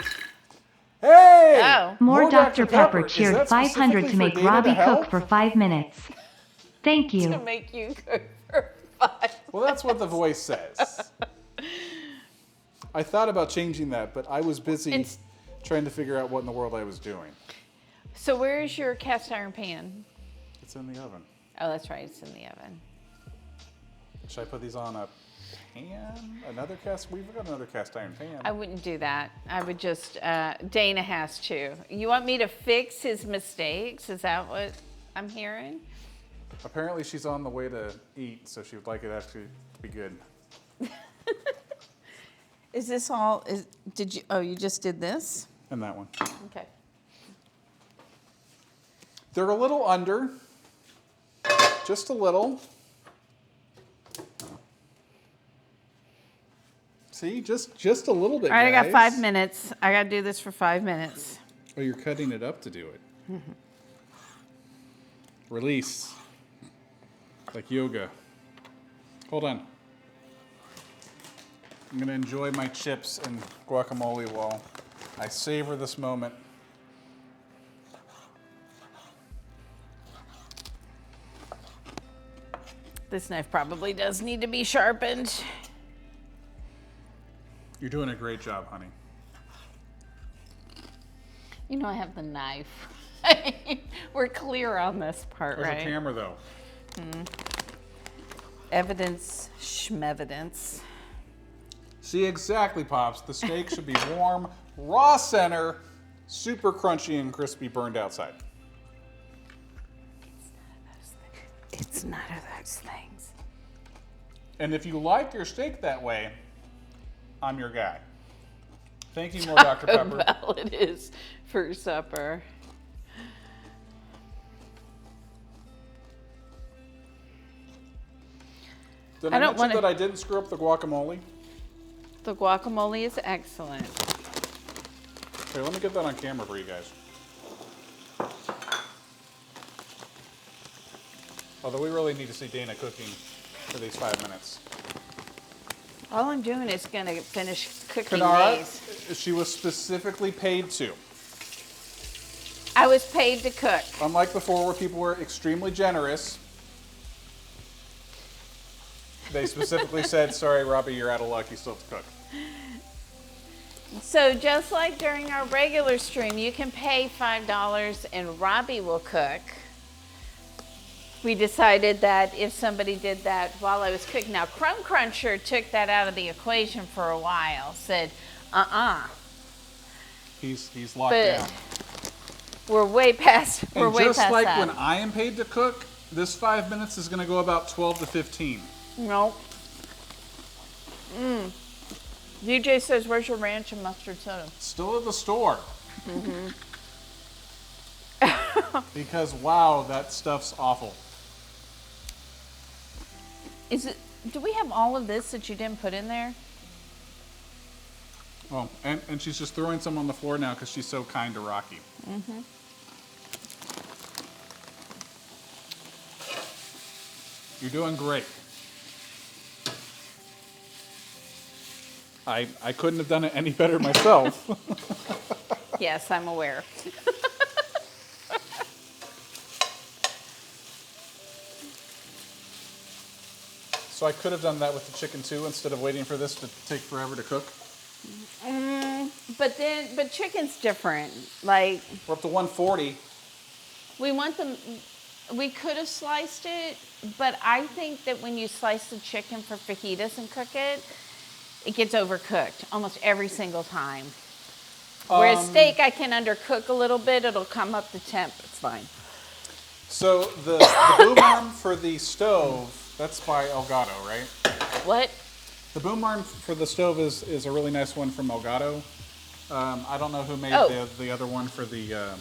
Hey! Oh. More Dr. Pepper Is cheered that 500 specifically to make for Dana Robbie to help? cook for 5 minutes. Thank To you. make you cook for 5. Well, that's what the voice says. I thought about changing that, but I was busy trying to figure out what in the world I was doing. So where is your cast iron pan? It's in the oven. Oh, that's right, it's in the oven. Should I put these on a pan? We've got another cast iron pan. I wouldn't do that. I would just, Dana has to. You want me to fix his mistakes? Is that what I'm hearing? Apparently she's on the way to eat, so she would like it actually to be good. Is this all, you just did this? And that one. Okay. They're a little under. Just a little. See, just a little bit, All right, I got guys. 5 minutes. I got to do this for 5 minutes. Oh, you're cutting it up to do it. Release. Like yoga. Hold on. I'm going to enjoy my chips and guacamole while I savor this moment. This knife probably does need to be sharpened. You're doing a great job, honey. You know I have the knife. We're clear on this part, There's right? a camera, though. Evidence, schmevidence. See, exactly, Pops. The steak should be warm, raw center, super crunchy and crispy, burned outside. It's none of those things. And if you like your steak that way, I'm your guy. Thank you, more Dr. Pepper. Well, it is for supper. Did I I don't mention wanna- that I didn't screw up the guacamole? The guacamole is excellent. Okay, let me get that on camera for you guys. Although we really need to see Dana cooking for these 5 minutes. All I'm doing is going to finish cooking Kanara, these. she was specifically paid to. I was paid to cook. Unlike before where people were extremely generous, they specifically said, sorry, Robbie, you're out of luck, you still have to cook. So just like during our regular stream, you can pay $5 and Robbie will cook. We decided that if somebody did that while I was cooking, now Crumb Cruncher took that out of the equation for a while, said, He's locked but down. we're way past, we're And way just past like that. when I am paid to cook, this 5 minutes is going to go about 12 to 15. Nope. DJ says, where's your ranch and mustard soda? Still at the store. Because, wow, that stuff's awful. Is it, do we have all of this that you didn't put in there? Oh, and she's just throwing some on the floor now because she's so kind to Rocky. You're doing great. I couldn't have done it any better myself. Yes, I'm aware. So I could have done that with the chicken too instead of waiting for this to take forever to cook. But chicken's different. Like, We're up to 140. we want them, we could have sliced it, but I think that when you slice the chicken for fajitas and cook it, it gets overcooked almost every single time. Whereas steak, I can undercook a little bit, it'll come up to temp, it's fine. So the boom arm for the stove, that's by Elgato, right? What? The boom arm for the stove is a really nice one from Elgato. I don't know who made the other one for the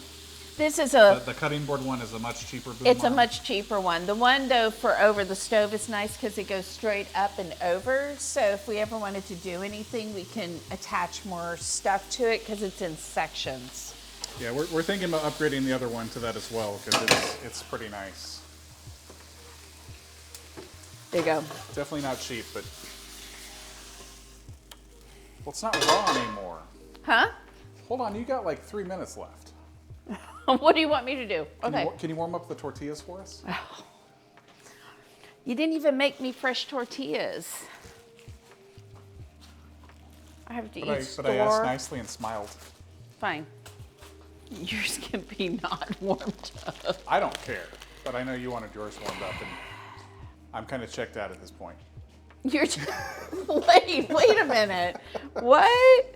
This is a, the cutting board one is a much cheaper boom it's a arm. much cheaper one. The one though for over the stove is nice because it goes straight up and over. So if we ever wanted to do anything, we can attach more stuff to it because it's in sections. Yeah, we're thinking about upgrading the other one to that as well because it's pretty nice. There you go. Definitely not cheap, but well, it's not raw anymore. Huh? Hold on, you got like 3 minutes left. What do you want me to do? Okay. Can you warm up the tortillas for us? You didn't even make me fresh tortillas. I have to eat store. But I asked nicely and smiled. Fine. Yours can be not warmed up. I don't care, but I know you wanted yours warmed up, and I'm kind of checked out at this point. You're wait a minute. What?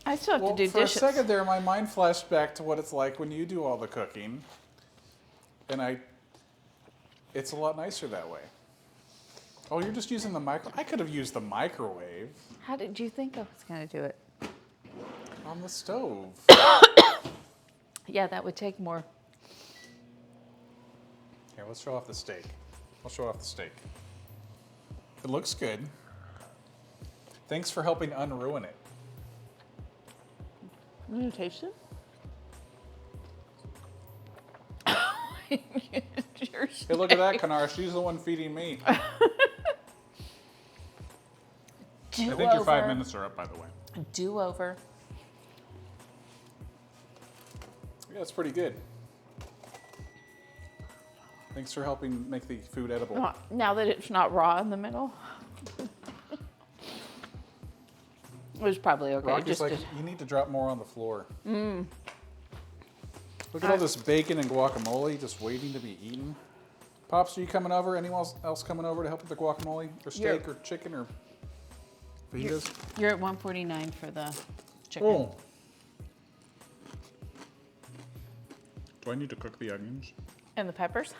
I still have to do for dishes. a second there, my mind flashed back to what it's like when you do all the cooking, and it's a lot nicer that way. Oh, you're just using the I could have used the microwave How did you think I was going to do it? on the stove. Yeah, that would take more. Here, let's show off the steak. I'll show off the steak. It looks good. Thanks for helping unruin it. You want to taste it? Hey, look at that, Kanar. She's the one feeding me. I think your 5 minutes are up, by the way. Do over. Yeah, it's pretty good. Thanks for helping make the food edible. Now that it's not raw in the middle. It was probably okay. Rocky's like, you need to drop more on the floor. Look at all this bacon and guacamole just waiting to be eaten. Pops, are you coming over? Anyone else coming over to help with the guacamole? Or steak or chicken or fajitas? You're at 149 for the chicken. Oh. Do I need to cook the onions? And the peppers?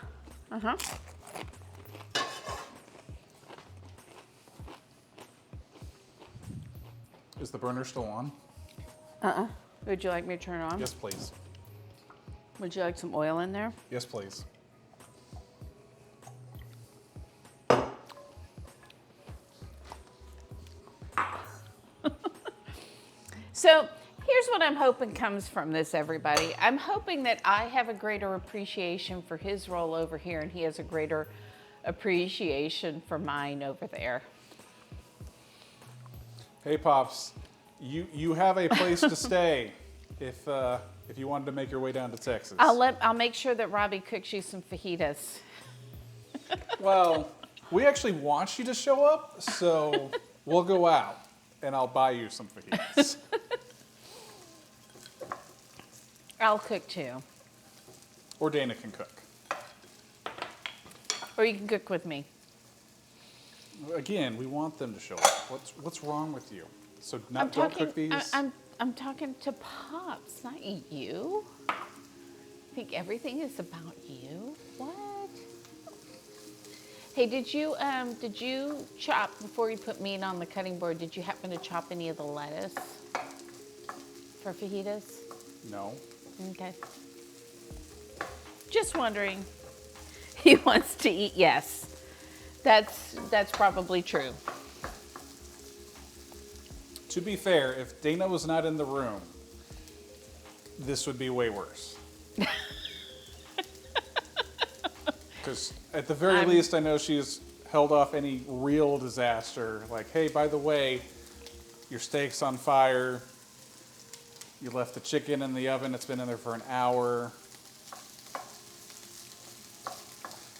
Uh-huh. Is the burner still on? Uh-uh. Would you like me to turn it on? Yes, please. Would you like some oil in there? Yes, please. So here's what I'm hoping comes from this, everybody. I'm hoping that I have a greater appreciation for his role over here and he has a greater appreciation for mine over there. Hey, Pops, you have a place to stay if you wanted to make your way down to Texas. I'll make sure that Robbie cooks you some fajitas. Well, we actually want you to show up, so we'll go out. and I'll buy you some fajitas. I'll cook too. Or Dana can cook. Or you can cook with me. Again, we want them to show up. What's wrong with you? So don't cook these? I'm talking to Pops, not you. I think everything is about you. What? Hey, did you chop before you put meat on the cutting board? Did you happen to chop any of the lettuce for fajitas? No. Okay. Just wondering. He wants to eat. Yes, that's probably true. To be fair, if Dana was not in the room, this would be way worse. Because at the very least, I know she's held off any real disaster. Like, hey, by the way, your steak's on fire. You left the chicken in the oven. It's been in there for an hour.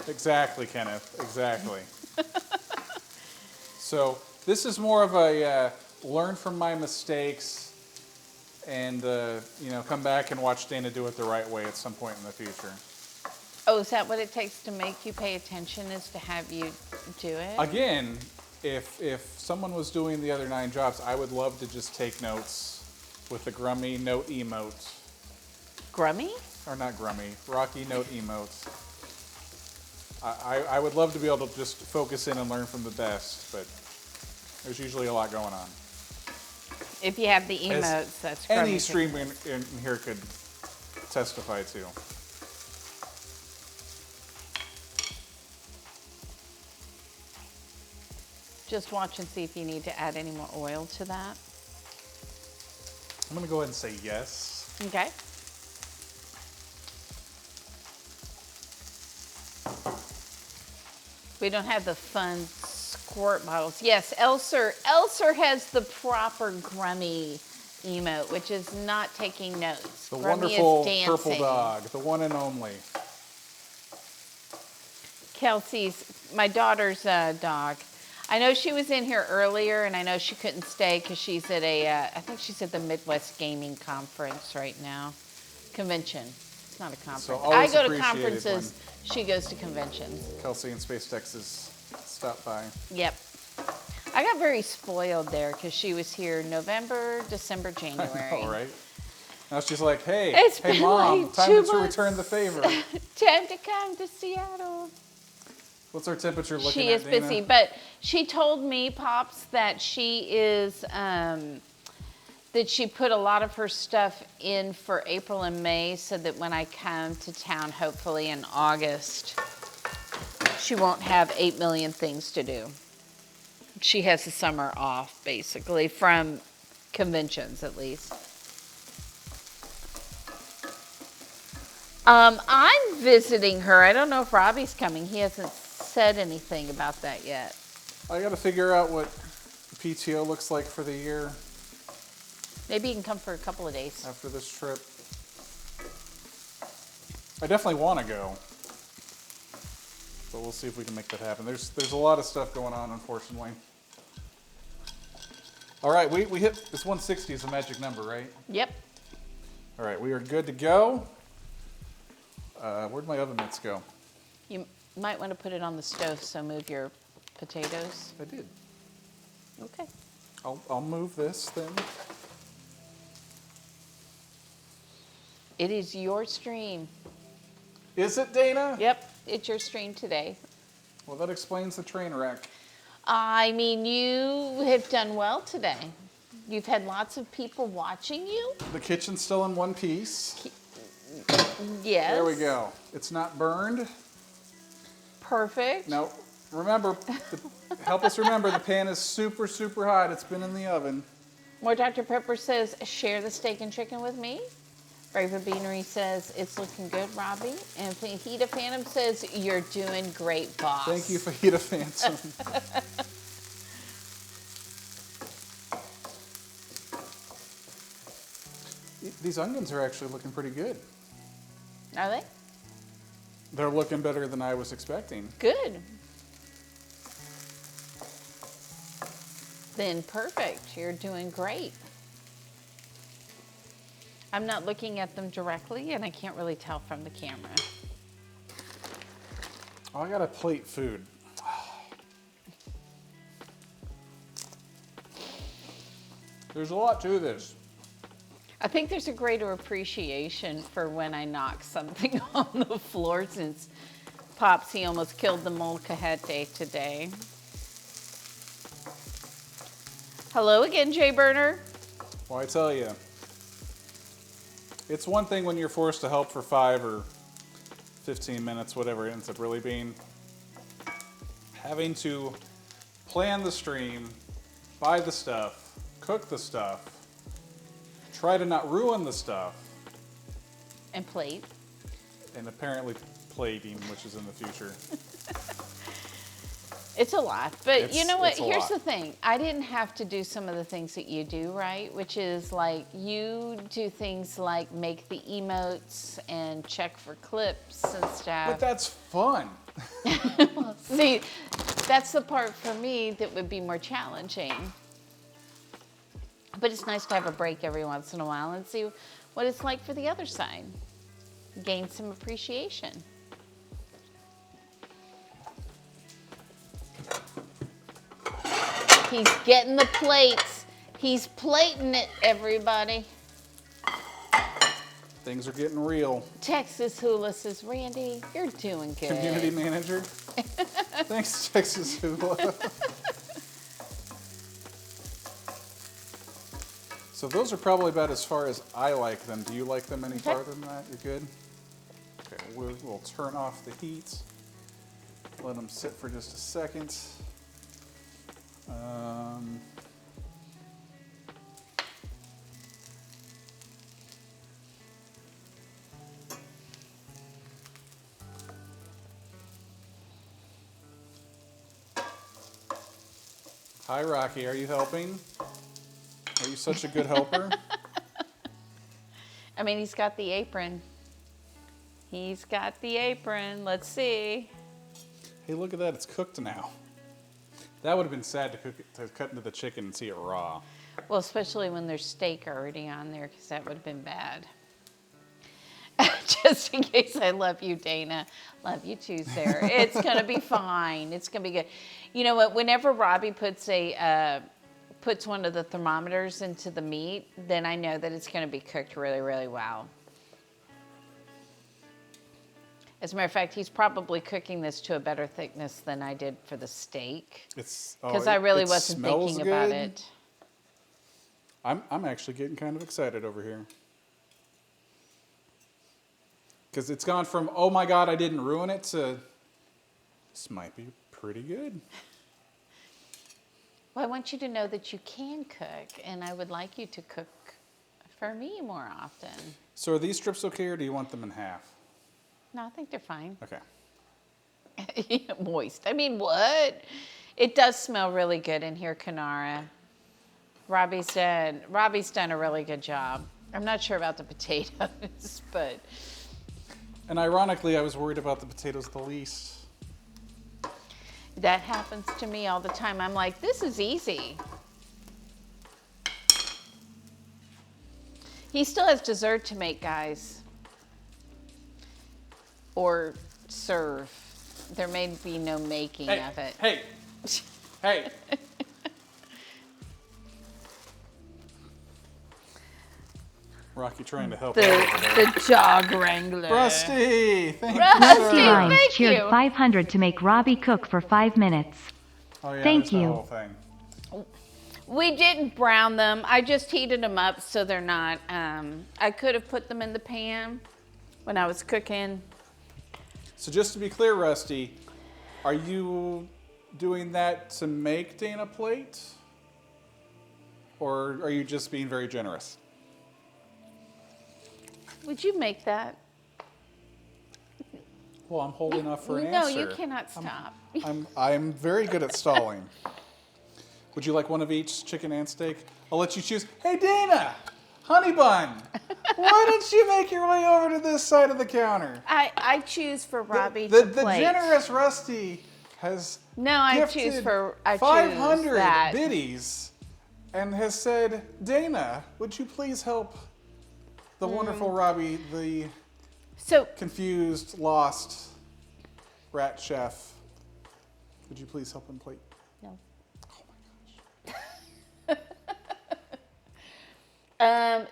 Exactly, Kenneth. Exactly. So this is more of a learn from my mistakes and, come back and watch Dana do it the right way at some point in the future. Oh, is that what it takes to make you pay attention, is to have you do it? Again, if someone was doing the other 9 jobs, I would love to just take notes with the Grummy note emote. Grummy? Or not Grummy, Rocky note emotes. I would love to be able to just focus in and learn from the best, but there's usually a lot going on. If you have the emotes, that's Grummy. Any streamer in here could testify to. Just watch and see if you need to add any more oil to that. I'm going to go ahead and say yes. Okay. We don't have the fun squirt bottles. Yes, Elser has the proper Grummy emote, which is not taking notes. The Grummy wonderful is dancing. purple dog, the one and only. Kelsey's, my daughter's dog. I know she was in here earlier, and I know she couldn't stay because she's at I think she's at the Midwest Gaming Conference right now. Convention. It's not a conference. So I always go to appreciated conferences. She goes to conventions. Kelsey in Space Texas stopped by. Yep. I got very spoiled there because she was here November, December, January. I know, right? Now she's like, hey, It's hey been Mom, like time 2 to months. return the favor. Time to come to Seattle. What's our temperature looking She at, is Dana? busy, but she told me, Pops, that she is, that she put a lot of her stuff in for April and May so that when I come to town, hopefully in August, she won't have 8 million things to do. She has the summer off, basically, from conventions at least. I'm visiting her. I don't know if Robbie's coming. He hasn't said anything about that yet. I got to figure out what PTO looks like for the year Maybe you can come for a couple of days. after this trip. I definitely want to go, but we'll see if we can make that happen. There's a lot of stuff going on, unfortunately. All right, we hit this 160 is a magic number, right? Yep. All right, we are good to go. Where'd my oven mitts go? You might want to put it on the stove, so move your potatoes. I did. Okay. I'll move this then. It is your stream. Is it, Dana? Yep, it's your stream today. Well, that explains the train wreck. I mean, you have done well today. You've had lots of people watching you. The kitchen's still in one piece. Yes. There we go. It's not burned. Perfect. Now, remember, help us remember, the pan is super, super hot. It's been in the oven. More Dr. Pepper says, share the steak and chicken with me. Raven Beanery says, it's looking good, Robbie. And Fajita Phantom says, you're doing great, boss. Thank you, Fajita Phantom. These onions are actually looking pretty good. Are they? They're looking better than I was expecting. Good. Then perfect. You're doing great. I'm not looking at them directly, and I can't really tell from the camera. Oh, I gotta plate food. There's a lot to this. I think there's a greater appreciation for when I knock something on the floor since Popsy almost killed the molcajete today. Hello again, Jay Burner. Well, I tell you, it's one thing when you're forced to help for 5 or 15 minutes, whatever it ends up really being. Having to plan the stream, buy the stuff, cook the stuff, try to not ruin the stuff, And plate. and apparently plating, which is in the future. It's a lot, but you know what? It's a Here's lot. the thing. I didn't have to do some of the things that you do, right? Which is like you do things like make the emotes and check for clips and But stuff. that's fun. See, that's the part for me that would be more challenging. But it's nice to have a break every once in a while and see what it's like for the other side. Gain some appreciation. He's getting the plates. He's plating it, everybody. Things are getting real. Texas Hula says, Randy, you're doing good. Community manager. Thanks, Texas Hula. So those are probably about as far as I like them. Do you like them any farther than that? You're good? Okay, we'll turn off the heat. Let them sit for just a second. Hi, Rocky. Are you helping? Are you such a good helper? I mean, he's got the apron. He's got the apron. Let's see. Hey, look at that. It's cooked now. That would have been sad to cut into the chicken and see it raw. Well, especially when there's steak already on there, because that would have been bad. Just in case. I love you, Dana. Love you too, Sarah. It's going to be fine. It's going to be good. You know what? Whenever Robbie puts one of the thermometers into the meat, then I know that it's going to be cooked really, really well. As a matter of fact, he's probably cooking this to a better thickness than I did for the steak. Because I really wasn't thinking about it. I'm actually getting kind of excited over here. Because it's gone from, oh my God, I didn't ruin it, to this might be pretty good. Well, I want you to know that you can cook, and I would like you to cook for me more often. So are these strips okay, or do you want them in half? No, I think they're fine. Okay. Moist. I mean, what? It does smell really good in here, Kanara. Robbie's done a really good job. I'm not sure about the potatoes, but... And ironically, I was worried about the potatoes the least. That happens to me all the time. I'm like, this is easy. He still has dessert to make, guys. Or serve. There may be no making of it. Hey! Rocky trying to help out over there. The dog wrangler. Rusty! Thank Rusty, you, Rusty sir. Rhymes thank cheered you. 500 to make Robbie cook for 5 minutes. Oh, yeah, Thank that's the you. whole thing. We didn't brown them. I just heated them up so they're not, I could have put them in the pan when I was cooking. So just to be clear, Rusty, are you doing that to make Dana plate? Or are you just being very generous? Would you make that? Well, I'm holding off for an No, answer. you cannot stop. I'm very good at stalling. Would you like one of each, chicken and steak? I'll let you choose. Hey, Dana! Honey bun! Why don't you make your way over to this side of the counter? I choose for Robbie The to plate. generous Rusty has I gifted choose 500 that. biddies and has said, Dana, would you please help the wonderful Robbie, the So confused, lost rat chef? Would you please help him plate? no. Oh my gosh.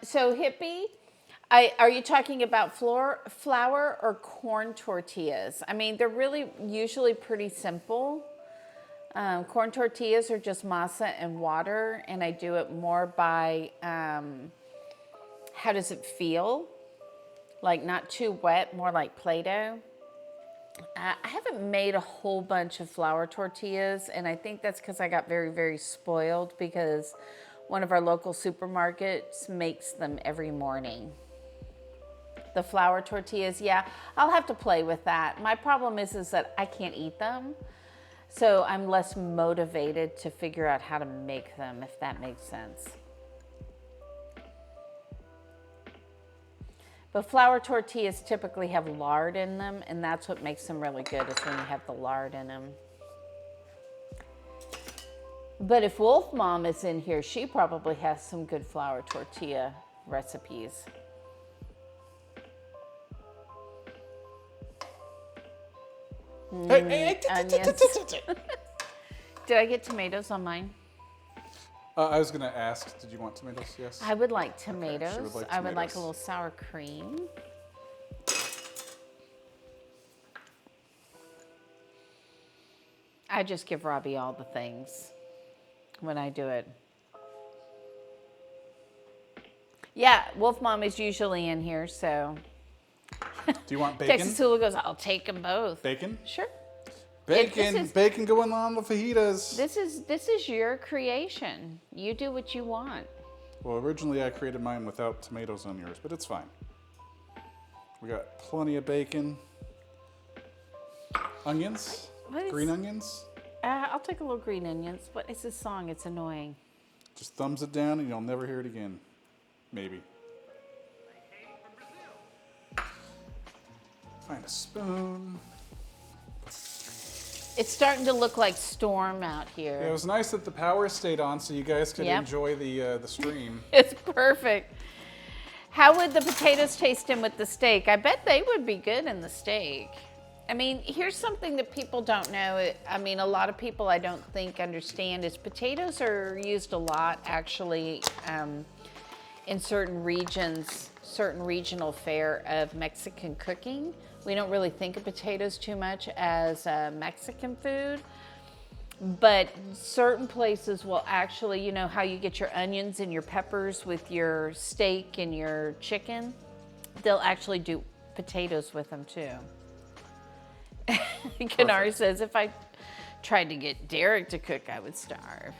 So hippie, are you talking about flour or corn tortillas? I mean, they're really usually pretty simple. Corn tortillas are just masa and water, and I do it more by how does it feel? Like not too wet, more like Play-Doh. I haven't made a whole bunch of flour tortillas, and I think that's because I got very, very spoiled because one of our local supermarkets makes them every morning. The flour tortillas, yeah, I'll have to play with that. My problem is that I can't eat them, so I'm less motivated to figure out how to make them, if that makes sense. But flour tortillas typically have lard in them, and that's what makes them really good, is when you have the lard in them. But if Wolf Mom is in here, she probably has some good flour tortilla recipes. Hey, Onions. Did I get tomatoes on mine? I was going to ask, did you want tomatoes? Yes. I would like tomatoes. She would like I would like a tomatoes. little sour cream. I just give Robbie all the things when I do it. Yeah, Wolf Mom is usually in here, so. Do you want bacon? Texas Hula goes, I'll take them both. Bacon? Sure. Bacon. This is- Bacon going on the fajitas. This is your creation. You do what you want. Well, originally I created mine without tomatoes on yours, but it's fine. We got plenty of bacon. Onions? What is- Green onions? I'll take a little green onions. What is this song? It's annoying. Just thumbs it down and you'll never hear it again. Maybe. Find a spoon. It's starting to look like storm out here. Yeah, it was nice that the power stayed on so you guys could Yep. enjoy the stream. It's perfect. How would the potatoes taste in with the steak? I bet they would be good in the steak. I mean, here's something that people don't know. I mean, a lot of people I don't think understand is potatoes are used a lot actually in certain regions, certain regional fare of Mexican cooking. We don't really think of potatoes too much as Mexican food. But certain places will actually, you know how you get your onions and your peppers with your steak and your chicken? They'll actually do potatoes with them too. Kennard says, if I tried to get Derek to cook, I would starve.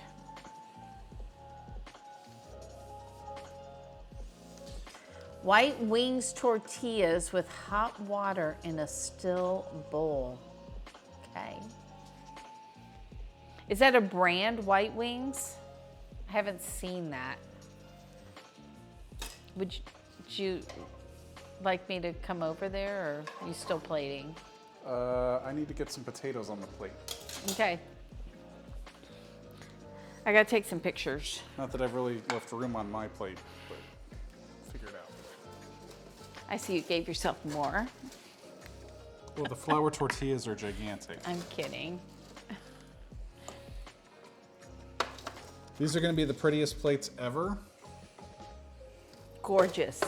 White wings tortillas with hot water in a still bowl. Okay. Is that a brand, White Wings? I haven't seen that. Would you like me to come over there, or are you still plating? I need to get some potatoes on the plate. Okay. I gotta take some pictures. Not that I've really left room on my plate, but figure it out. I see you gave yourself more. Well, the flour tortillas are gigantic. I'm kidding. These are going to be the prettiest plates ever. Gorgeous.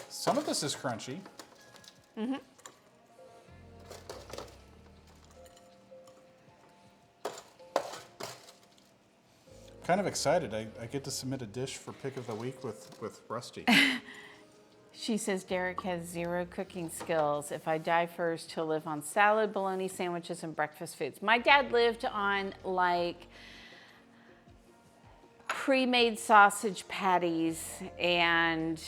Some of this is crunchy. Mm-hmm. Kind of excited. I get to submit a dish for pick of the week with Rusty. She says Derek has zero cooking skills. If I die first, he'll live on salad, bologna sandwiches, and breakfast foods. My dad lived on like pre-made sausage patties and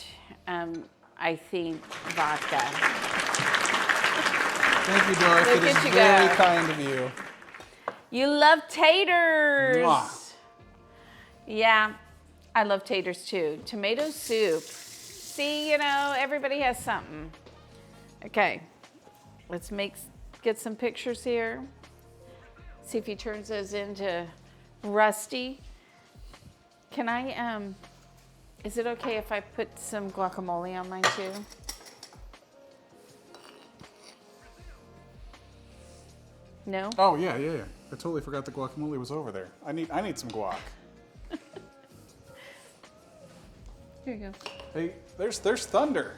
I think vodka. Thank you, Dorothy. Look It is at you very go. kind of you. You love taters. Mwah. Yeah, I love taters too. Tomato soup. See, you know, everybody has something. Okay, let's make get some pictures here. See if he turns those into Rusty. Can I, is it okay if I put some guacamole on mine too? No? Oh yeah. I totally forgot the guacamole was over there. I need some guac. Here you go. Hey, there's thunder.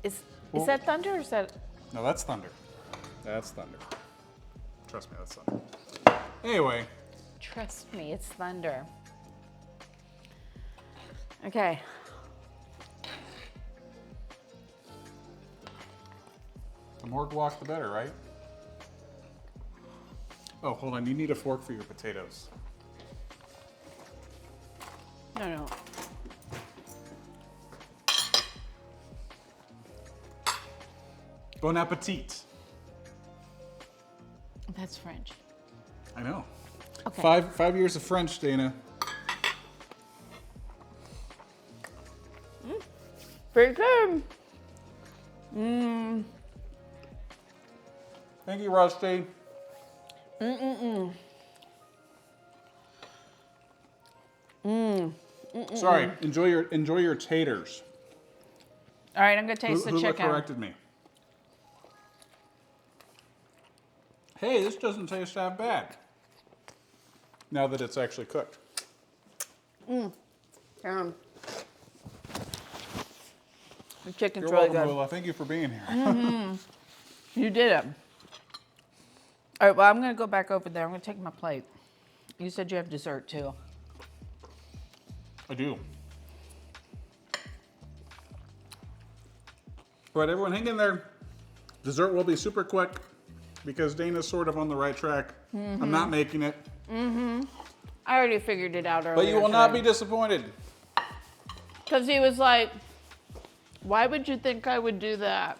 Is Well- that thunder or is that? No, that's thunder. That's thunder. Trust me, that's thunder. Anyway, Trust me, it's thunder. Okay. the more guac, the better, right? Oh, hold on. You need a fork for your potatoes. No. Bon appetit. That's French. I know. Okay. 5 years of French, Dana. Very good. Thank you, Rusty. Sorry. Enjoy your taters. All right, I'm gonna taste the Who chicken. corrected me? Hey, this doesn't taste that bad. Now that it's actually cooked. The chicken's You're really welcome, good. Willa. Thank you for being here. You did it. All right, well, I'm gonna go back over there. I'm gonna take my plate. You said you have dessert too. I do. All right, everyone, hang in there. Dessert will be super quick because Dana's sort of on the right track. I'm not making it, I already figured it out earlier. but you will not be disappointed. Because he was like, why would you think I would do that?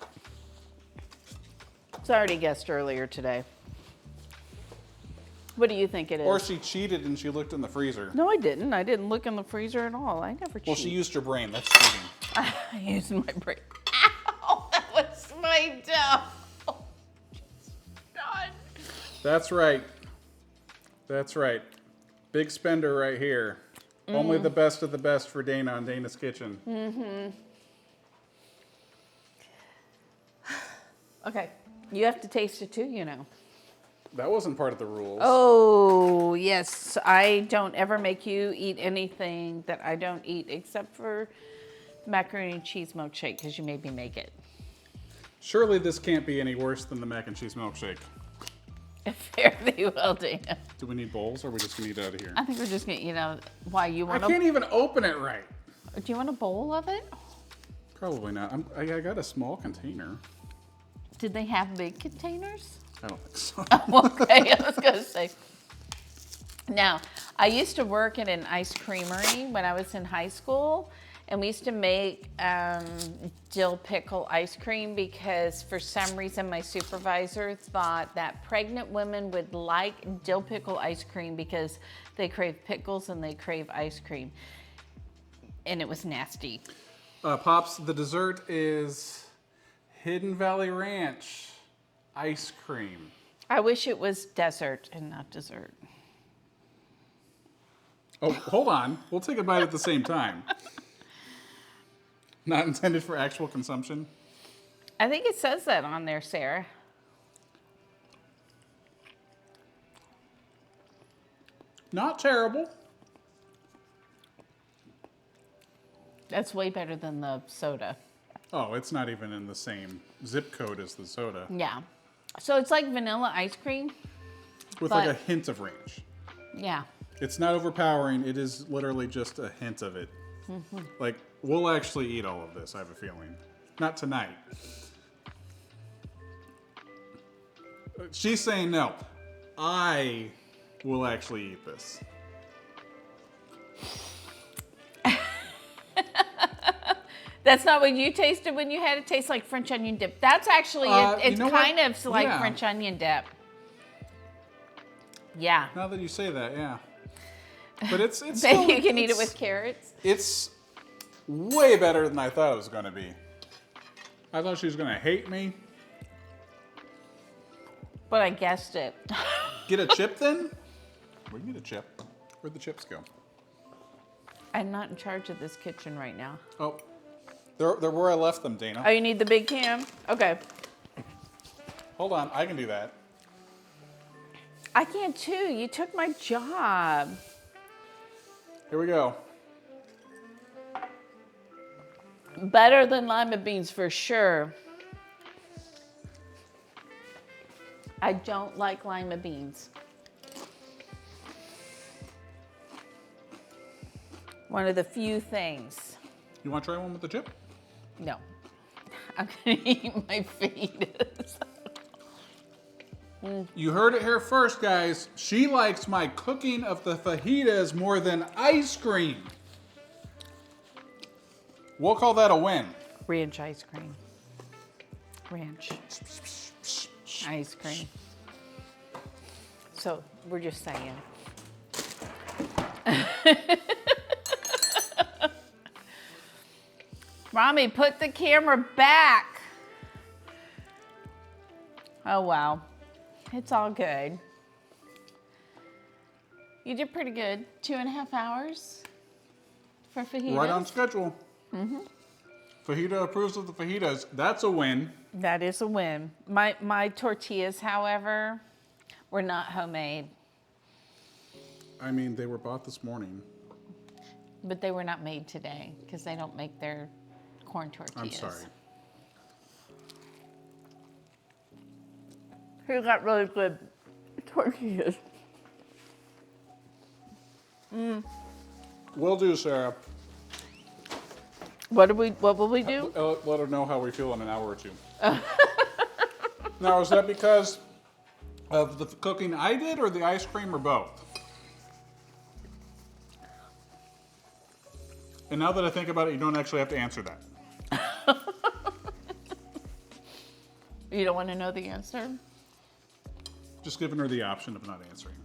It's already guessed earlier today. What do you think it is? Or she cheated and she looked in the freezer. No, I didn't. I didn't look in the freezer at all. I never cheat. Well, she used her brain. That's cheating. I used my brain. Ow! That was my dough. God. That's right. That's right. Big spender right here. Only the best of the best for Dana on Dana's Kitchen. Okay. You have to taste it too, you know. That wasn't part of the rules. Oh, yes. I don't ever make you eat anything that I don't eat except for macaroni and cheese milkshake because you made me make it. Surely this can't be any worse than the mac and cheese milkshake. Fairly well, Dana. Do we need bowls or are we just going to eat out of here? I think we're just going to, why you I want can't even open it right. Do you want a bowl of it? Probably not. I got a small container. Did they have big containers? I don't think so. Okay, I was gonna say. Now, I used to work at an ice creamery when I was in high school, and we used to make dill pickle ice cream because for some reason my supervisor thought that pregnant women would like dill pickle ice cream because they crave pickles and they crave ice cream. And it was nasty. Pops, the dessert is Hidden Valley Ranch ice cream. I wish it was dessert and not dessert. Oh, hold on. We'll take a bite at the same time. Not intended for actual consumption. I think it says that on there, Sarah. Not terrible. That's way better than the soda. Oh, it's not even in the same zip code as the soda. Yeah. So it's like vanilla ice cream. With like a But- hint of ranch. Yeah. It's not overpowering. It is literally just a hint of it. Like, we'll actually eat all of this, I have a feeling. Not tonight. She's saying no. I will actually eat this. That's not what you tasted when you had it. Taste like French onion dip. That's actually, it's you know what? kind of like Yeah. French onion dip. Yeah. Now that you say that, yeah. But it's Then still, you can eat it it's- with carrots. It's way better than I thought it was going to be. I thought she was going to hate me. but I guessed it. Get a chip then? We can get a chip. Where'd the chips go? I'm not in charge of this kitchen right now. Oh, they're where I left them, Dana. Oh, you need the big can? Okay. Hold on, I can do that. I can too. You took my job. Here we go. Better than lima beans for sure. I don't like lima beans. One of the few things. You want to try one with the chip? No. I'm gonna eat my fajitas. You heard it here first, guys. She likes my cooking of the fajitas more than ice cream. We'll call that a win. Ranch ice cream. Ranch ice cream. So we're just saying. Robbie, put the camera back. Oh, wow. It's all good. You did pretty good. 2.5 hours for fajitas. Right on schedule. Mm-hmm. Fajita approves of the fajitas. That's a win. That is a win. My tortillas, however, were not homemade. I mean, they were bought this morning. But they were not made today because they don't make their corn tortillas. I'm sorry. Who got really good tortillas? Will do, Sarah. What will we do? Let her know how we feel in an hour or two. Now, is that because of the cooking I did or the ice cream or both? And now that I think about it, you don't actually have to answer that. You don't want to know the answer? Just giving her the option of not answering.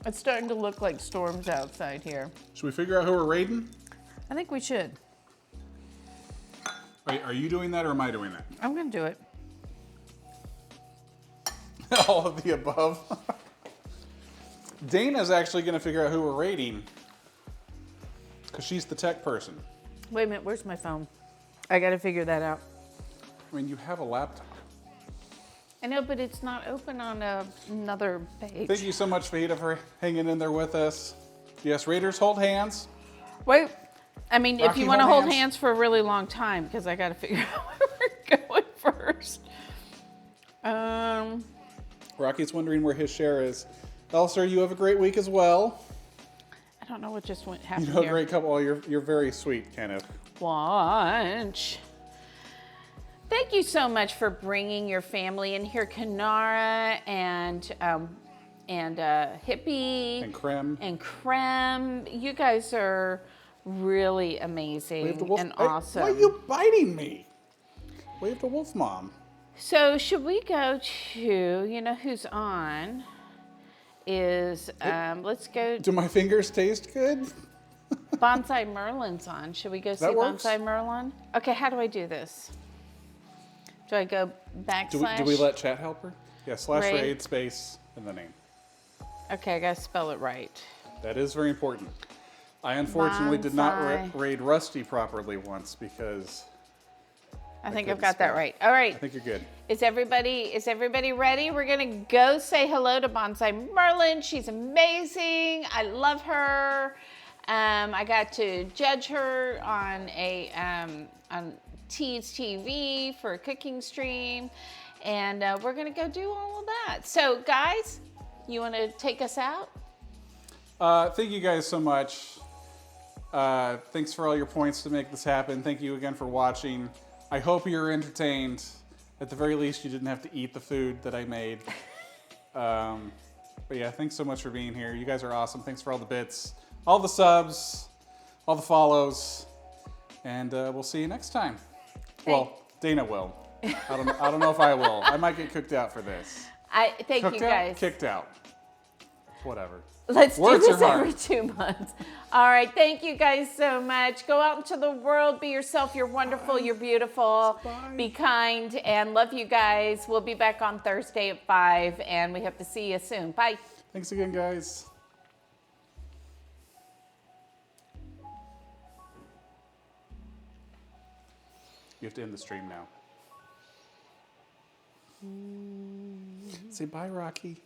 It's starting to look like storms outside here. Should we figure out who we're raiding? I think we should. Are you doing that or am I doing that? I'm going to do it. All of the above. Dana's actually going to figure out who we're raiding because she's the tech person. Wait a minute, where's my phone? I got to figure that out. I mean, you have a laptop. I know, but it's not open on another page. Thank you so much, Fajita, for hanging in there with us. Yes, Raiders, hold hands. Wait, I mean, Rocky, if you want to hold hold hands. hands for a really long time, because I got to figure out where we're going first. Rocky's wondering where his share is. Elser, you have a great week as well. I don't know what just happened You know, a here. great couple. Oh, you're very sweet, Kenneth. Watch. Thank you so much for bringing your family in here, Kanara and Hippie And Krem. and Krem. You guys are really amazing Wave the wolf. and Hey, awesome. why are you biting me? Wave the wolf mom. So should we go to, you know who's on, is, let's go, Do my fingers taste good? Bonsai Merlin's on. Should we go see That works. Bonsai Merlin? Okay, how do I do this? Do I go backslash? Do we let chat help her? Yeah, / Raid. raid space and the name. Okay, I gotta spell it right. That is very important. I unfortunately did not Bonsai. raid Rusty properly once because I think couldn't I've got that spell. right. All right. I think you're good. Is everybody ready? We're gonna go say hello to Bonsai Merlin. She's amazing. I love her. I got to judge her on on Tees TV for a cooking stream, and we're gonna go do all of that. So, guys, you want to take us out? Thank you guys so much. Thanks for all your points to make this happen. Thank you again for watching. I hope you're entertained. At the very least, you didn't have to eat the food that I made. But yeah, thanks so much for being here. You guys are awesome. Thanks for all the bits, all the subs, all the follows, and we'll see you next time. Well, Dana will. I don't know if I will. I might get cooked out for this. Thank you Cooked out? guys. Kicked out. whatever. Let's Words do are this every hard. 2 months. All right. Thank you guys so much. Go out into the world. Be yourself. You're wonderful. You're beautiful. Bye. Be kind and love you guys. We'll be back on Thursday at 5 and we hope to see you soon. Bye. Thanks again, guys. You have to end the stream now. Say bye, Rocky.